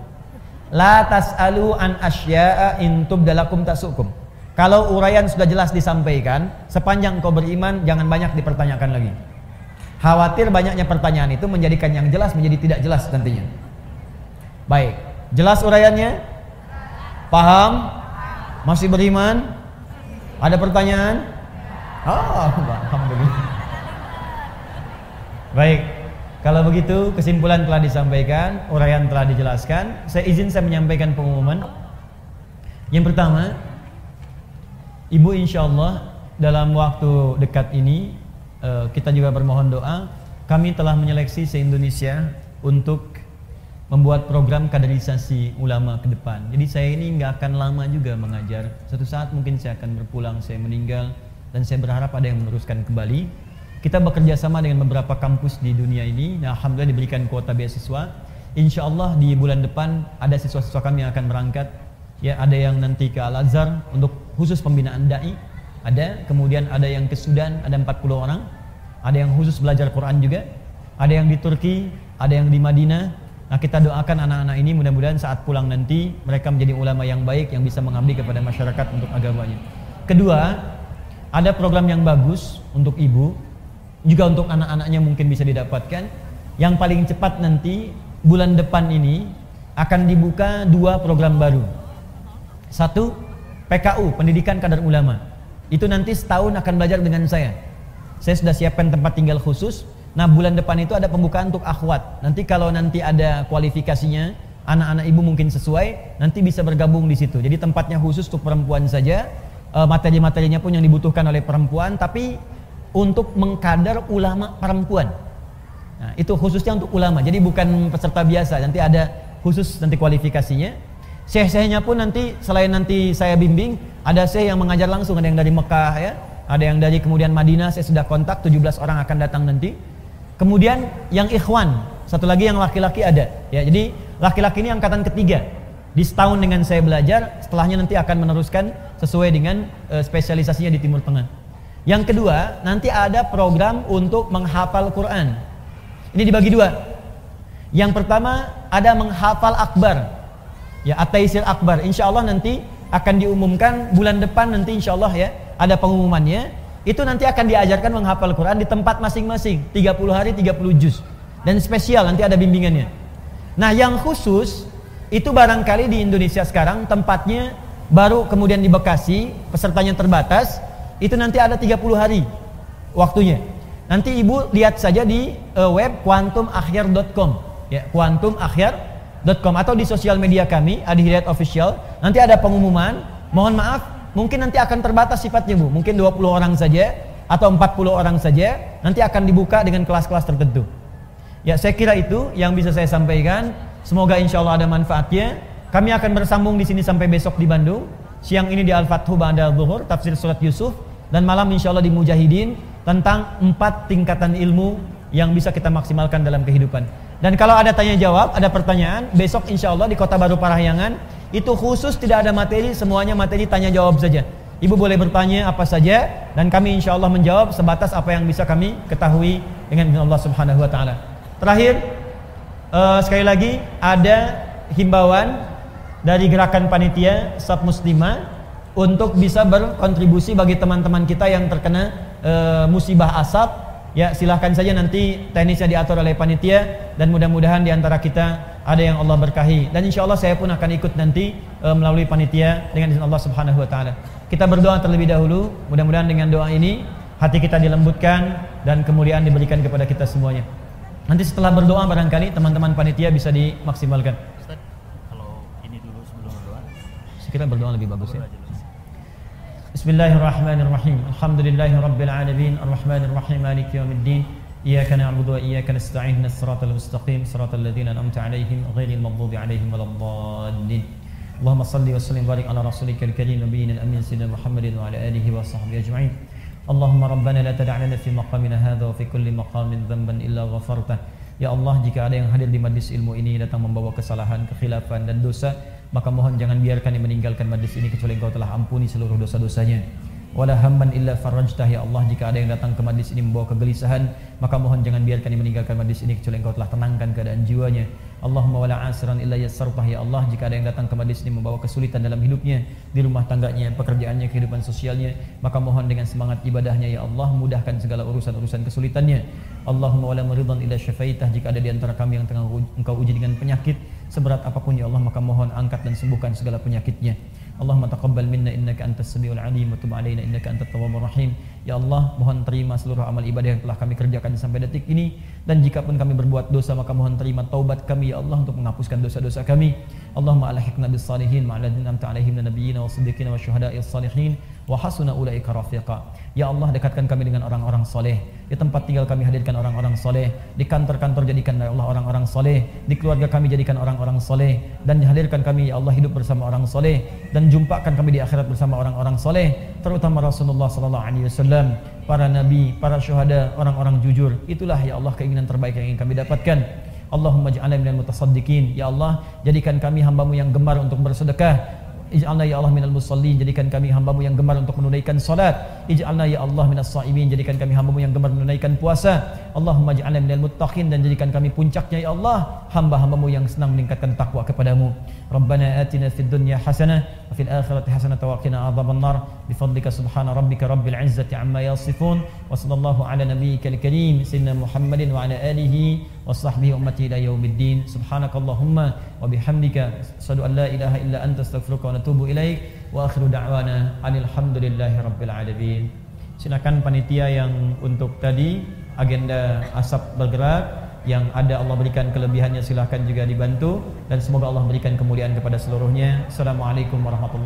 Speaker 2: La tas'alu an asya'a in tubdalakum tasukum. Kalau uraian sudah jelas disampaikan, sepanjang kau beriman jangan banyak dipertanyakan lagi. Khawatir banyaknya pertanyaan itu menjadikan yang jelas menjadi tidak jelas nantinya. Baik, jelas uraiannya? Paham? Masih beriman? Ada pertanyaan? Oh, alhamdulillah. Baik, kalau begitu kesimpulan telah disampaikan, uraian telah dijelaskan. Saya menyampaikan pengumuman. Yang pertama, Ibu insyaallah dalam waktu dekat ini kita juga bermohon doa. Kami telah menyeleksi se-Indonesia untuk membuat program kaderisasi ulama ke depan. Jadi saya ini nggak akan lama juga mengajar. Suatu saat mungkin saya akan berpulang, saya meninggal, dan saya berharap ada yang meneruskan kembali. Kita bekerja sama dengan beberapa kampus di dunia ini. Nah, alhamdulillah diberikan kuota beasiswa. Insya Allah di bulan depan ada siswa-siswa kami yang akan berangkat. Ya, ada yang nanti ke Al-Azhar untuk khusus pembinaan dai. Ada, kemudian ada yang ke Sudan, ada 40 orang. Ada yang khusus belajar Quran juga. Ada yang di Turki, ada yang di Madinah. Nah, kita doakan anak-anak ini mudah-mudahan saat pulang nanti mereka menjadi ulama yang baik yang bisa mengabdi kepada masyarakat untuk agamanya. Kedua, ada program yang bagus untuk ibu, juga untuk anak-anaknya mungkin bisa didapatkan. Yang paling cepat nanti bulan depan ini akan dibuka 2 program baru. 1, PKU, Pendidikan Kadar Ulama. Itu nanti setahun akan belajar dengan saya. Saya sudah siapkan tempat tinggal khusus. Nah, bulan depan itu ada pembukaan untuk akhwat. Nanti kalau nanti ada kualifikasinya, anak-anak ibu mungkin sesuai, nanti bisa bergabung di situ. Jadi tempatnya khusus untuk perempuan saja. Materi-materinya pun yang dibutuhkan oleh perempuan, tapi untuk mengkader ulama perempuan. Nah, itu khususnya untuk ulama. Jadi bukan peserta biasa. Nanti ada khusus nanti kualifikasinya. Syekh-syekhnya pun nanti selain nanti saya bimbing, ada syekh yang mengajar langsung, ada yang dari Mekah ya, ada yang dari kemudian Madinah. Saya sudah kontak 17 orang akan datang nanti. Kemudian yang ikhwan, satu lagi yang laki-laki ada ya. Jadi laki-laki ini angkatan ketiga. Di setahun dengan saya belajar, setelahnya nanti akan meneruskan sesuai dengan spesialisasinya di Timur Tengah. Yang kedua, nanti ada program untuk menghafal Quran. Ini dibagi 2. Yang pertama ada menghafal akbar. Ya, At-Taisir Akbar. Insya Allah nanti akan diumumkan bulan depan nanti insya Allah ya, ada pengumumannya. Itu nanti akan diajarkan menghafal Quran di tempat masing-masing, 30 hari 30 juz. Dan spesial nanti ada bimbingannya. Nah, yang khusus itu barangkali di Indonesia sekarang tempatnya baru, kemudian di Bekasi pesertanya terbatas. Itu nanti ada 30 hari waktunya. Nanti ibu lihat saja di web quantumakhyar.com ya, quantumakhyar.com atau di sosial media kami Adi Hidayat Official. Nanti ada pengumuman. Mohon maaf, mungkin nanti akan terbatas sifatnya Bu. Mungkin 20 orang saja atau 40 orang saja. Nanti akan dibuka dengan kelas-kelas tertentu. Ya, saya kira itu yang bisa saya sampaikan. Semoga insya Allah ada manfaatnya. Kami akan bersambung di sini sampai besok di Bandung. Siang ini di Al-Fathu ba'da Zuhur, tafsir surat Yusuf. Dan malam insya Allah di Mujahidin tentang 4 tingkatan ilmu yang bisa kita maksimalkan dalam kehidupan. Dan kalau ada tanya jawab, ada pertanyaan, besok insya Allah di Kota Baru Parahyangan itu khusus tidak ada materi, semuanya materi tanya jawab saja. Ibu boleh bertanya apa saja dan kami insya Allah menjawab sebatas apa yang bisa kami ketahui dengan izin Allah Subhanahu Wa Taala. Terakhir, sekali lagi ada himbauan dari gerakan panitia Sab Muslimah untuk bisa berkontribusi bagi teman-teman kita yang terkena musibah asap. Ya, silahkan saja nanti teknisnya diatur oleh panitia dan mudah-mudahan diantara kita ada yang Allah berkahi. Dan insya Allah saya pun akan ikut nanti melalui panitia dengan izin Allah Subhanahu Wa Taala. Kita berdoa terlebih dahulu. Mudah-mudahan dengan doa ini hati kita dilembutkan dan kemuliaan diberikan kepada kita semuanya. Nanti setelah berdoa barangkali teman-teman panitia bisa dimaksimalkan.
Speaker 3: Ustaz, kalau ini dulu sebelum berdoa.
Speaker 2: Sekira berdoa lebih bagus ya. Bismillahirrahmanirrahim. Alhamdulillahirabbil alamin, arrahmanir rahim, maliki yaumiddin. Iyyaka na'budu wa iyyaka nasta'in, ihdinas siratal mustaqim, siratal ladzina an'amta 'alaihim ghairil maghdubi 'alaihim waladdallin. Allahumma shalli wa sallim barik ala rasulikal karim nabiyina al-amin sayyidina Muhammadin wa ala alihi wa sahbihi ajma'in. Allahumma rabbana la tada' lana fi maqamina hadha wa fi kulli maqamin dhanban illa ghafartah. Ya Allah, jika ada yang hadir di majlis ilmu ini datang membawa kesalahan, kekhilafan dan dosa, maka mohon jangan biarkan yang meninggalkan majlis ini kecuali Engkau telah ampuni seluruh dosa-dosanya. Wala hamman illa farajtah. Ya Allah, jika ada yang datang ke majlis ini membawa kegelisahan, maka mohon jangan biarkan yang meninggalkan majlis ini kecuali Engkau telah tenangkan keadaan jiwanya. Allahumma wala asiran illa yassartah. Ya Allah, jika ada yang datang ke majlis ini membawa kesulitan dalam hidupnya, di rumah tangganya, pekerjaannya, kehidupan sosialnya, maka mohon dengan semangat ibadahnya ya Allah mudahkan segala urusan-urusan kesulitannya. Allahumma wala maridan illa syafaitah. Jika ada di antara kami yang tengah Engkau uji dengan penyakit seberat apapun ya Allah, maka mohon angkat dan sembuhkan segala penyakitnya. Allahumma taqabbal minna innaka antas samiul alim wa tub alaina innaka antat tawwabur rahim. Ya Allah, mohon terima seluruh amal ibadah yang telah kami kerjakan sampai detik ini Dan jika pun kami berbuat dosa, maka mohon terima taubat kami ya Allah untuk menghapuskan dosa-dosa kami. Allahumma alhiqna bis salihin ma'alladina amta alaihim nabiyina wa siddiqina wa syuhada'i salihin wa hasuna ulaika rafiqa. Ya Allah, dekatkan kami dengan orang-orang soleh. Di tempat tinggal kami hadirkan orang-orang soleh. Di kantor-kantor jadikan ya Allah orang-orang soleh. Di keluarga kami jadikan orang-orang soleh. Dan hadirkan kami ya Allah hidup bersama orang soleh. Dan jumpakan kami di akhirat bersama orang-orang soleh. Terutama Rasulullah SAW, para nabi, para syuhada, orang-orang jujur. Itulah ya Allah keinginan terbaik yang ingin kami dapatkan. Allahumma ja'alna minal mutasaddiqin. Ya Allah, jadikan kami hamba-Mu yang gemar untuk bersedekah. Ij'alna ya Allah minal musallin, jadikan kami hamba-Mu yang gemar untuk menunaikan salat. Ij'alna ya Allah minas shaimin, jadikan kami hamba-Mu yang gemar menunaikan puasa. Allahumma ij'alna minal muttaqin, dan jadikan kami puncaknya ya Allah hamba-hamba-Mu yang senang meningkatkan takwa kepada-Mu. Rabbana atina fid dunya hasanah wa fil akhirati hasanah wa qina adzabannar. Bifadlika subhana rabbika rabbil izzati amma yasifun. Wa sallallahu ala nabiyyikal karim sayyidina Muhammadin wa ala alihi wa sahbihi ummati ila yaumiddin. Subhanakallahumma wa bihamdika asyhadu an la ilaha illa anta astaghfiruka wa atubu ilaik. Wa akhiru da'wana alhamdulillahi rabbil alamin. Silakan panitia yang untuk tadi agenda asap bergerak yang ada Allah berikan kelebihannya, silahkan juga dibantu, dan semoga Allah berikan kemuliaan kepada seluruhnya. Assalamualaikum warahmatullahi wabarakatuh.